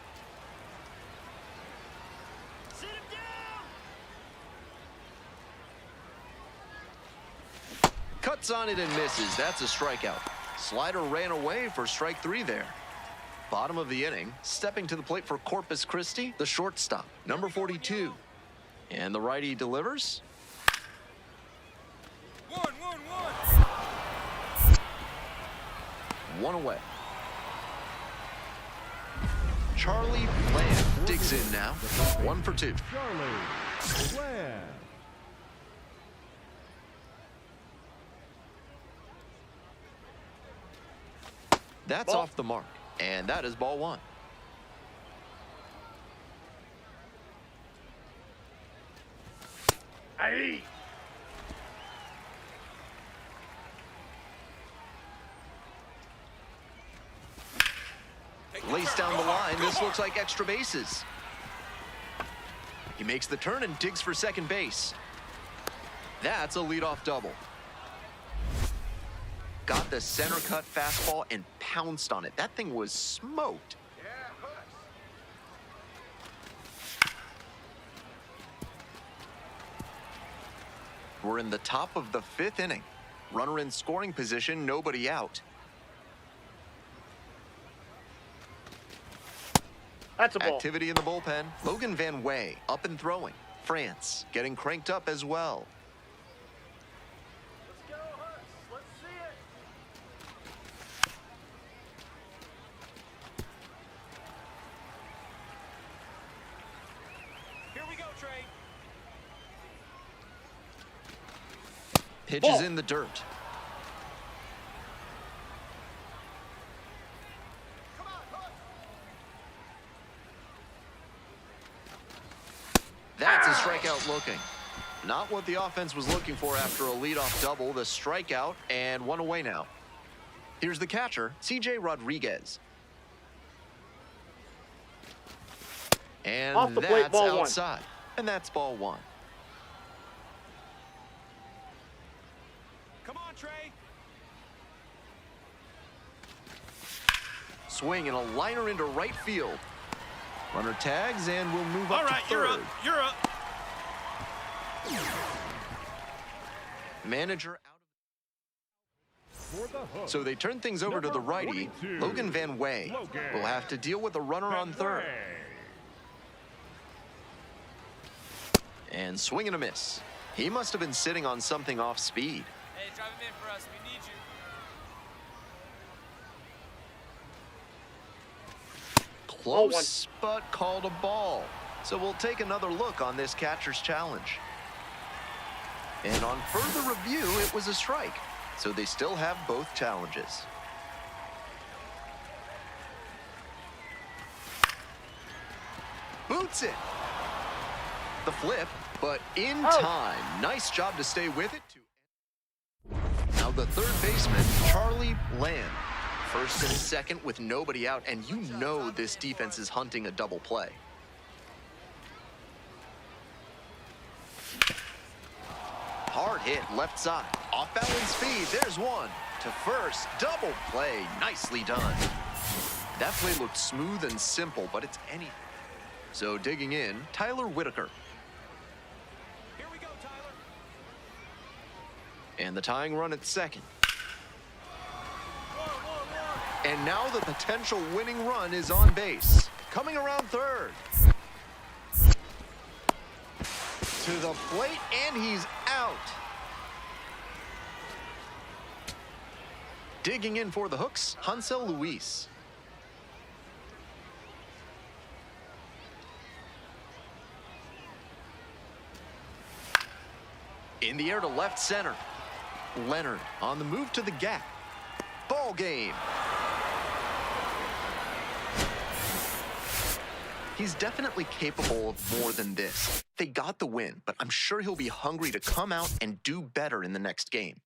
Sit him down. Cuts on it and misses. That's a strikeout. Slider ran away for strike 3 there. Bottom of the inning, stepping to the plate for Corpus Christi, the shortstop, number 42. And the righty delivers. 1-1-1. One away. Charlie Lamb digs in now. 1 for 2. Charlie Lamb. That's Ball. off the mark. And that is ball 1. Aye. Lace down the line. This looks like extra bases. He makes the turn and digs for second base. That's a leadoff double. Got the center cut fastball and pounced on it. That thing was smoked. We're in the top of the 5th inning. Runner in scoring position, nobody out. That's a ball. Activity in the bullpen. Logan Van Way up and throwing. France getting cranked up as well. Let's go, Hurts. Let's see it. Here we go, Trey. Pitch is Ball. in the dirt. Come on, Hook. That's a strikeout looking. Not what the offense was looking for after a leadoff double. The strikeout and one away now. Here's the catcher, CJ Rodriguez. And Off the plate, that's ball 1. outside. And that's ball 1. Come on, Trey. Swing and a liner into right field. Runner tags and will move up All right, to you're third. up. You're up. Manager out. For the hook. So they turn things over to the Number righty. 42. Logan Van Way Logan will have to deal with a runner on third. And swing and a miss. He must have been sitting on something off speed. Hey, drive him in for us. We need you. Close, but called a ball. So we'll take another look on this catcher's challenge. And on further review, it was a strike. So they still have both challenges. Boots it. The flip, but in time. Nice job to stay with it. Now the third baseman, Charlie Lamb. First and second with nobody out, and you know this defense is hunting a double play. Hard hit left side. Off balance speed. There's one. To first. Double play. Nicely done. That play looked smooth and simple, but it's anything. So digging in, Tyler Whitaker. Here we go, Tyler. And the tying run at second. And now the potential winning run is on base. Coming around third. To the plate, and he's out. Digging in for the hooks, Hansel Luis. In the air to left center. Leonard on the move to the gap. Ball game. He's definitely capable of more than this. They got the win, but I'm sure he'll be hungry to come out and do better in the next game.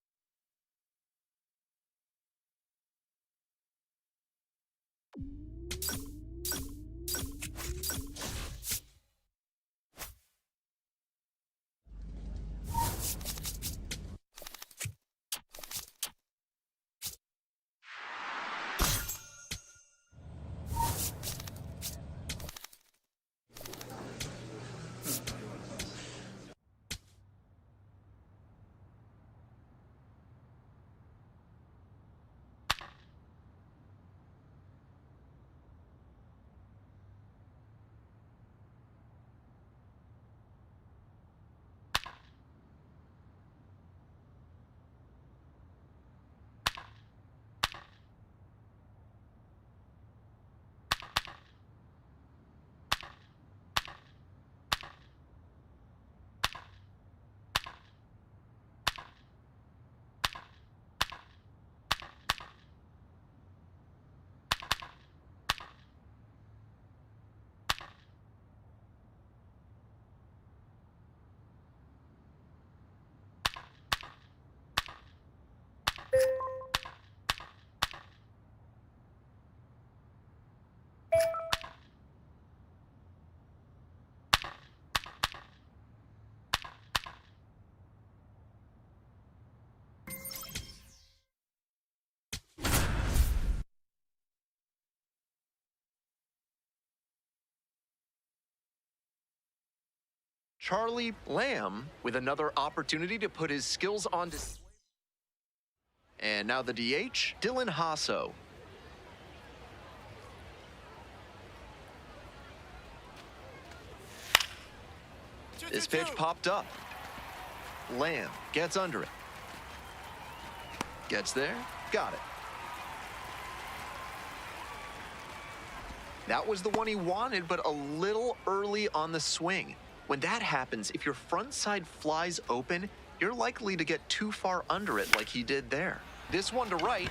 Charlie Lamb with another opportunity to put his skills on display. And now the DH, Dylan Hasso. This pitch popped up. Lamb gets under it. Gets there, got it. That was the one he wanted, but a little early on the swing. When that happens, if your front side flies open, you're likely to get too far under it like he did there. This one to right.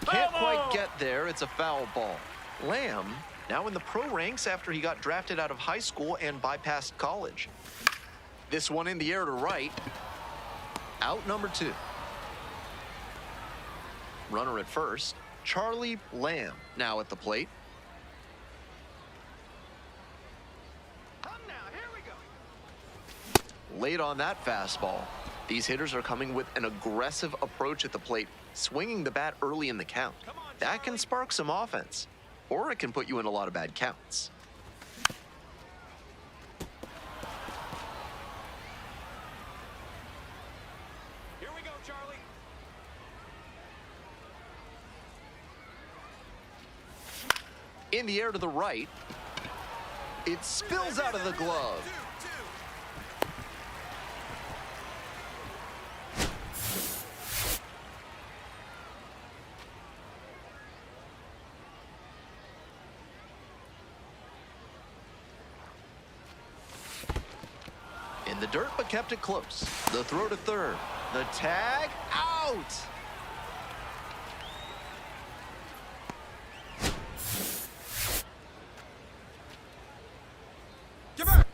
Can't quite get there. It's a foul ball. Lamb now in the pro ranks after he got drafted out of high school and bypassed college. This one in the air to right. Out number 2. Runner at first. Charlie Lamb now at the plate. Late on that fastball. These hitters are coming with an aggressive approach at the plate, swinging the bat early in the count. That can spark some offense, or it can put you in a lot of bad counts. Here we go, Charlie. In the air to the right. It spills out of the glove. In the dirt, but kept it close. The throw to third. The tag, out! Get back!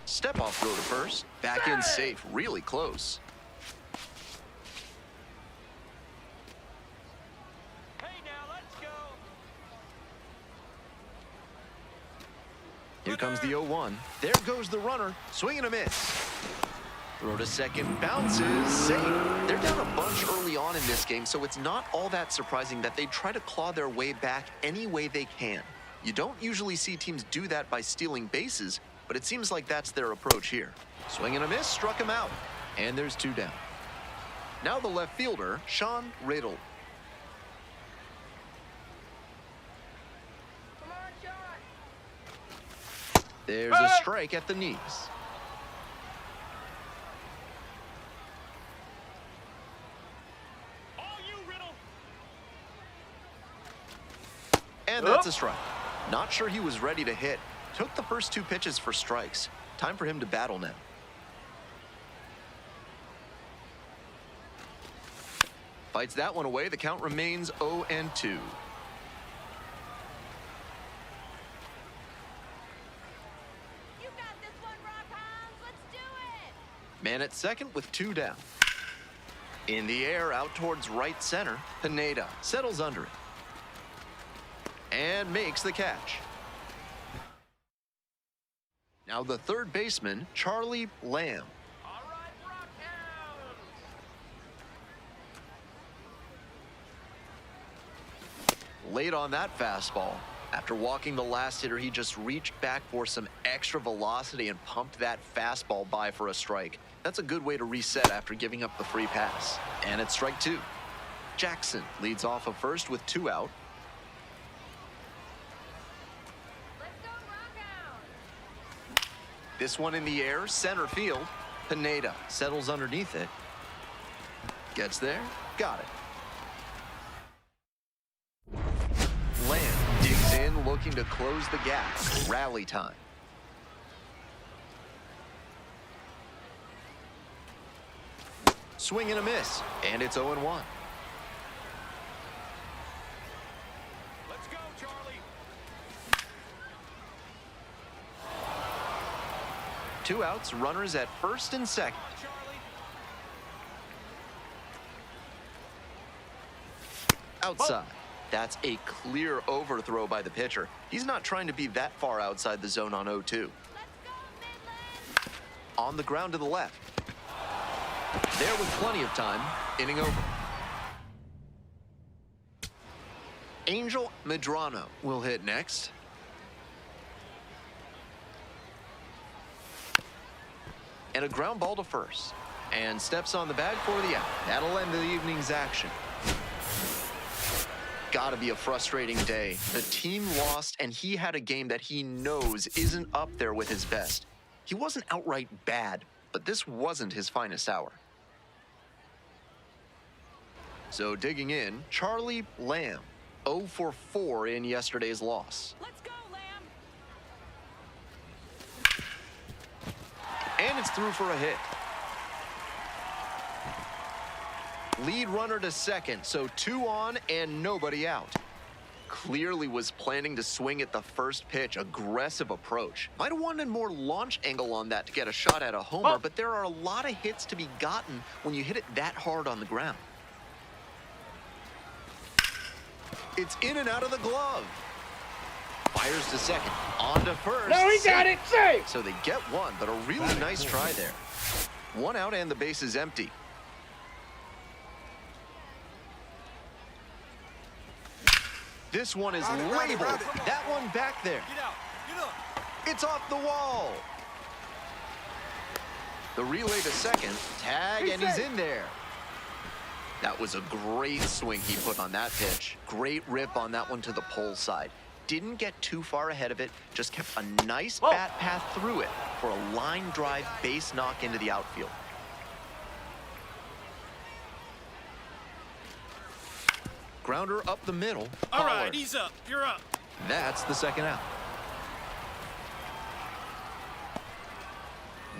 Step off throw to first. Back in safe, really close. Hey, now let's go. Here comes the 0-1. There goes the runner. Swing and a miss. Throw to second. Bounces. Safe. They're down a bunch early on in this game, so it's not all that surprising that they try to claw their way back any way they can. You don't usually see teams do that by stealing bases, but it seems like that's their approach here. Swing and a miss, struck him out. And there's 2 down. Now the left fielder, Sean Riddle. Come on, Sean. There's a strike at the knees. All you, Riddle. And that's a strike. Not sure he was ready to hit. Took the first 2 pitches for strikes. Time for him to battle now. Fights that one away. The count remains 0-2. You got this one, Rock Hounds. Let's do it. Man at second with 2 down. In the air, out towards right center. Pineda settles under it. And makes the catch. Now the third baseman, Charlie Lamb. All right, Rock Hounds. Late on that fastball. After walking the last hitter, he just reached back for some extra velocity and pumped that fastball by for a strike. That's a good way to reset after giving up the free pass. And it's strike 2. Jackson leads off of first with 2 out. Let's go, Rock Hounds. This one in the air, center field. Pineda settles underneath it. Gets there, got it. Lamb digs in, looking to close the gap. Rally time. Swing and a miss, and it's 0-1. Let's go, Charlie. 2 outs, runners at first and second. Charlie. Outside. That's a clear overthrow by the pitcher. He's not trying to be that far outside the zone on 0-2. Let's go, Midland. On the ground to the left. There with plenty of time. Inning over. Angel Medrano will hit next. And a ground ball to first. And steps on the bag for the out. That'll end the evening's action. Gotta be a frustrating day. The team lost, and he had a game that he knows isn't up there with his best. He wasn't outright bad, but this wasn't his finest hour. So digging in, Charlie Lamb, 0 for 4 in yesterday's loss. Let's go, Lamb. And it's through for a hit. Lead runner to second, so 2 on and nobody out. Clearly was planning to swing at the first pitch. Aggressive approach. Might have wanted more launch angle on that to get a shot at a homer, but there are a lot of hits to be gotten when you hit it that hard on the ground. It's in and out of the glove. Fires to second. On to first. No, he got it. Safe. So they get one, but a really nice try there. 1 out and the base is empty. This one is labeled. That one back there. Get out. Get up. It's off the wall. The relay to second. Tag, and he's in there. That was a great swing he put on that pitch. Great rip on that one to the pole side. Didn't get too far ahead of it, just kept a nice bat path through it for a line drive base knock into the outfield. Grounder up the middle. All Pollard. right, he's up. You're up. That's the second out.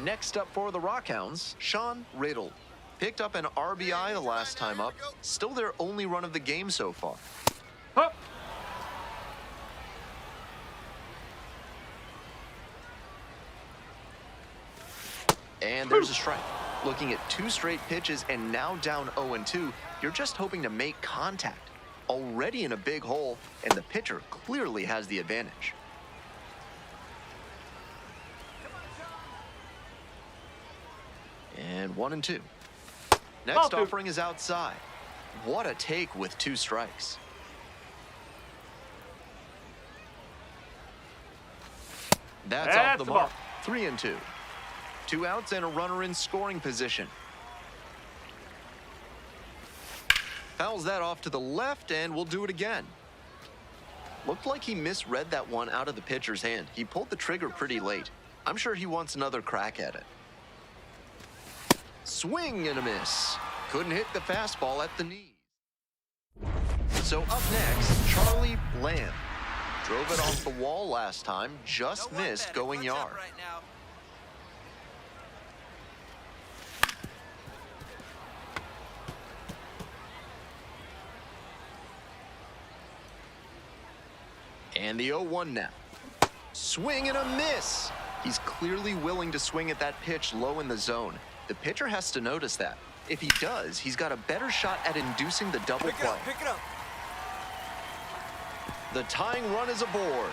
Next up for the Rockhounds, Sean Riddle. Picked up an RBI the last time up. Still their only run of the game so far. Hup. And there's a strike. Looking at 2 straight pitches and now down 0-2, you're just hoping to make contact. Already in a big hole, and the pitcher clearly has the advantage. And 1-2. Next offering is outside. What a take with 2 strikes. That's off That's the the mark. ball. 3-2. 2 outs and a runner in scoring position. Fouls that off to the left, and we'll do it again. Looked like he misread that one out of the pitcher's hand. He pulled the trigger pretty late. I'm sure he wants another crack at it. Swing and a miss. Couldn't hit the fastball at the knees. So up next, Charlie Lamb. Drove it off the wall last time, just missed going yard. Right now. And the 0-1 now. Swing and a miss. He's clearly willing to swing at that pitch low in the zone. The pitcher has to notice that. If he does, he's got a better shot at inducing the double play. Pick it up. The tying run is aboard.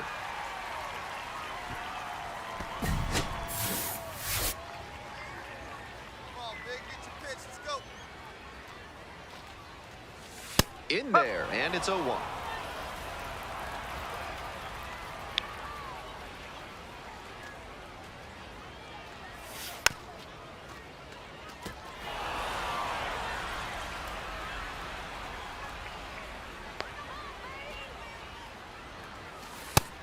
Come on, Big, get your pitch. Let's go. In there, and it's 0-1.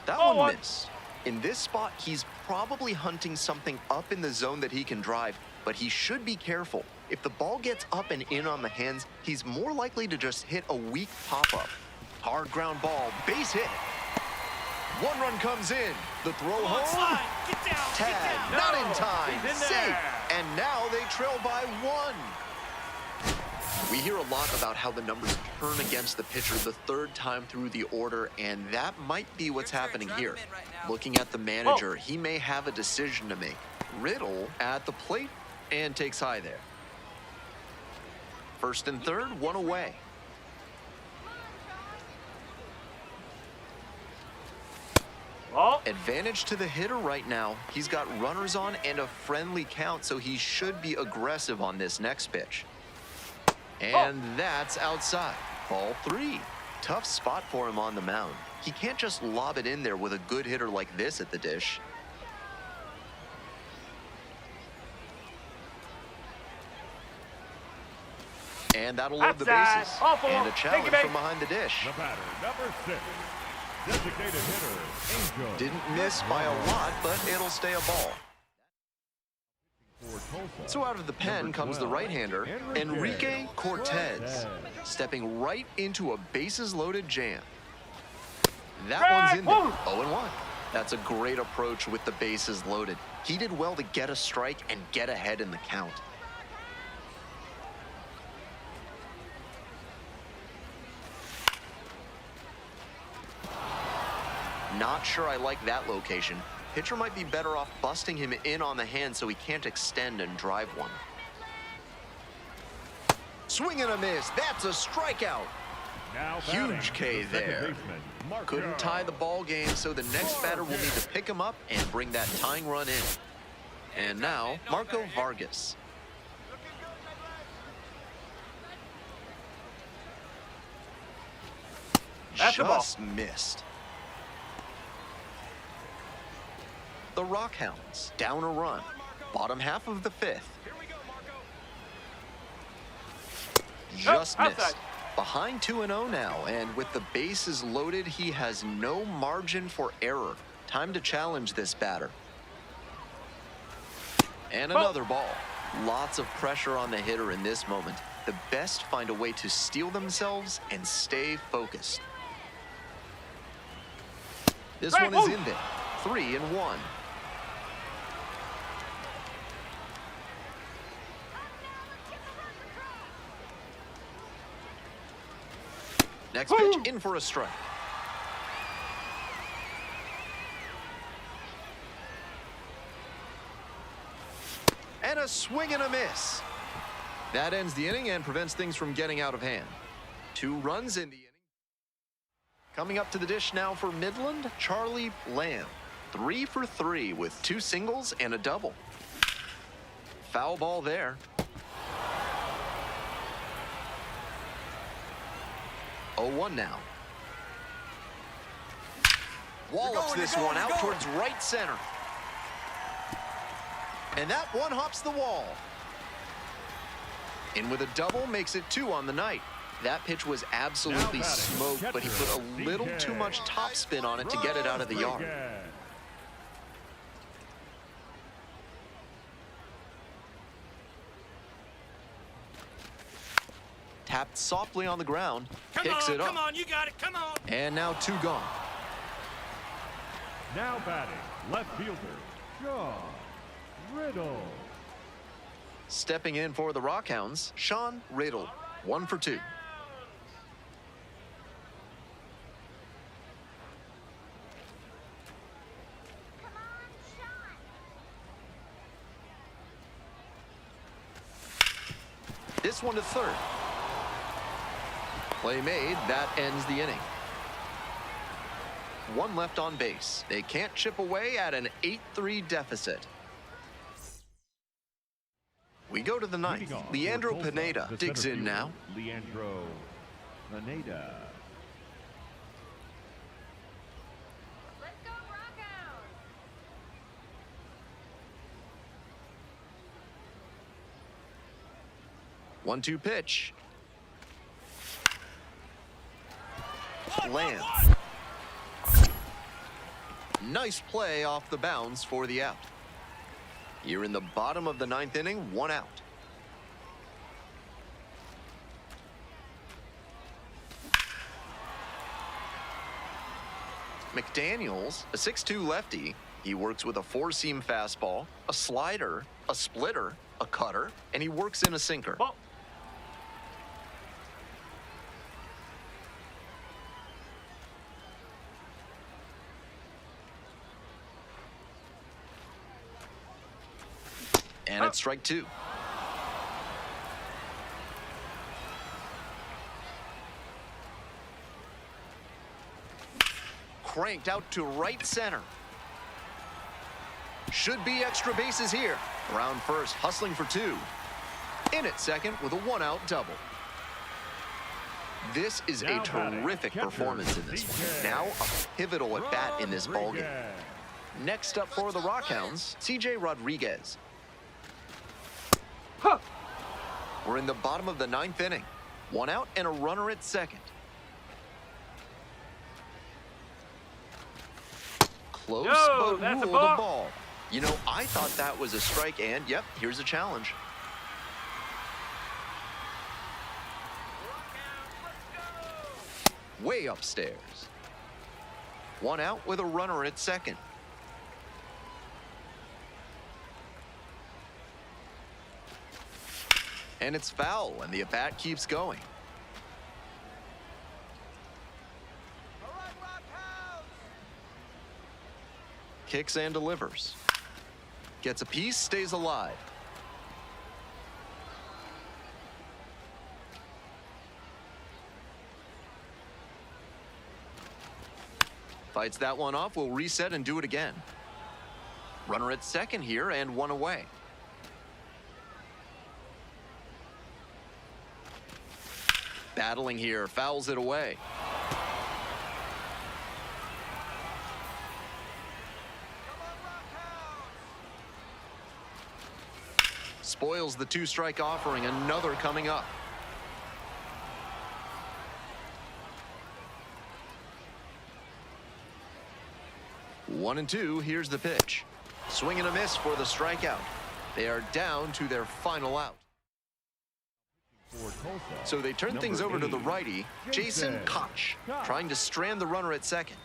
That one missed. In this spot, he's probably hunting something up in the zone that he can drive, but he should be careful. If the ball gets up and in on the hands, he's more likely to just hit a weak pop-up. Hard ground ball, base hit. 1 run comes in. The throw home. Slide. Get down. Tag, Get down. not No, in time. he's in Safe. there. And now they trail by 1. We hear a lot about how the numbers turn against the pitcher the 3rd time through the order, and that might be what's Your turn. happening Drive here. him in right now. Looking at the manager, he may have a decision to make. Riddle at the plate and takes high there. 1st and 3rd, 1 away. Ball. Advantage to the hitter right now. He's got runners on and a friendly count, so he should be aggressive on this next pitch. And that's outside. Ball 3. Tough spot for him on the mound. He can't just lob it in there with a good hitter like this at the dish. And that'll load the Outside. bases. Off ball. And a Take it challenge back. from behind the dish. The batter, number 6. Designated hitter, Angel. Didn't miss by a lot, but it'll stay a ball. For Tulsa. So out of the pen Number comes the 12, right-hander, Enrique Cortez, stepping right into a bases-loaded jam. That one's in there, 0-1. That's a great approach with the bases loaded. He did well to get a strike and get ahead in the count. Not sure I like that location. Pitcher might be better off busting him in on the hand so he can't extend and drive one. Swing and a miss. That's a strikeout. Now Huge batting, K the second there. baseman, Marco. Couldn't tie the ball game, so the next batter will need to pick him up and bring that tying run in. And now, Marco Vargas. That's the ball. Just missed. The Rockhounds down a run. Bottom half of the 5th. Just outside. missed. Behind 2-0 now, and with the bases loaded, he has no margin for error. Time to challenge this batter. And another ball. Lots of pressure on the hitter in this moment. The best find a way to steel themselves and stay focused. This one is in there. 3-1. Next pitch in for a strike. And a swing and a miss. That ends the inning and prevents things from getting out of hand. 2 runs in the inning. Coming up to the dish now for Midland, Charlie Lamb. 3 for 3 with 2 singles and a double. Foul ball there. 0-1 now. Wallops this one out towards right center. And that one hops the wall. In with a double makes it 2 on the night. That pitch was absolutely Now batting, smoked, but he put a little catcher, too much topspin on it to get it out of the yard. Rodriguez. Tapped softly on the ground, Come picks on, it up. come on, you got it, come on. And now 2 gone. Now batting, left fielder, Shaw Riddle. Stepping in for the Rockhounds, Sean Riddle, 1 for 2. Come on, Sean. This one to third. Play made, that ends the inning. 1 left on base. They can't chip away at an 8-3 deficit. We go to the ninth. Leading off Leandro for Tulsa, Pineda the digs center in fielder, now. Leandro Pineda. Let's go, Rockhounds. 1-2 pitch. One, Lands. one. Nice play off the bounds for the out. You're in the bottom of the 9th inning, 1 out. McDaniels, a 6'2 lefty. He works with a 4-seam fastball, a slider, a splitter, a cutter, and he works in a sinker. Ball. And it's strike 2. Cranked out to right center. Should be extra bases here. Around first, hustling for 2. In at second with a 1-out double. This is a Now batting, terrific catcher, performance in this one. CJ Now a pivotal at bat in this ballgame. Rodriguez. Next up for the Rockhounds, CJ Rodriguez. Huh. We're in the bottom of the 9th inning. 1 out and a runner at second. Close, Yo, but that's a ruled a ball. ball. You know, I thought that was a strike, and yep, here's a challenge. Way upstairs. 1 out with a runner at second. And it's foul, and the at-bat keeps going. All right, Rockhounds. Kicks and delivers. Gets a piece, stays alive. Fights that one off, will reset and do it again. Runner at second here and 1 away. Battling here, fouls it away. Come on, Rockhounds. Spoils the 2-strike offering, another coming up. One and 2, here's the pitch. Swing and a miss for the strikeout. They are down to their final out. For Tulsa, So they turn number things over to 8, the righty, Jason Koch, trying to strand the runner at second.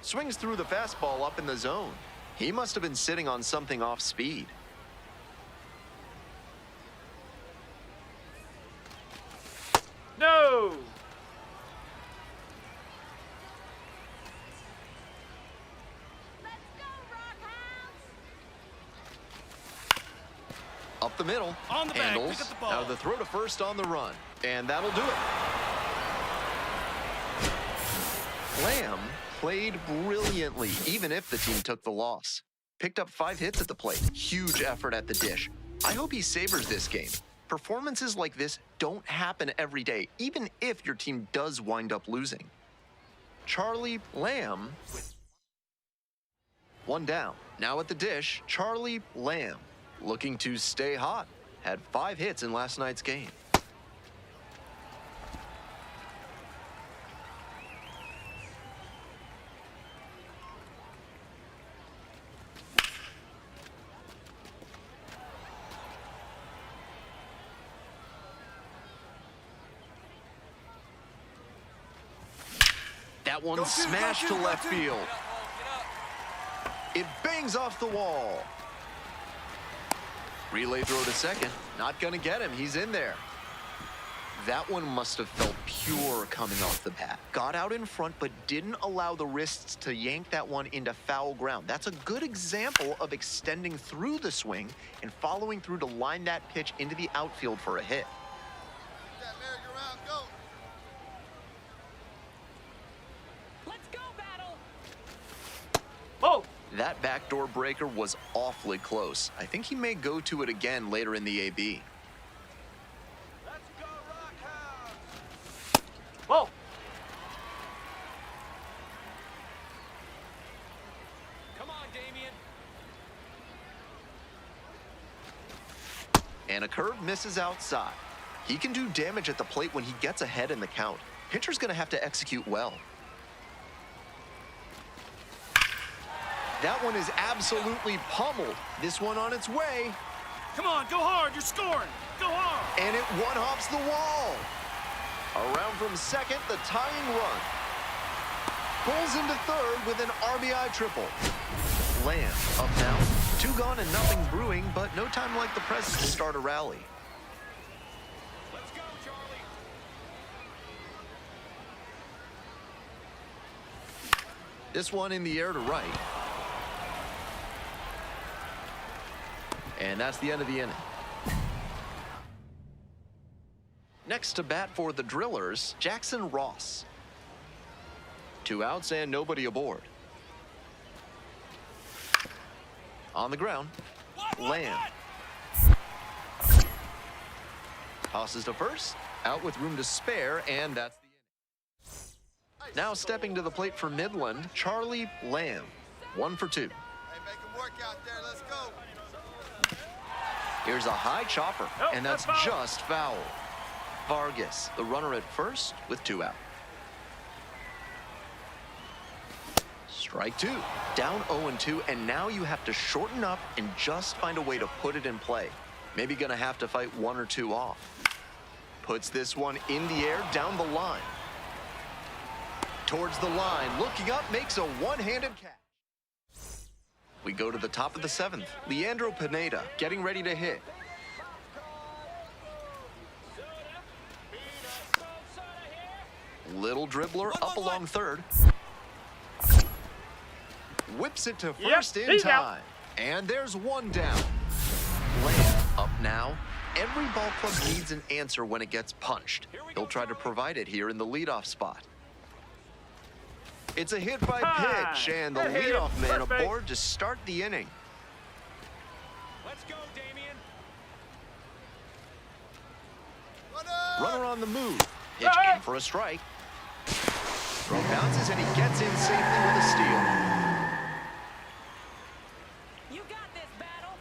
Swings through the fastball up in the zone. He must have been sitting on something off speed. No. Let's go, Rockhounds. Up the middle, On the bag, handles, pick up the ball. now the throw to first on the run, and that'll do it. Lamb played brilliantly, even if the team took the loss. Picked up 5 hits at the plate, huge effort at the dish. I hope he savors this game. Performances like this don't happen every day, even if your team does wind up losing. Charlie Lamb One down. Now at the dish, Charlie Lamb, looking to stay hot. Had 5 hits in last night's game. That one smashed to left field. It bangs off the wall. Relay throw to second. Not gonna get him. He's in there. That one must have felt pure coming off the bat. Got out in front, but didn't allow the wrists to yank that one into foul ground. That's a good example of extending through the swing and following through to line that pitch into the outfield for a hit. That merry-go-round go. Let's go, Battle! Oh! That backdoor breaker was awfully close. I think he may go to it again later in the AB. Let's go, Rockhouse. Whoa! Come on, Damien. And a curve misses outside. He can do damage at the plate when he gets ahead in the count. Pitcher's gonna have to execute well. That one is absolutely pummeled. This one on its way. Come on, go hard. You're scoring. Go hard. And it one-hops the wall. Around from second, the tying run. Pulls into third with an RBI triple. Lamb up now. 2 gone and nothing brewing, but no time like the present to start a rally. Let's go, Charlie. This one in the air to right. And that's the end of the inning. Next to bat for the Drillers, Jackson Ross. 2 outs and nobody aboard. On the ground, Lamb. Tosses to first, out with room to spare, and that's the inning. Now stepping to the plate for Midland, Charlie Lamb. 1 for 2. Hey, make him work out there. Let's go. Here's a high chopper, Nope, and that's that's foul. just foul. Vargas, the runner at first with 2 out. Strike 2. Down 0-2, and now you have to shorten up and just find a way to put it in play. Maybe gonna have to fight 1 or 2 off. Puts this one in the air, down the line. Towards the line, looking up, makes a one-handed catch. We go to the top of the 7th. Leandro Pineda getting ready to hit. Little dribbler up along third. Whips it to first in he's out. time. And there's 1 down. Lamb up now. Every ball club needs an answer when it gets punched. He'll try to provide it here in the leadoff spot. It's a hit by pitch, and the That hit it. leadoff man Perfect. aboard to start the inning. Let's go, Damien. Runner on the move. Pitch Hey! in for a strike. Throw bounces, and he gets in safely with a steal. You got this, Battle!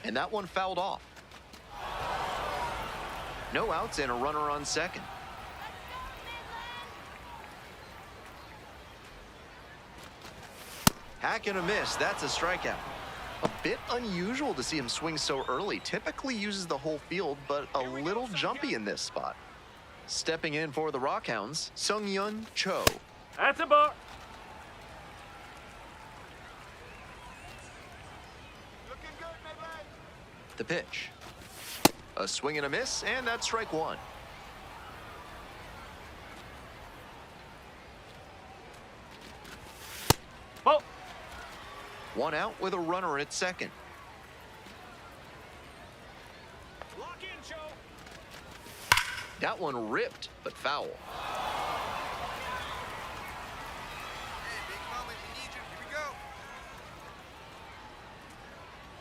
And that one fouled off. No outs and a runner on second. Hack and a miss. That's a strikeout. A bit unusual to see him swing so early. Typically uses the whole field, but a little jumpy in this spot. Stepping in for the Rockhounds, Sung-Yun Cho. That's a ball. Looking good, Midland. The pitch. A swing and a miss, and that's strike 1. Ball. 1 out with a runner at second. Lock in, Joe. That one ripped, but foul. Hey, big moment. We need you. Here we go.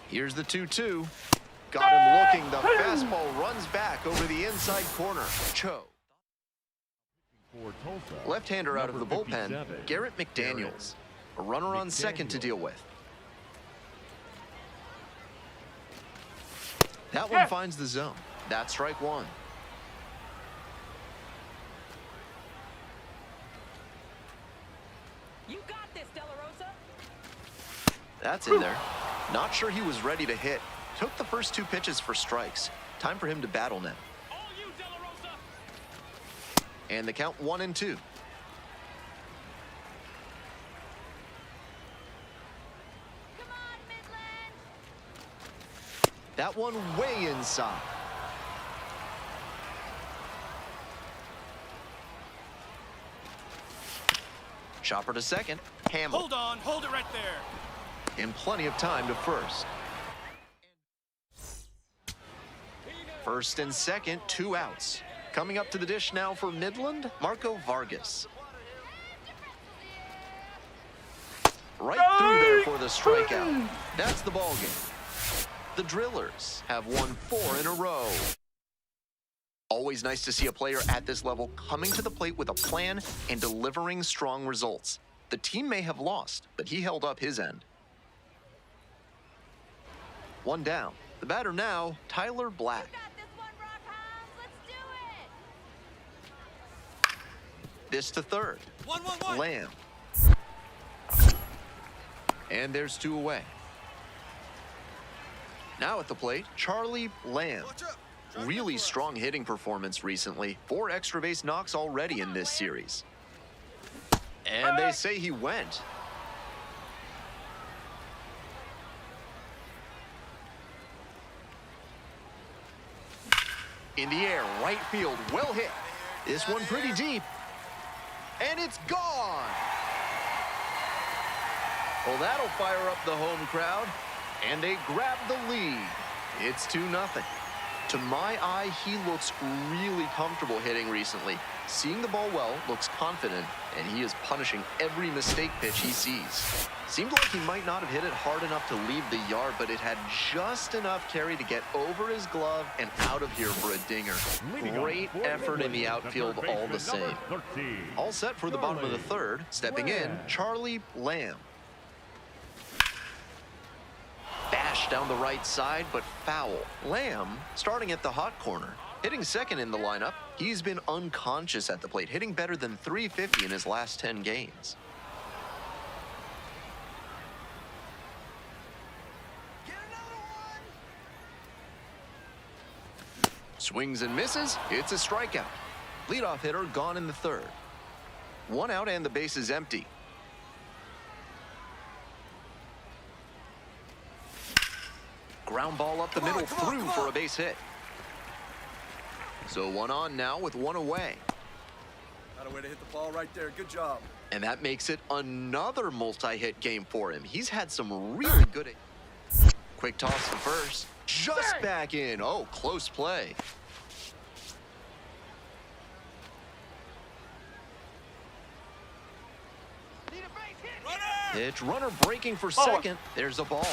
Here's the 2-2. Got him looking. The fastball runs back over the inside corner. Cho. For Tulsa. Left-hander out of the Number bullpen, 57, Garrett McDaniels. A runner on second to deal with. That one finds the zone. That's strike one. You got this, De La Rosa. That's in there. Not sure he was ready to hit. Took the first two pitches for strikes. Time for him to battle now. All you, De La Rosa. And the count 1-2. Come on, Midland. That one way inside. Chopper to second. Hamill. Hold on, hold it right there. And plenty of time to first. First and second, 2 outs. Coming up to the dish now for Midland, Marco Vargas. Right through there for the strikeout. That's the ball game. The Drillers have won 4 in a row. Always nice to see a player at this level coming to the plate with a plan and delivering strong results. The team may have lost, but he held up his end. 1 down. The batter now, Tyler Black. You got this one, Rock Hounds. Let's do it. This to third. 1-1-1. Lamb. And there's 2 away. Now at the plate, Charlie Lamb. Watch up. Drive Really left for us. strong hitting performance recently. 4 extra base knocks already in this series. And they say he went. In the air, right field, well hit. This one pretty deep. And it's gone. Well, that'll fire up the home crowd. And they grab the lead. It's 2-0. To my eye, he looks really comfortable hitting recently. Seeing the ball well, looks confident, and he is punishing every mistake pitch he sees. Seemed like he might not have hit it hard enough to leave the yard, but it had just enough carry to get over his glove and out of here for a dinger. Leading off Great for effort in the Midland, outfield third all the baseman, same. number 13, All set for the bottom of the third. Stepping in, Lamb. Charlie Lamb. Bash down the right side, but foul. Lamb starting at the hot corner. Hitting second in the lineup, he's been unconscious at the plate, hitting better than .350 in his last 10 games. Get another one. Swings and misses, it's a strikeout. Leadoff hitter gone in the third. 1 out and the base is empty. Ground ball up the Come on, middle, come on, through come for on. a base hit. So 1 on now with 1 away. Got a way to hit the ball right there. Good job. And that makes it another multi-hit game for him. He's had some really good... Quick toss to first. Just back in. Oh, close play. Runner! Pitch, runner breaking for second. There's a ball.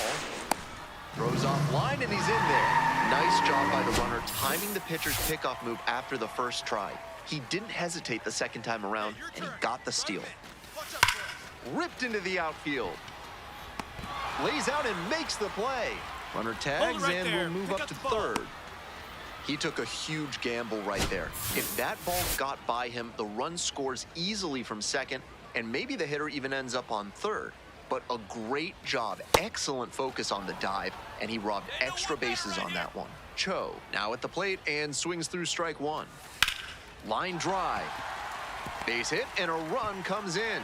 Throws off line, and he's in there. Nice job by the runner, timing the pitcher's pickoff move after the first try. He didn't hesitate the second time around, Your and he turn. got the steal. Watch out for it. Ripped into the outfield. Lays out and makes the play. Runner tags right and there. will move Pick up up to the ball. third. He took a huge gamble right there. If that ball got by him, the run scores easily from second, and maybe the hitter even ends up on third. But a great job, excellent focus on the dive, and he robbed extra bases on that one. Cho now at the plate and swings through strike 1. Line drive. Base hit and a run comes in.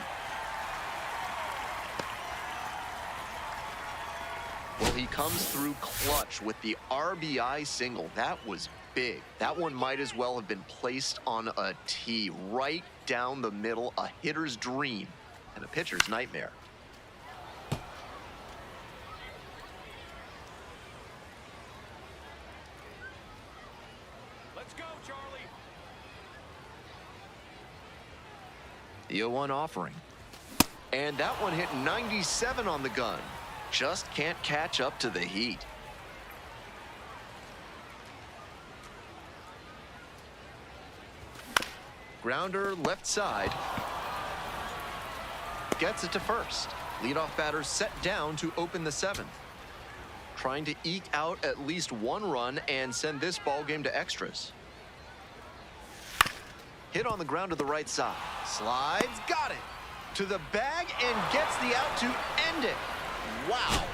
Well, he comes through clutch with the RBI single. That was big. That one might as well have been placed on a tee right down the middle, a hitter's dream and a pitcher's nightmare. Let's go, Charlie. The 0-1 offering. And that one hit 97 on the gun. Just can't catch up to the heat. Grounder left side. Gets it to first. Leadoff batter set down to open the 7th. Trying to eke out at least 1 run and send this ball game to extras. Hit on the ground to the right side. Slides, got it. To the bag and gets the out to end it. Wow.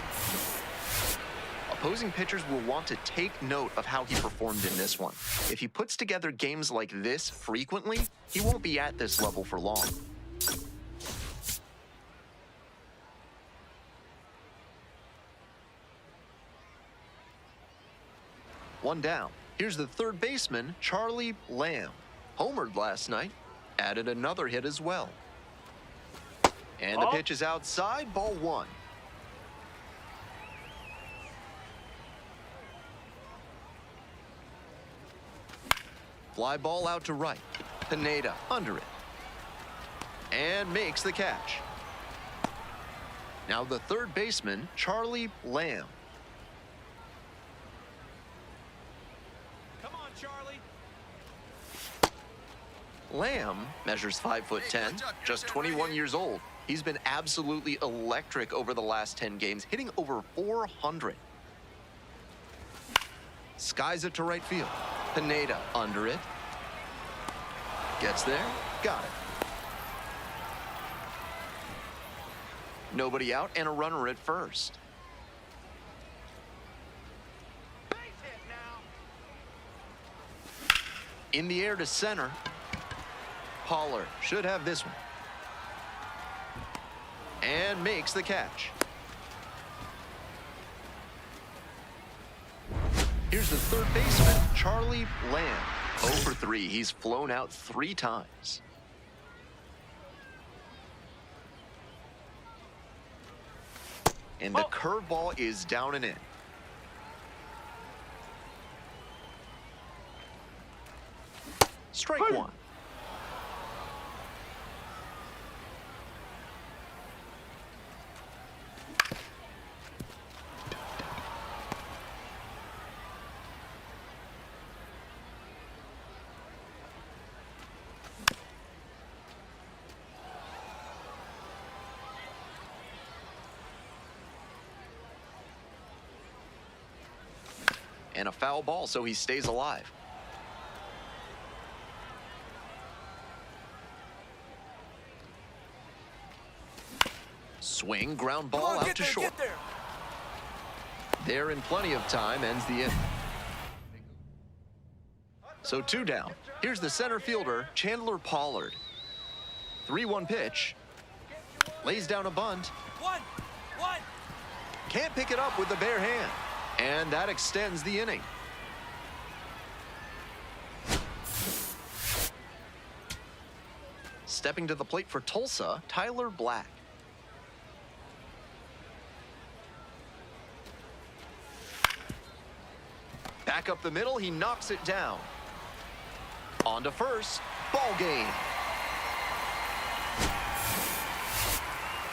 Opposing pitchers will want to take note of how he performed in this one. If he puts together games like this frequently, he won't be at this level for long. One down. Here's the third baseman, Charlie Lamb. Homered last night, added another hit as well. And the pitch is outside, ball 1. Fly ball out to right. Pineda under it. And makes the catch. Now the third baseman, Charlie Lamb. Come on, Charlie. Lamb measures 5'10", just 21 years old. He's been absolutely electric over the last 10 games, hitting over 400. Skies it to right field. Pineda under it. Gets there. Got it. Nobody out and a runner at first. Base hit now. In the air to center. Pollard should have this one. And makes the catch. Here's the third baseman, Charlie Lamb. 0 for 3. He's flown out 3 times. And the curveball is down and in. Strike 1. And a foul ball, so he stays alive. Swing, ground ball out to short. There in plenty of time, ends the inning. So 2 down. Here's the center fielder, Chandler Pollard. 3-1 pitch. Lays down a bunt. One. Can't pick it up with the bare hand. And that extends the inning. Stepping to the plate for Tulsa, Tyler Black. Back up the middle, he knocks it down. On to first, ball game.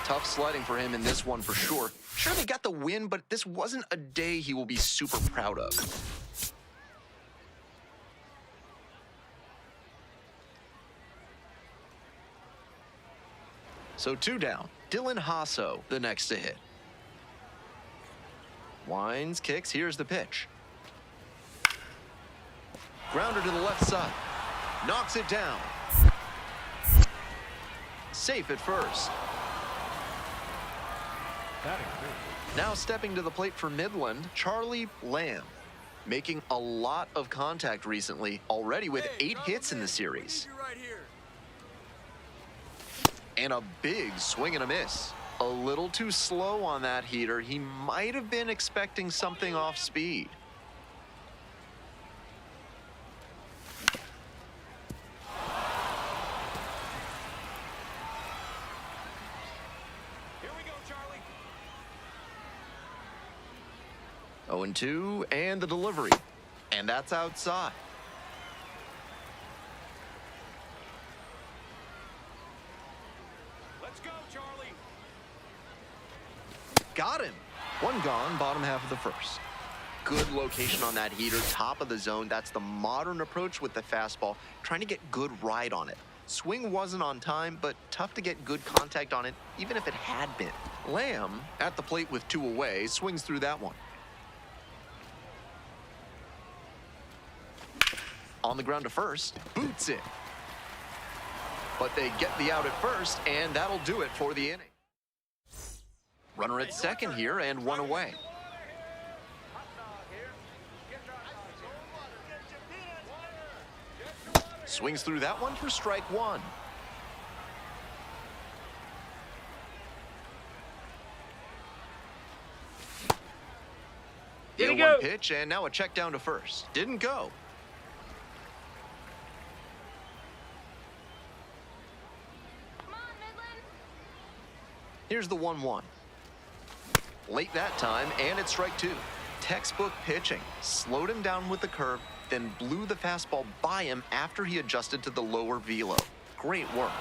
Tough sledding for him in this one for sure. Sure, they got the win, but this wasn't a day he will be super proud of. So 2 down. Dylan Hasso, the next to hit. Winds, kicks, here's the pitch. Grounder to the left side. Knocks it down. Safe at first. Now stepping to the plate for Midland, Charlie Lamb. Making a lot of contact recently, already with 8 hits in the series. And a big swing and a miss. A little too slow on that heater. He might have been expecting something off speed. Here we go, Charlie. 0-2, and the delivery. And that's outside. Let's go, Charlie. Got him. 1 gone, bottom half of the first. Good location on that heater, top of the zone. That's the modern approach with the fastball, trying to get good ride on it. Swing wasn't on time, but tough to get good contact on it, even if it had been. Lamb, at the plate with 2 away, swings through that one. On the ground to first, boots it. But they get the out at first, and that'll do it for the inning. Runner at second here, and 1 away. Swings through that one for strike 1. Didn't The 1 go. pitch, and now a check down to first. Didn't go. Come on, Midland. Here's the 1-1. Late that time, and it's strike 2. Textbook pitching. Slowed him down with the curve, then blew the fastball by him after he adjusted to the lower velo. Great work.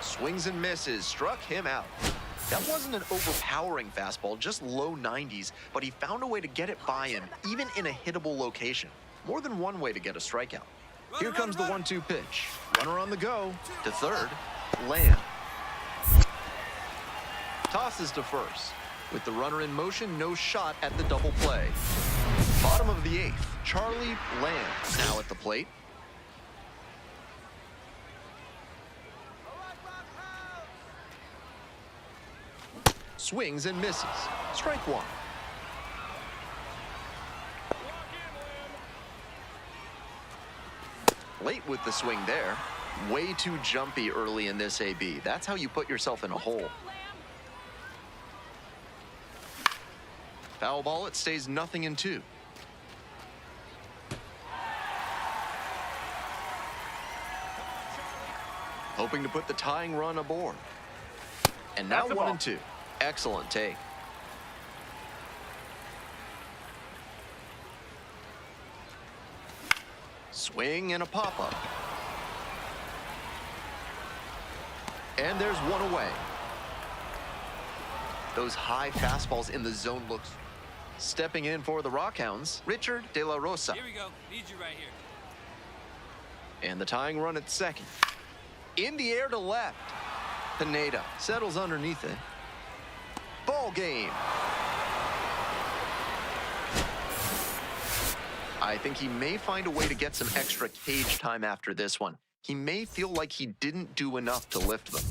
Swings and misses, struck him out. That wasn't an overpowering fastball, just low 90s, but he found a way to get it by him, even in a hittable location. More than one way to get a strikeout. Here comes the 1-2 pitch. Runner on the go. To third, Lamb. Tosses to first. With the runner in motion, no shot at the double play. Bottom of the 8th, Charlie Lamb now at the plate. Swings and misses. Strike 1. Late with the swing there. Way too jumpy early in this AB. That's how you put yourself in a hole. Foul ball, it stays 0-2. Hoping to put the tying run aboard. And now That's a ball. 1-2. Excellent take. Swing and a pop-up. And there's 1 away. Those high fastballs in the zone looks. Stepping in for the Rockhounds, Richard De La Rosa. Here we go. Need you right here. And the tying run at second. In the air to left. Pineda settles underneath it. Ball game. I think he may find a way to get some extra cage time after this one. He may feel like he didn't do enough to lift them.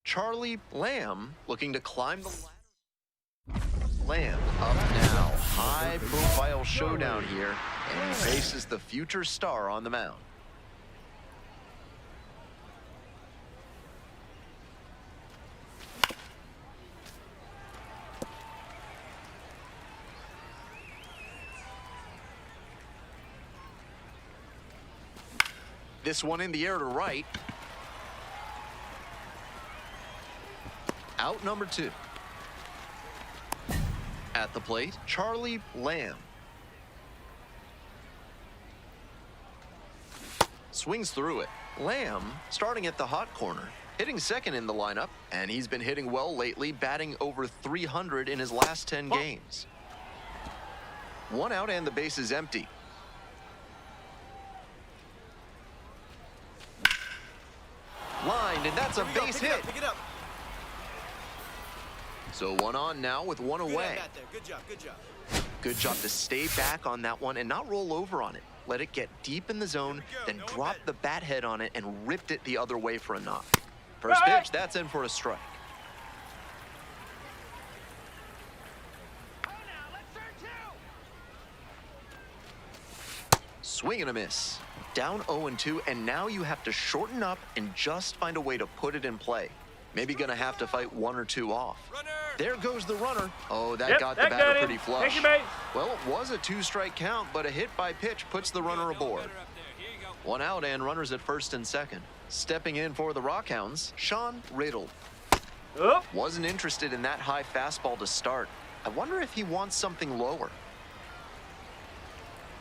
Charlie Lamb looking to climb the ladder. Lamb up now. High-profile showdown here, and he faces the future star on the mound. This one in the air to right. Out number 2. At the plate, Charlie Lamb. Swings through it. Lamb starting at the hot corner, hitting second in the lineup, and he's been hitting well lately, batting over 300 in his last 10 games. 1 out and the base is empty. Lined, and that's a base hit. Pick it up. So 1 on now with 1 away. Good job, good job. Good job to stay back on that one and not roll over on it. Let it get deep in the zone, then drop the bat head on it and ripped it the other way for a knock. First pitch, that's in for a strike. Swing and a miss. Down 0-2, and now you have to shorten up and just find a way to put it in play. Maybe gonna have to fight 1 or 2 off. Runner! There goes the runner. Oh, that Yep, got the that batter got him. pretty flush. Take your base. Well, it was a 2-strike count, but a hit by pitch puts the runner aboard. Better up there. Here you go. 1 out and runners at first and second. Stepping in for the Rockhounds, Sean Riddle. Oh, Wasn't interested in that high fastball to start. I wonder if he wants something lower.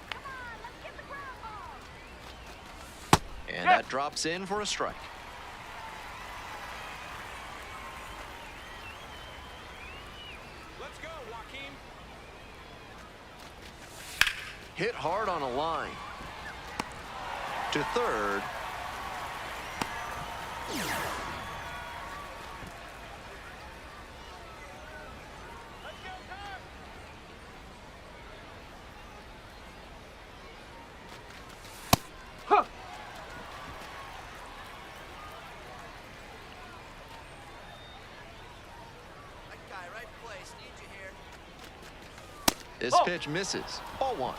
Come on, let's get the ground ball. And that drops in for a strike. Let's go, Joaquin. Hit hard on a line. To third. huh. That guy, right place. Need you here. This Oh. pitch misses. Ball 1.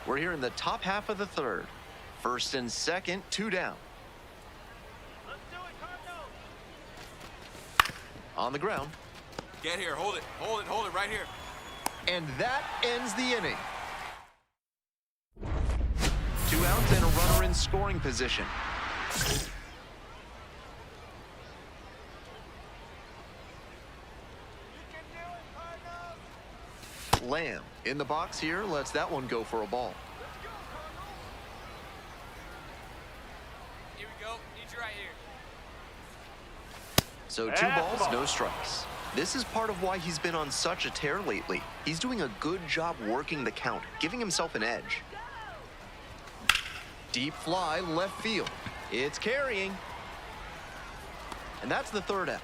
We're here in the top half of the third. First and second, 2 down. Let's do it, Cardinals. On the ground. Get here. Hold it. Hold it. Hold it right here. And that ends the inning. 2 outs and a runner in scoring position. Lamb in the box here, lets that one go for a ball. Here we go. Need you right here. So 2 That's the balls, ball. no strikes. This is part of why he's been on such a tear lately. He's doing a good job working the count, giving himself an edge. Deep fly, left field. It's carrying. And that's the 3rd out.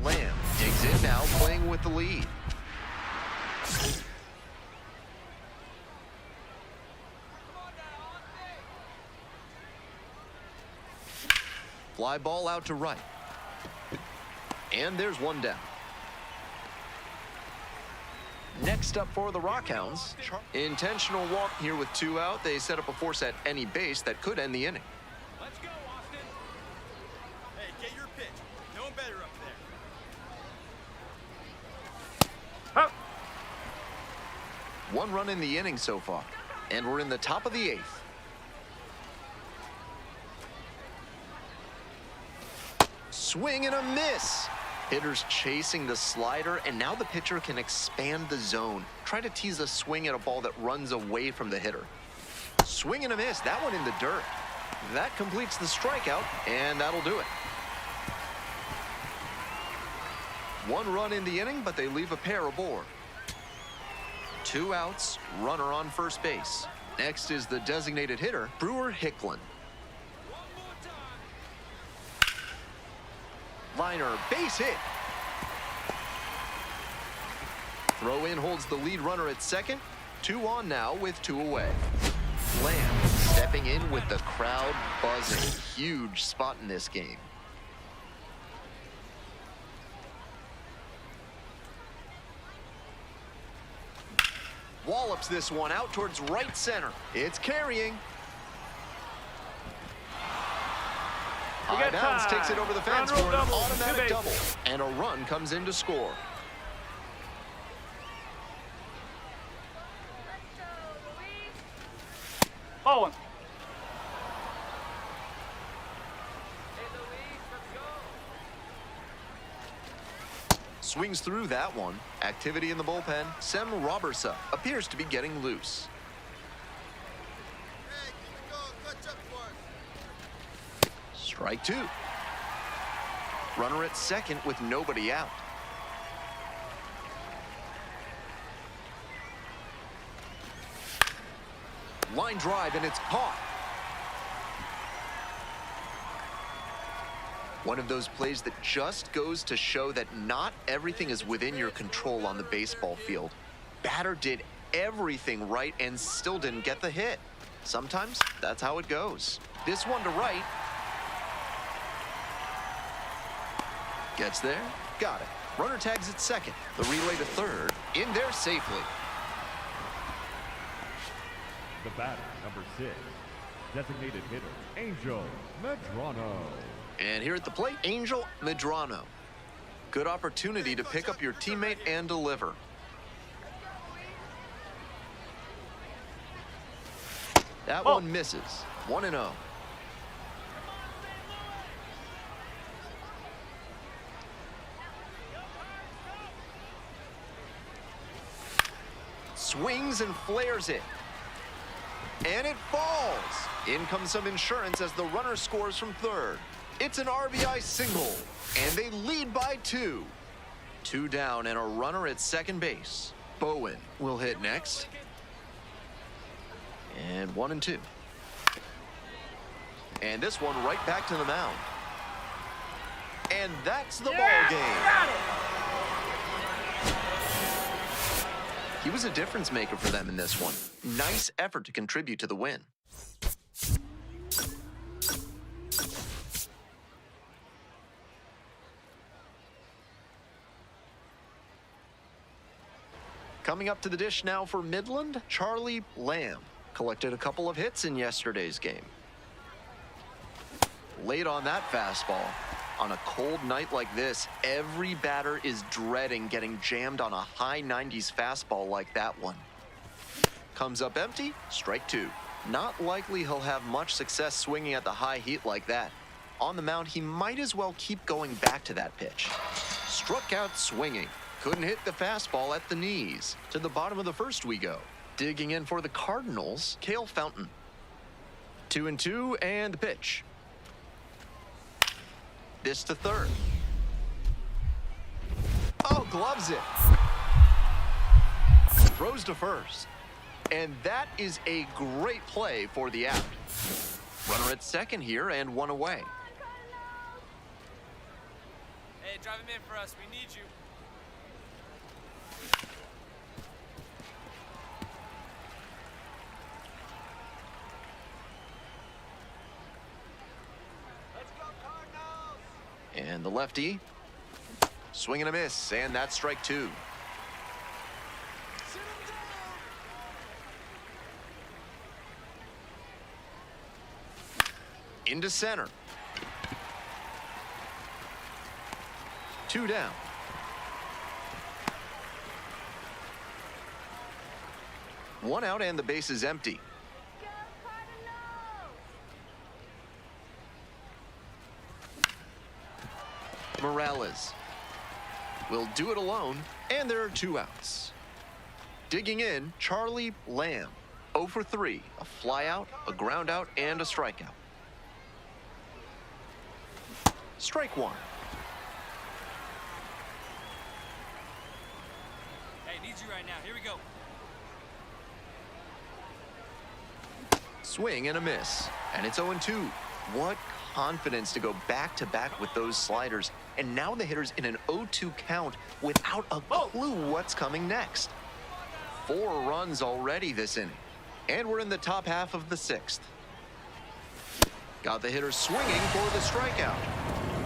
Lamb digs in now, playing with the lead. Fly ball out to right. And there's 1 down. Next up for the Rockhounds, intentional walk here with 2 out. They set up a force at any base that could end the inning. Let's go, Austin. Hey, get your pitch. No one better up there. Huh. 1 run in the inning so far, and we're in the top of the 8th. Swing and a miss. Hitters chasing the slider, and now the pitcher can expand the zone. Try to tease a swing at a ball that runs away from the hitter. Swing and a miss. That one in the dirt. That completes the strikeout, and that'll do it. 1 run in the inning, but they leave a pair aboard. 2 outs, runner on first base. Next is the designated hitter, Brewer Hicklin. Liner, base hit. Throw in holds the lead runner at second. 2 on now with 2 away. Lamb stepping in with the crowd buzzing. Huge spot in this game. Wallops this one out towards right center. It's carrying. High bounce time. takes it over the fence Ground for rule an double, automatic 2 double. bases. And a run comes in to score. Let's go, Luis. Swings through that one. Activity in the bullpen. Sem Robertson appears to be getting loose. Hey, keep it going. Clutch up for us. Strike two. Runner at second with nobody out. Line drive, and it's caught. One of those plays that just goes to show that not everything is within your control on the baseball field. Batter did everything right and still didn't get the hit. Sometimes that's how it goes. This one to right. Gets there. Got it. Runner tags at second. The relay to third. In there safely. The batter, number 6, designated hitter, Angel Medrano. And here at the plate, Angel Medrano. Good opportunity to pick up your teammate and deliver. That one misses. 1-0. Swings and flares it. And it falls. In comes some insurance as the runner scores from third. It's an RBI single, and they lead by 2. 2 down and a runner at second base. Bowen will hit next. And 1-2. And this one right back to the mound. And that's the ball game. He was a difference maker for them in this one. Nice effort to contribute to the win. Coming up to the dish now for Midland, Charlie Lamb collected a couple of hits in yesterday's game. Late on that fastball. On a cold night like this, every batter is dreading getting jammed on a high 90s fastball like that one. Comes up empty, strike 2. Not likely he'll have much success swinging at the high heat like that. On the mound, he might as well keep going back to that pitch. Struck out swinging. Couldn't hit the fastball at the knees. To the bottom of the first we go. Digging in for the Cardinals, Cale Fountain. 2-2 and the pitch. This to third. Oh, gloves it. Throws to first. And that is a great play for the out. Runner at second here and 1 away. Hey, drive him in for us. We need you. And the lefty, swing and a miss, and that's strike 2. Into center. 2 down. One out and the base is empty. Morales will do it alone, and there are 2 outs. Digging in, Charlie Lamb. 0 for 3, a fly out, a ground out, and a strikeout. Strike 1. Hey, need you right now. Here we go. Swing and a miss, and it's 0-2. What confidence to go back-to-back with those sliders, and now the hitter's in an 0-2 count without a clue what's coming next. 4 runs already this inning, and we're in the top half of the 6th. Got the hitter swinging for the strikeout.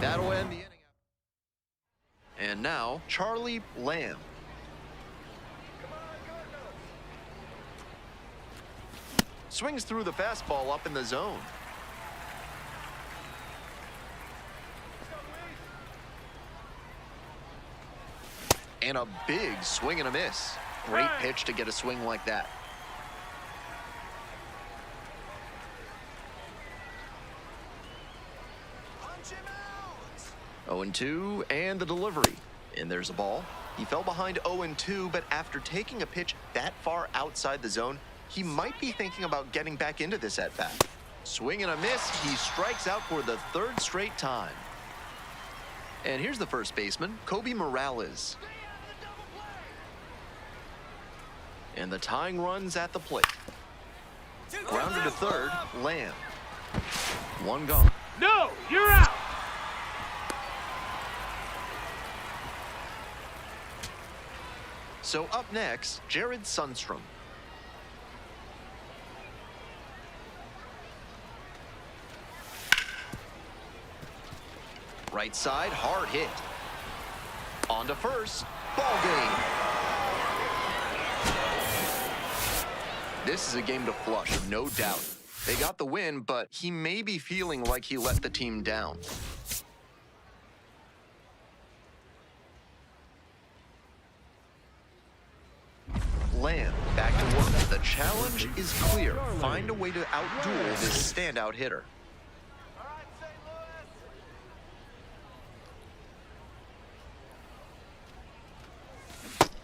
That'll end the inning. And now, Charlie Lamb. Swings through the fastball up in the zone. And a big swing and a miss. Great pitch to get a swing like that. 0-2, and the delivery. And there's a ball. He fell behind 0-2, but after taking a pitch that far outside the zone, he might be thinking about getting back into this at-bat. Swing and a miss, he strikes out for the third straight time. And here's the first baseman, Kobe Morales. And the tying run's at the plate. Grounded to third, Lamb. One gone. No, you're out. So up next, Jared Sundstrom. Right side, hard hit. On to first, ball game. This is a game to flush, no doubt. They got the win, but he may be feeling like he let the team down. Lamb back to work. The challenge is clear. Find a way to outduel this standout hitter. All right, St. Louis.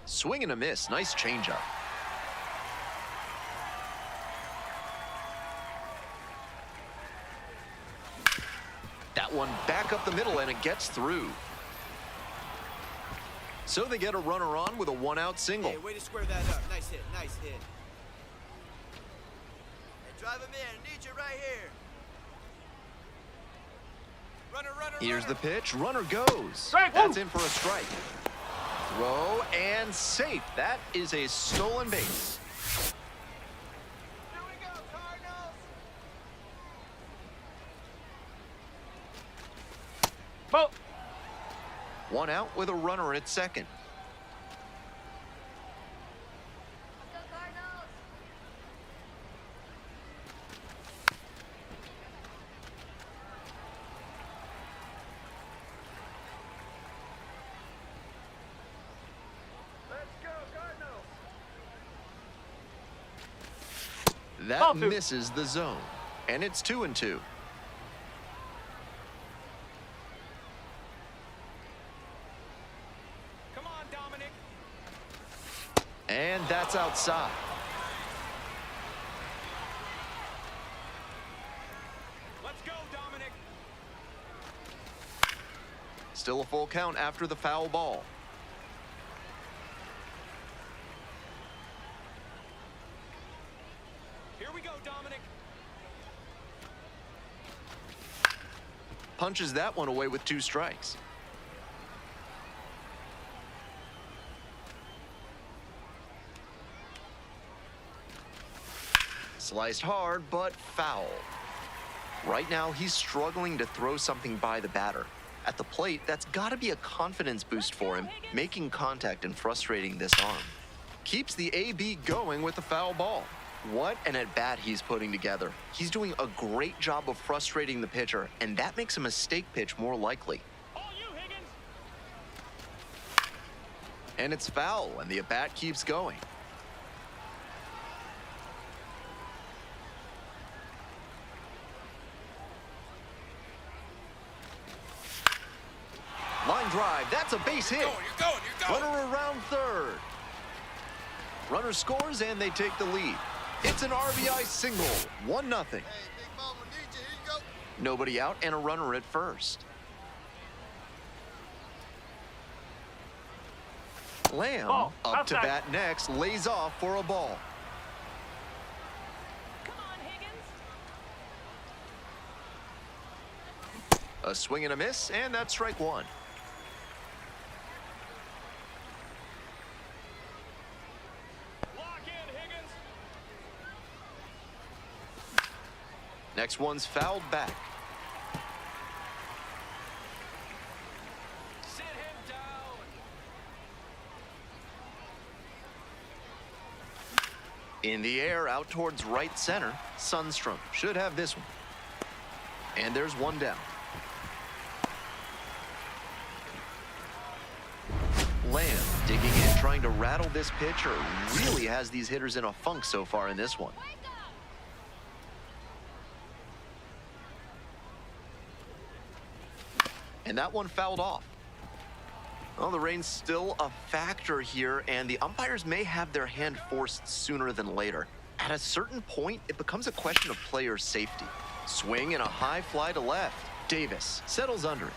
Swing and a miss. Nice changeup. That one back up the middle, and it gets through. So they get a runner on with a one-out single. Hey, way to square that up. Nice hit, nice hit. Hey, drive him in. I need you right here. Runner, runner, Here's the runner. pitch. Runner goes. Strike, That's woo. in for a strike. Throw and safe. That is a stolen base. Here we go, Cardinals. Ball. One out with a runner at second. Go Cardinals. Let's go, Cardinals. That Ball two. misses the zone. And it's 2-2. Come on, Dominic. And that's outside. Let's go, Dominic. Still a full count after the foul ball. Here we go, Dominic. Punches that one away with 2 strikes. Sliced hard, but foul. Right now, he's struggling to throw something by the batter. At the plate, that's got to be a confidence boost for him, making contact and frustrating this arm. Keeps the AB going with the foul ball. What an at-bat he's putting together. He's doing a great job of frustrating the pitcher, and that makes a mistake pitch more likely. All you, Higgins. And it's foul, and the at-bat keeps going. Line drive, that's a base hit. You're going. Runner around third. Runner scores, and they take the lead. It's an RBI single, 1-0. Hey, Big Mama, need you. Here you go. Nobody out and a runner at first. Lamb, Ball, up to outside. bat next, lays off for a ball. Come on, Higgins. A swing and a miss, and that's strike 1. Lock in, Higgins. Next one's fouled back. Sit him down. In the air, out towards right center, Sundstrom should have this one. And there's one down. Lamb digging in, trying to rattle this pitcher. Really has these hitters in a funk so far in this one. Wake up. And that one fouled off. Well, the rain's still a factor here, and the umpires may have their hand forced sooner than later. At a certain point, it becomes a question of player safety. Swing and a high fly to left. Davis settles under it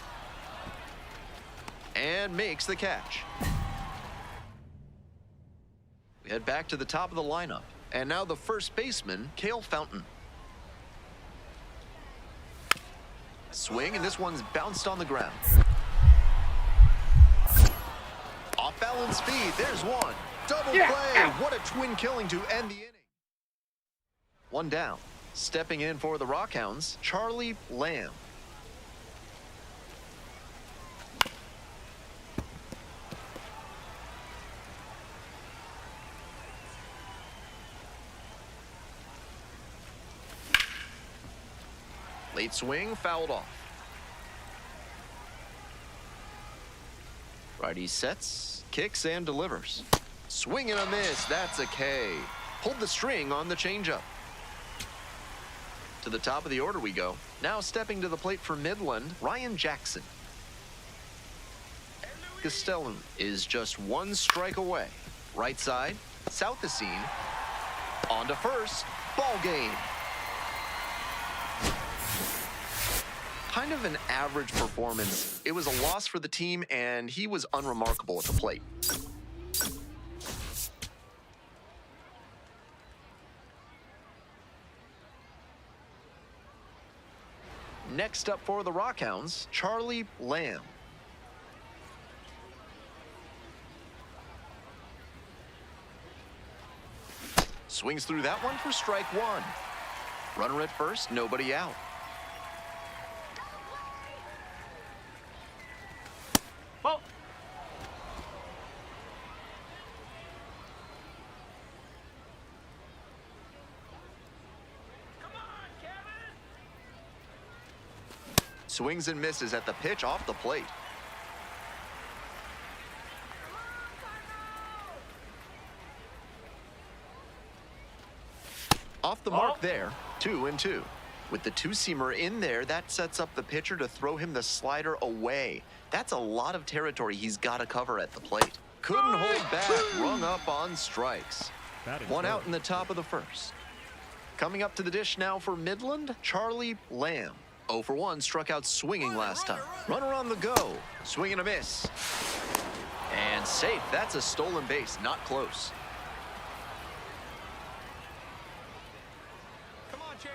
and makes the catch. We head back to the top of the lineup, and now the first baseman, Cale Fountain. Swing, and this one's bounced on the ground. Off balance speed, there's one. Double play, what a twin killing to end the inning. One down. Stepping in for the Rockhounds, Charlie Lamb. Late swing, fouled off. Righty sets, kicks, and delivers. Swing and a miss, that's a K. Pulled the string on the changeup. To the top of the order we go. Now stepping to the plate for Midland, Ryan Jackson. Castellan is just one strike away. Right side, south the scene. On to first, ball game. Kind of an average performance. It was a loss for the team, and he was unremarkable at the plate. Next up for the Rockhounds, Charlie Lamb. Swings through that one for strike one. Runner at first, nobody out. Well, Swings and misses at the pitch off the plate. Off the mark there, 2-2. With the two-seamer in there, that sets up the pitcher to throw him the slider away. That's a lot of territory he's got to cover at the plate. Couldn't hold back, rung up on strikes. One out in the top of the first. Coming up to the dish now for Midland, Charlie Lamb. 0 for 1, struck out swinging last time. Runner on the go, swing and a miss. And safe, that's a stolen base, not close. Come on, Chase.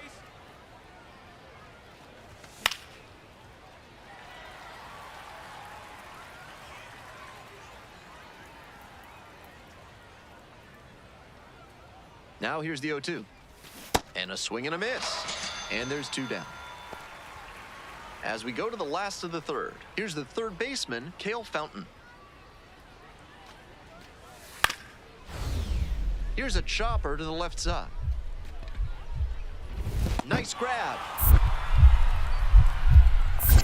Now here's the 0-2. And a swing and a miss. And there's two down. As we go to the last of the third, here's the third baseman, Cale Fountain. Here's a chopper to the left side. Nice grab.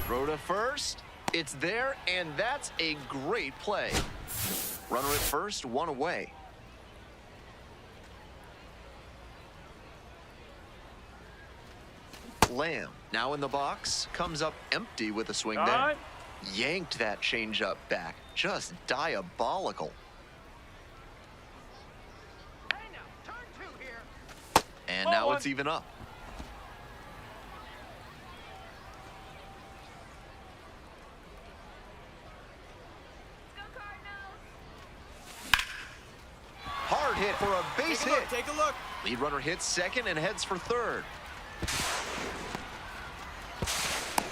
Throw to first. It's there, and that's a great play. Runner at first, one away. Lamb, now in the box, comes up empty with a swing there. Yanked that changeup back. Just diabolical. Hey now, turn two here. And now it's even up. Let's go Cardinals! Hard hit for a base hit. Take a look. Lead runner hits second and heads for third.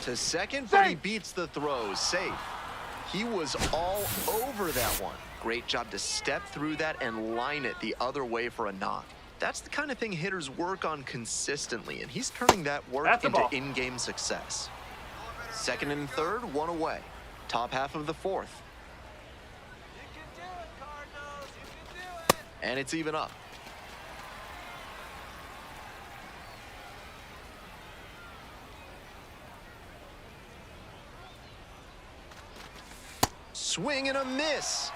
To second, but he beats the throw. Safe. He was all over that one. Great job to step through that and line it the other way for a knock. That's the kind of thing hitters work on consistently, and he's turning that work into in-game success. Second and third, one away. Top half of the fourth. You can do it, Cardinals. You can do it. And it's even up. Swing and a miss.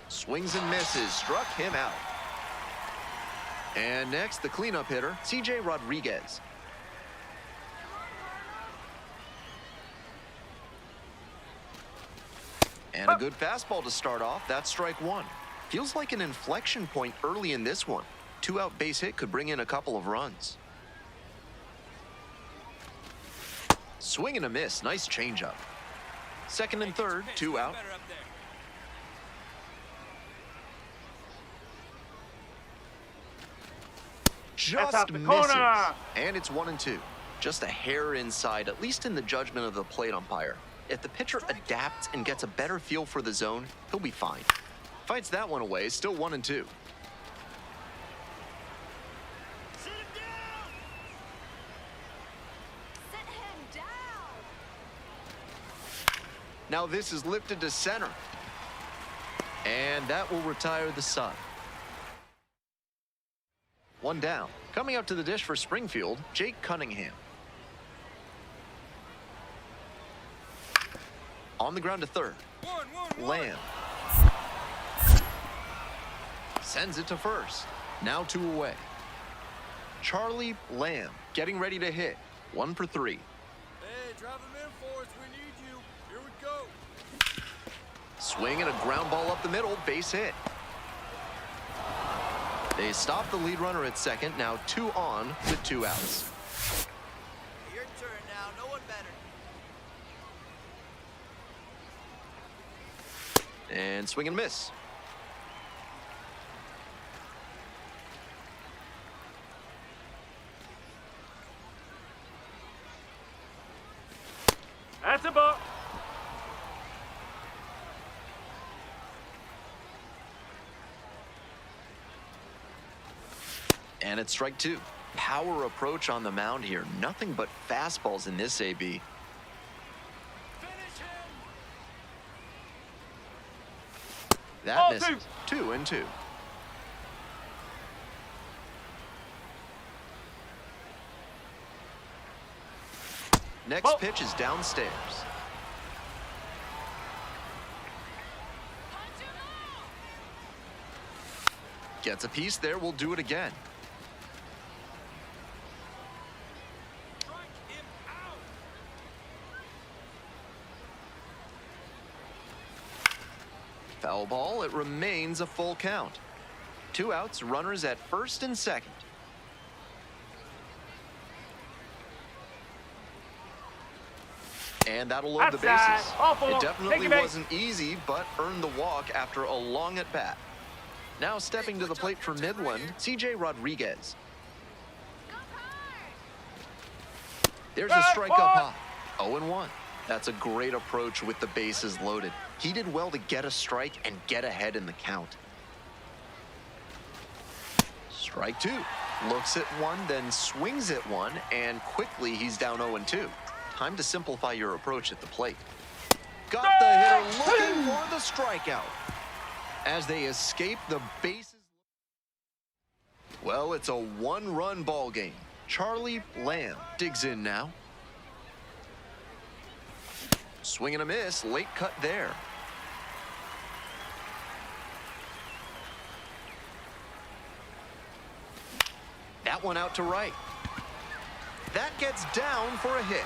Swings and misses, struck him out. And next, the cleanup hitter, CJ Rodriguez. And a good fastball to start off. That's strike one. Feels like an inflection point early in this one. 2-out base hit could bring in a couple of runs. Swing and a miss. Nice changeup. Second and third, 2 out. Better up there. Just out the misses. corner. And it's 1-2. Just a hair inside, at least in the judgment of the plate umpire. If the pitcher adapts and gets a better feel for the zone, he'll be fine. Fights that one away, still 1-2. Sit him down. Sit him down. Now this is lifted to center. And that will retire the side. One down. Coming up to the dish for Springfield, Jake Cunningham. On the ground to third. Lamb. Sends it to first. Now 2 away. Charlie Lamb getting ready to hit. 1 for 3. Hey, drive him in for us. We need you. Here we go. Swing and a ground ball up the middle. Base hit. They stop the lead runner at second. Now 2 on with 2 outs. Your turn now. No one better. And swing and miss. That's a ball. And it's strike 2. Power approach on the mound here. Nothing but fastballs in this AB. Finish him. That Ball misses. 2-2. Next Ball. pitch is downstairs. Gets a piece there. We'll do it again. Strike him out. Foul ball. It remains a full count. 2 outs. Runners at first and second. And that'll load the Outside. bases. Ball 4. It Take definitely a base. wasn't easy, but earned the walk after a long at bat. Now stepping to the plate for Midland, CJ Rodriguez. Go hard. There's a Bad strike ball. up high. 0-1. That's a great approach with the bases loaded. He did well to get a strike and get ahead in the count. Strike 2. Looks at 1, then swings at 1, and quickly he's down 0-2. Time to simplify your approach at the plate. Got the hitter looking for the strikeout. As they escape the bases. Well, it's a 1-run ball game. Charlie Lamb digs in now. Swing and a miss, late cut there. That one out to right. That gets down for a hit.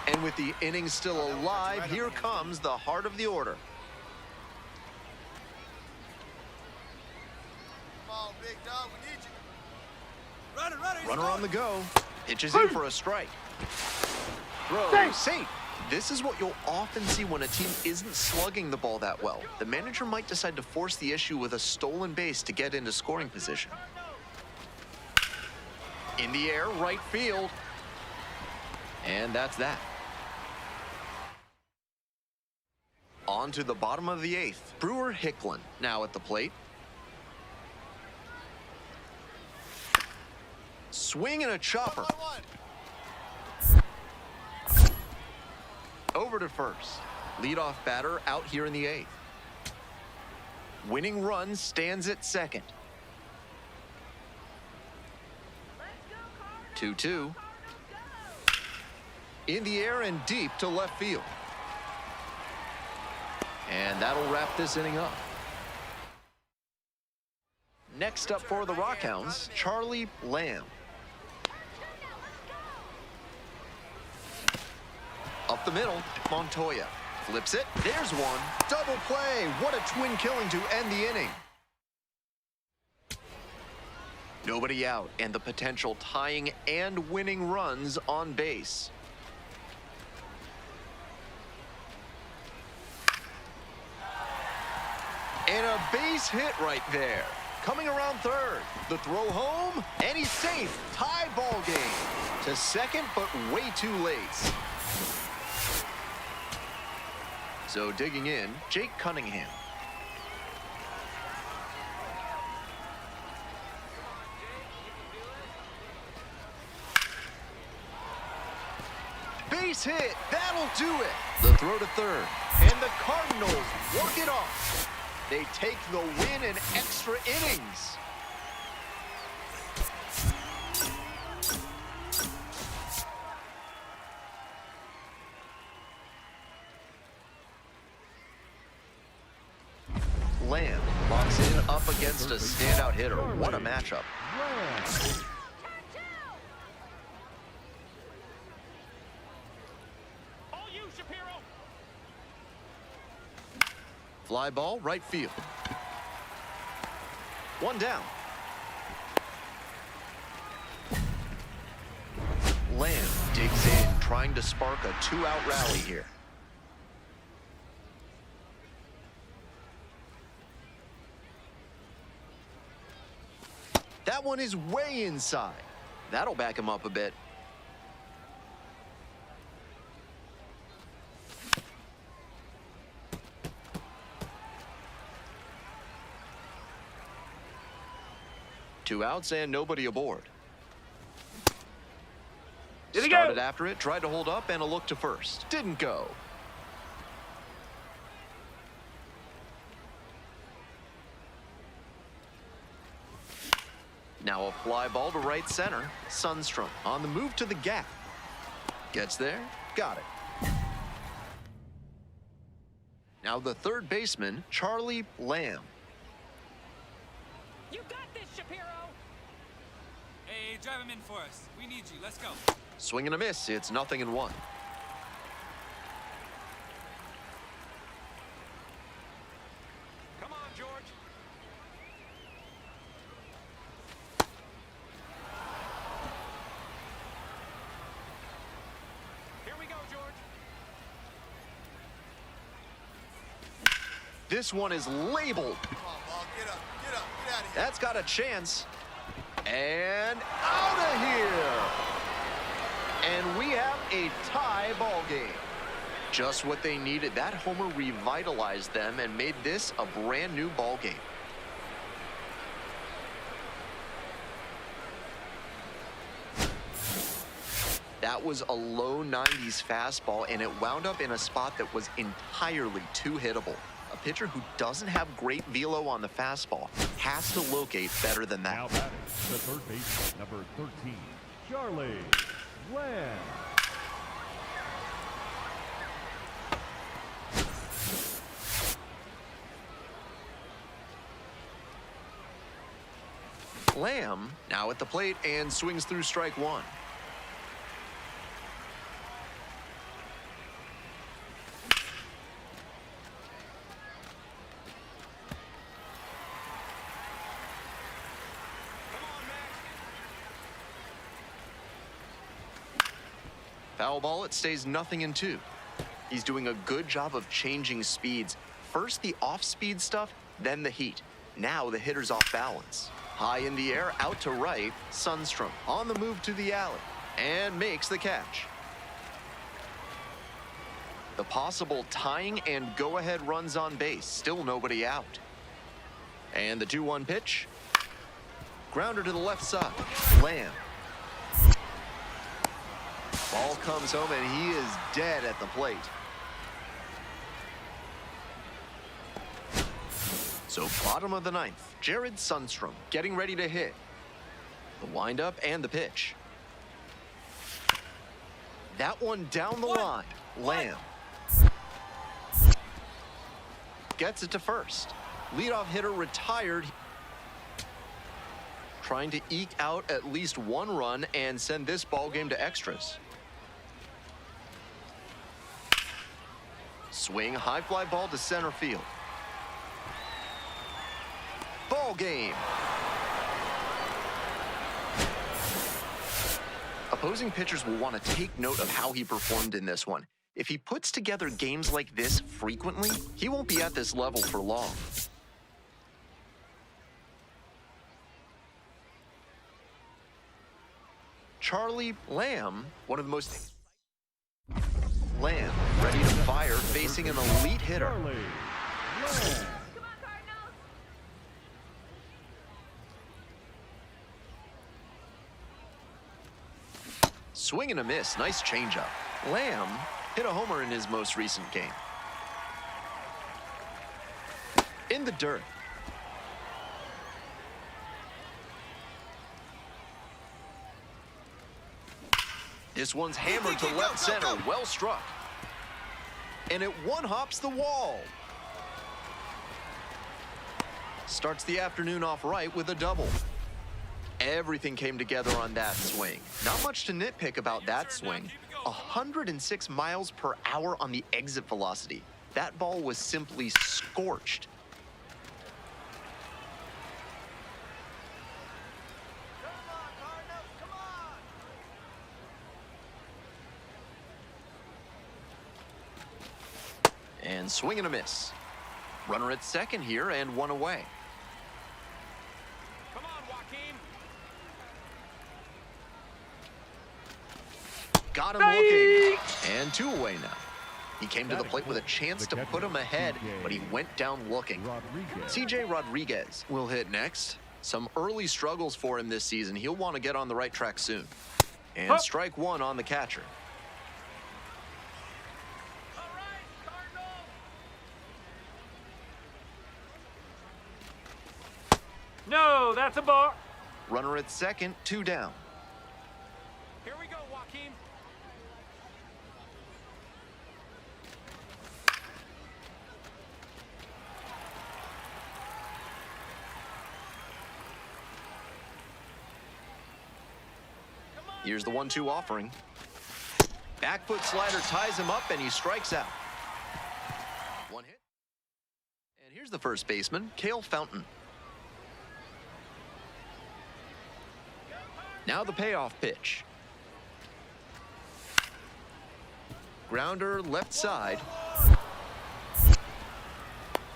And with the inning still alive, here comes the heart of the order. Come on, big dog. We need you. Runner. Runner on the go. Pitches in for a strike. Throw safe. This is what you'll often see when a team isn't slugging the ball that well. The manager might decide to force the issue with a stolen base to get into scoring position. In the air, right field. And that's that. On to the bottom of the 8th. Brewer Hicklin now at the plate. Swing and a chopper. 1-1. Over to first. Leadoff batter out here in the 8th. Winning run stands at second. Let's go, Cardinals. 2-2. Cardinals, go. In the air and deep to left field. And that'll wrap this inning up. Next up for the Rockhounds, Charlie Lamb. Up the middle, Montoya. Flips it. There's one. Double play. What a twin killing to end the inning. Nobody out, and the potential tying and winning runs on base. And a base hit right there. Coming around third. The throw home, and he's safe. Tie ball game. To second, but way too late. So digging in, Jake Cunningham. Base hit, that'll do it. The throw to third, and the Cardinals walk it off. They take the win in extra innings. Lamb locks in up against a standout hitter. What a matchup. All you, Shapiro. Fly ball, right field. One down. Lamb digs in, trying to spark a two-out rally here. That one is way inside. That'll back him up a bit. Two outs and nobody aboard. Did he Started go? after it, tried to hold up, and a look to first. Didn't go. Now a fly ball to right center. Sundstrom on the move to the gap. Gets there, got it. Now the third baseman, Charlie Lamb. You got this, Shapiro. Hey, drive him in for us. We need you. Let's go. Swing and a miss, it's 0-1. Come on, George. Here we go, George. This one is labeled. Come on, ball. Get up. Get up. Get out of here. That's got a chance. And out of here. And we have a tie ball game. Just what they needed. That homer revitalized them and made this a brand new ball game. That was a low 90s fastball, and it wound up in a spot that was entirely too hittable. A pitcher who doesn't have great velo on the fastball has to locate better than that. Now batting, the third baseman, number 13, Charlie Lamb. Lamb now at the plate and swings through strike one. Foul ball, it stays 0-2. He's doing a good job of changing speeds. First the off-speed stuff, then the heat. Now the hitter's off balance. High in the air, out to right, Sundstrom on the move to the alley and makes the catch. The possible tying and go-ahead runs on base, still nobody out. And the 2-1 pitch. Grounder to the left side. Lamb. Ball comes home and he is dead at the plate. So bottom of the ninth, Jared Sundstrom getting ready to hit. The windup and the pitch. That one down the line. Lamb. Gets it to first. Leadoff hitter retired. trying to eke out at least one run and send this ball game to extras. Swing, high fly ball to center field. Ball game. Opposing pitchers will want to take note of how he performed in this one. If he puts together games like this frequently, he won't be at this level for long. Charlie Lamb, one of the most... Lamb, ready to fire, facing an elite hitter. Charlie Lamb. Come on, Cardinals. Swing and a miss, nice changeup. Lamb hit a homer in his most recent game. In the dirt. This one's hammered to left center, well struck. And it one-hops the wall. Starts the afternoon off right with a double. Everything came together on that swing. Not much to nitpick about that swing. 106 miles per hour on the exit velocity. That ball was simply scorched. Come on, Cardinals, come on! And swing and a miss. Runner at second here and one away. Come on, Joaquin. Got him looking. And two away now. He came to the plate with a chance to put him ahead, but he went down looking. Rodriguez. CJ Rodriguez will hit next. Some early struggles for him this season. He'll want to get on the right track soon. And strike one on the catcher. All right, Cardinals! No, that's a ball. Runner at second, two down. Here we go, Joaquin. Here's the 1-2 offering. Back foot slider ties him up and he strikes out. One hit. And here's the first baseman, Cale Fountain. Now the payoff pitch. Grounder left side.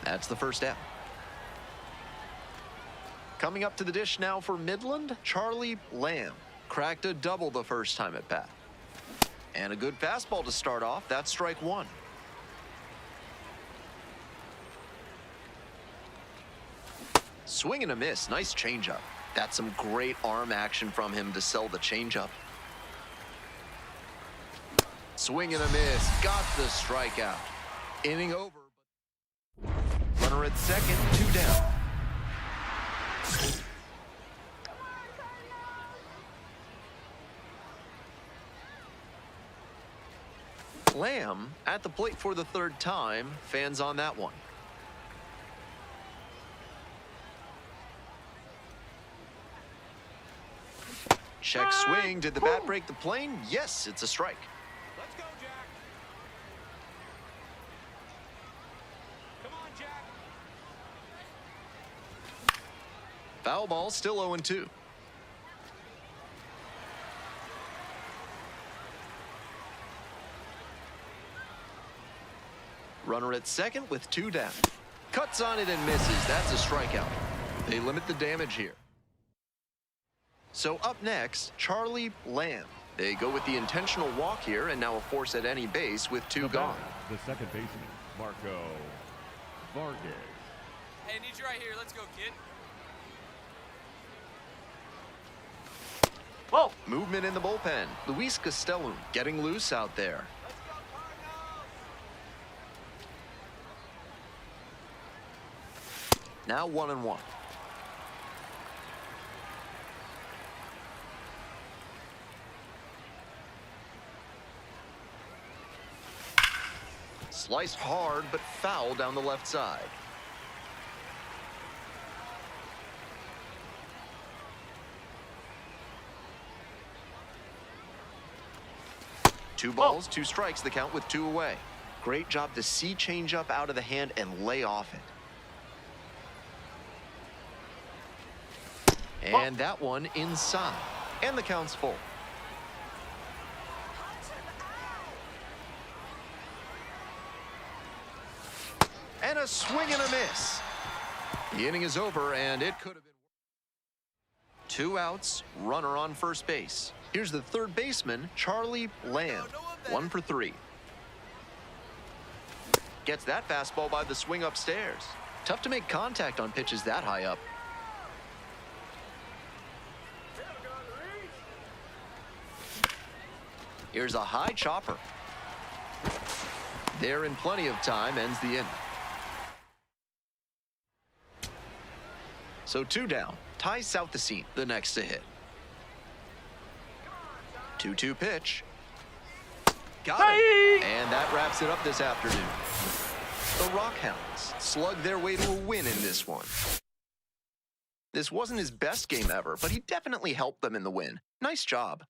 That's the first out. Coming up to the dish now for Midland, Charlie Lamb. Cracked a double the first time at bat. And a good fastball to start off. That's strike one. Swing and a miss. Nice changeup. That's some great arm action from him to sell the changeup. Swing and a miss. Got the strikeout. Inning over. Runner at second, two down. Lamb at the plate for the third time. Fans on that one. Check swing. Did the bat break the plane? Yes, it's a strike. Let's go, Jack. Come on, Jack. Foul ball, still 0-2. Runner at second with two down. Cuts on it and misses. That's a strikeout. They limit the damage here. So up next, Charlie Lamb. They go with the intentional walk here and now a force at any base with two gone. The second baseman, Marco Vargas. Hey, need you right here. Let's go, kid. Whoa. Movement in the bullpen. Luis Castellum getting loose out there. Let's go, Cardinals! Now 1-1. Sliced hard, but foul down the left side. 2 balls, 2 strikes, the count with 2 away. Great job to see changeup out of the hand and lay off it. And that one inside. And the count's full. And a swing and a miss. The inning is over, and it could have been 2 outs, runner on first base. Here's the third baseman, Charlie Lamb, 1 for 3. Gets that fastball by the swing upstairs. Tough to make contact on pitches that high up. Here's a high chopper. There in plenty of time, ends the inning. So 2 down. Ty Southesine, the next to hit. 2-2 pitch. Got it. And that wraps it up this afternoon. The Rockhounds slug their way to a win in this one. This wasn't his best game ever, but he definitely helped them in the win. Nice job.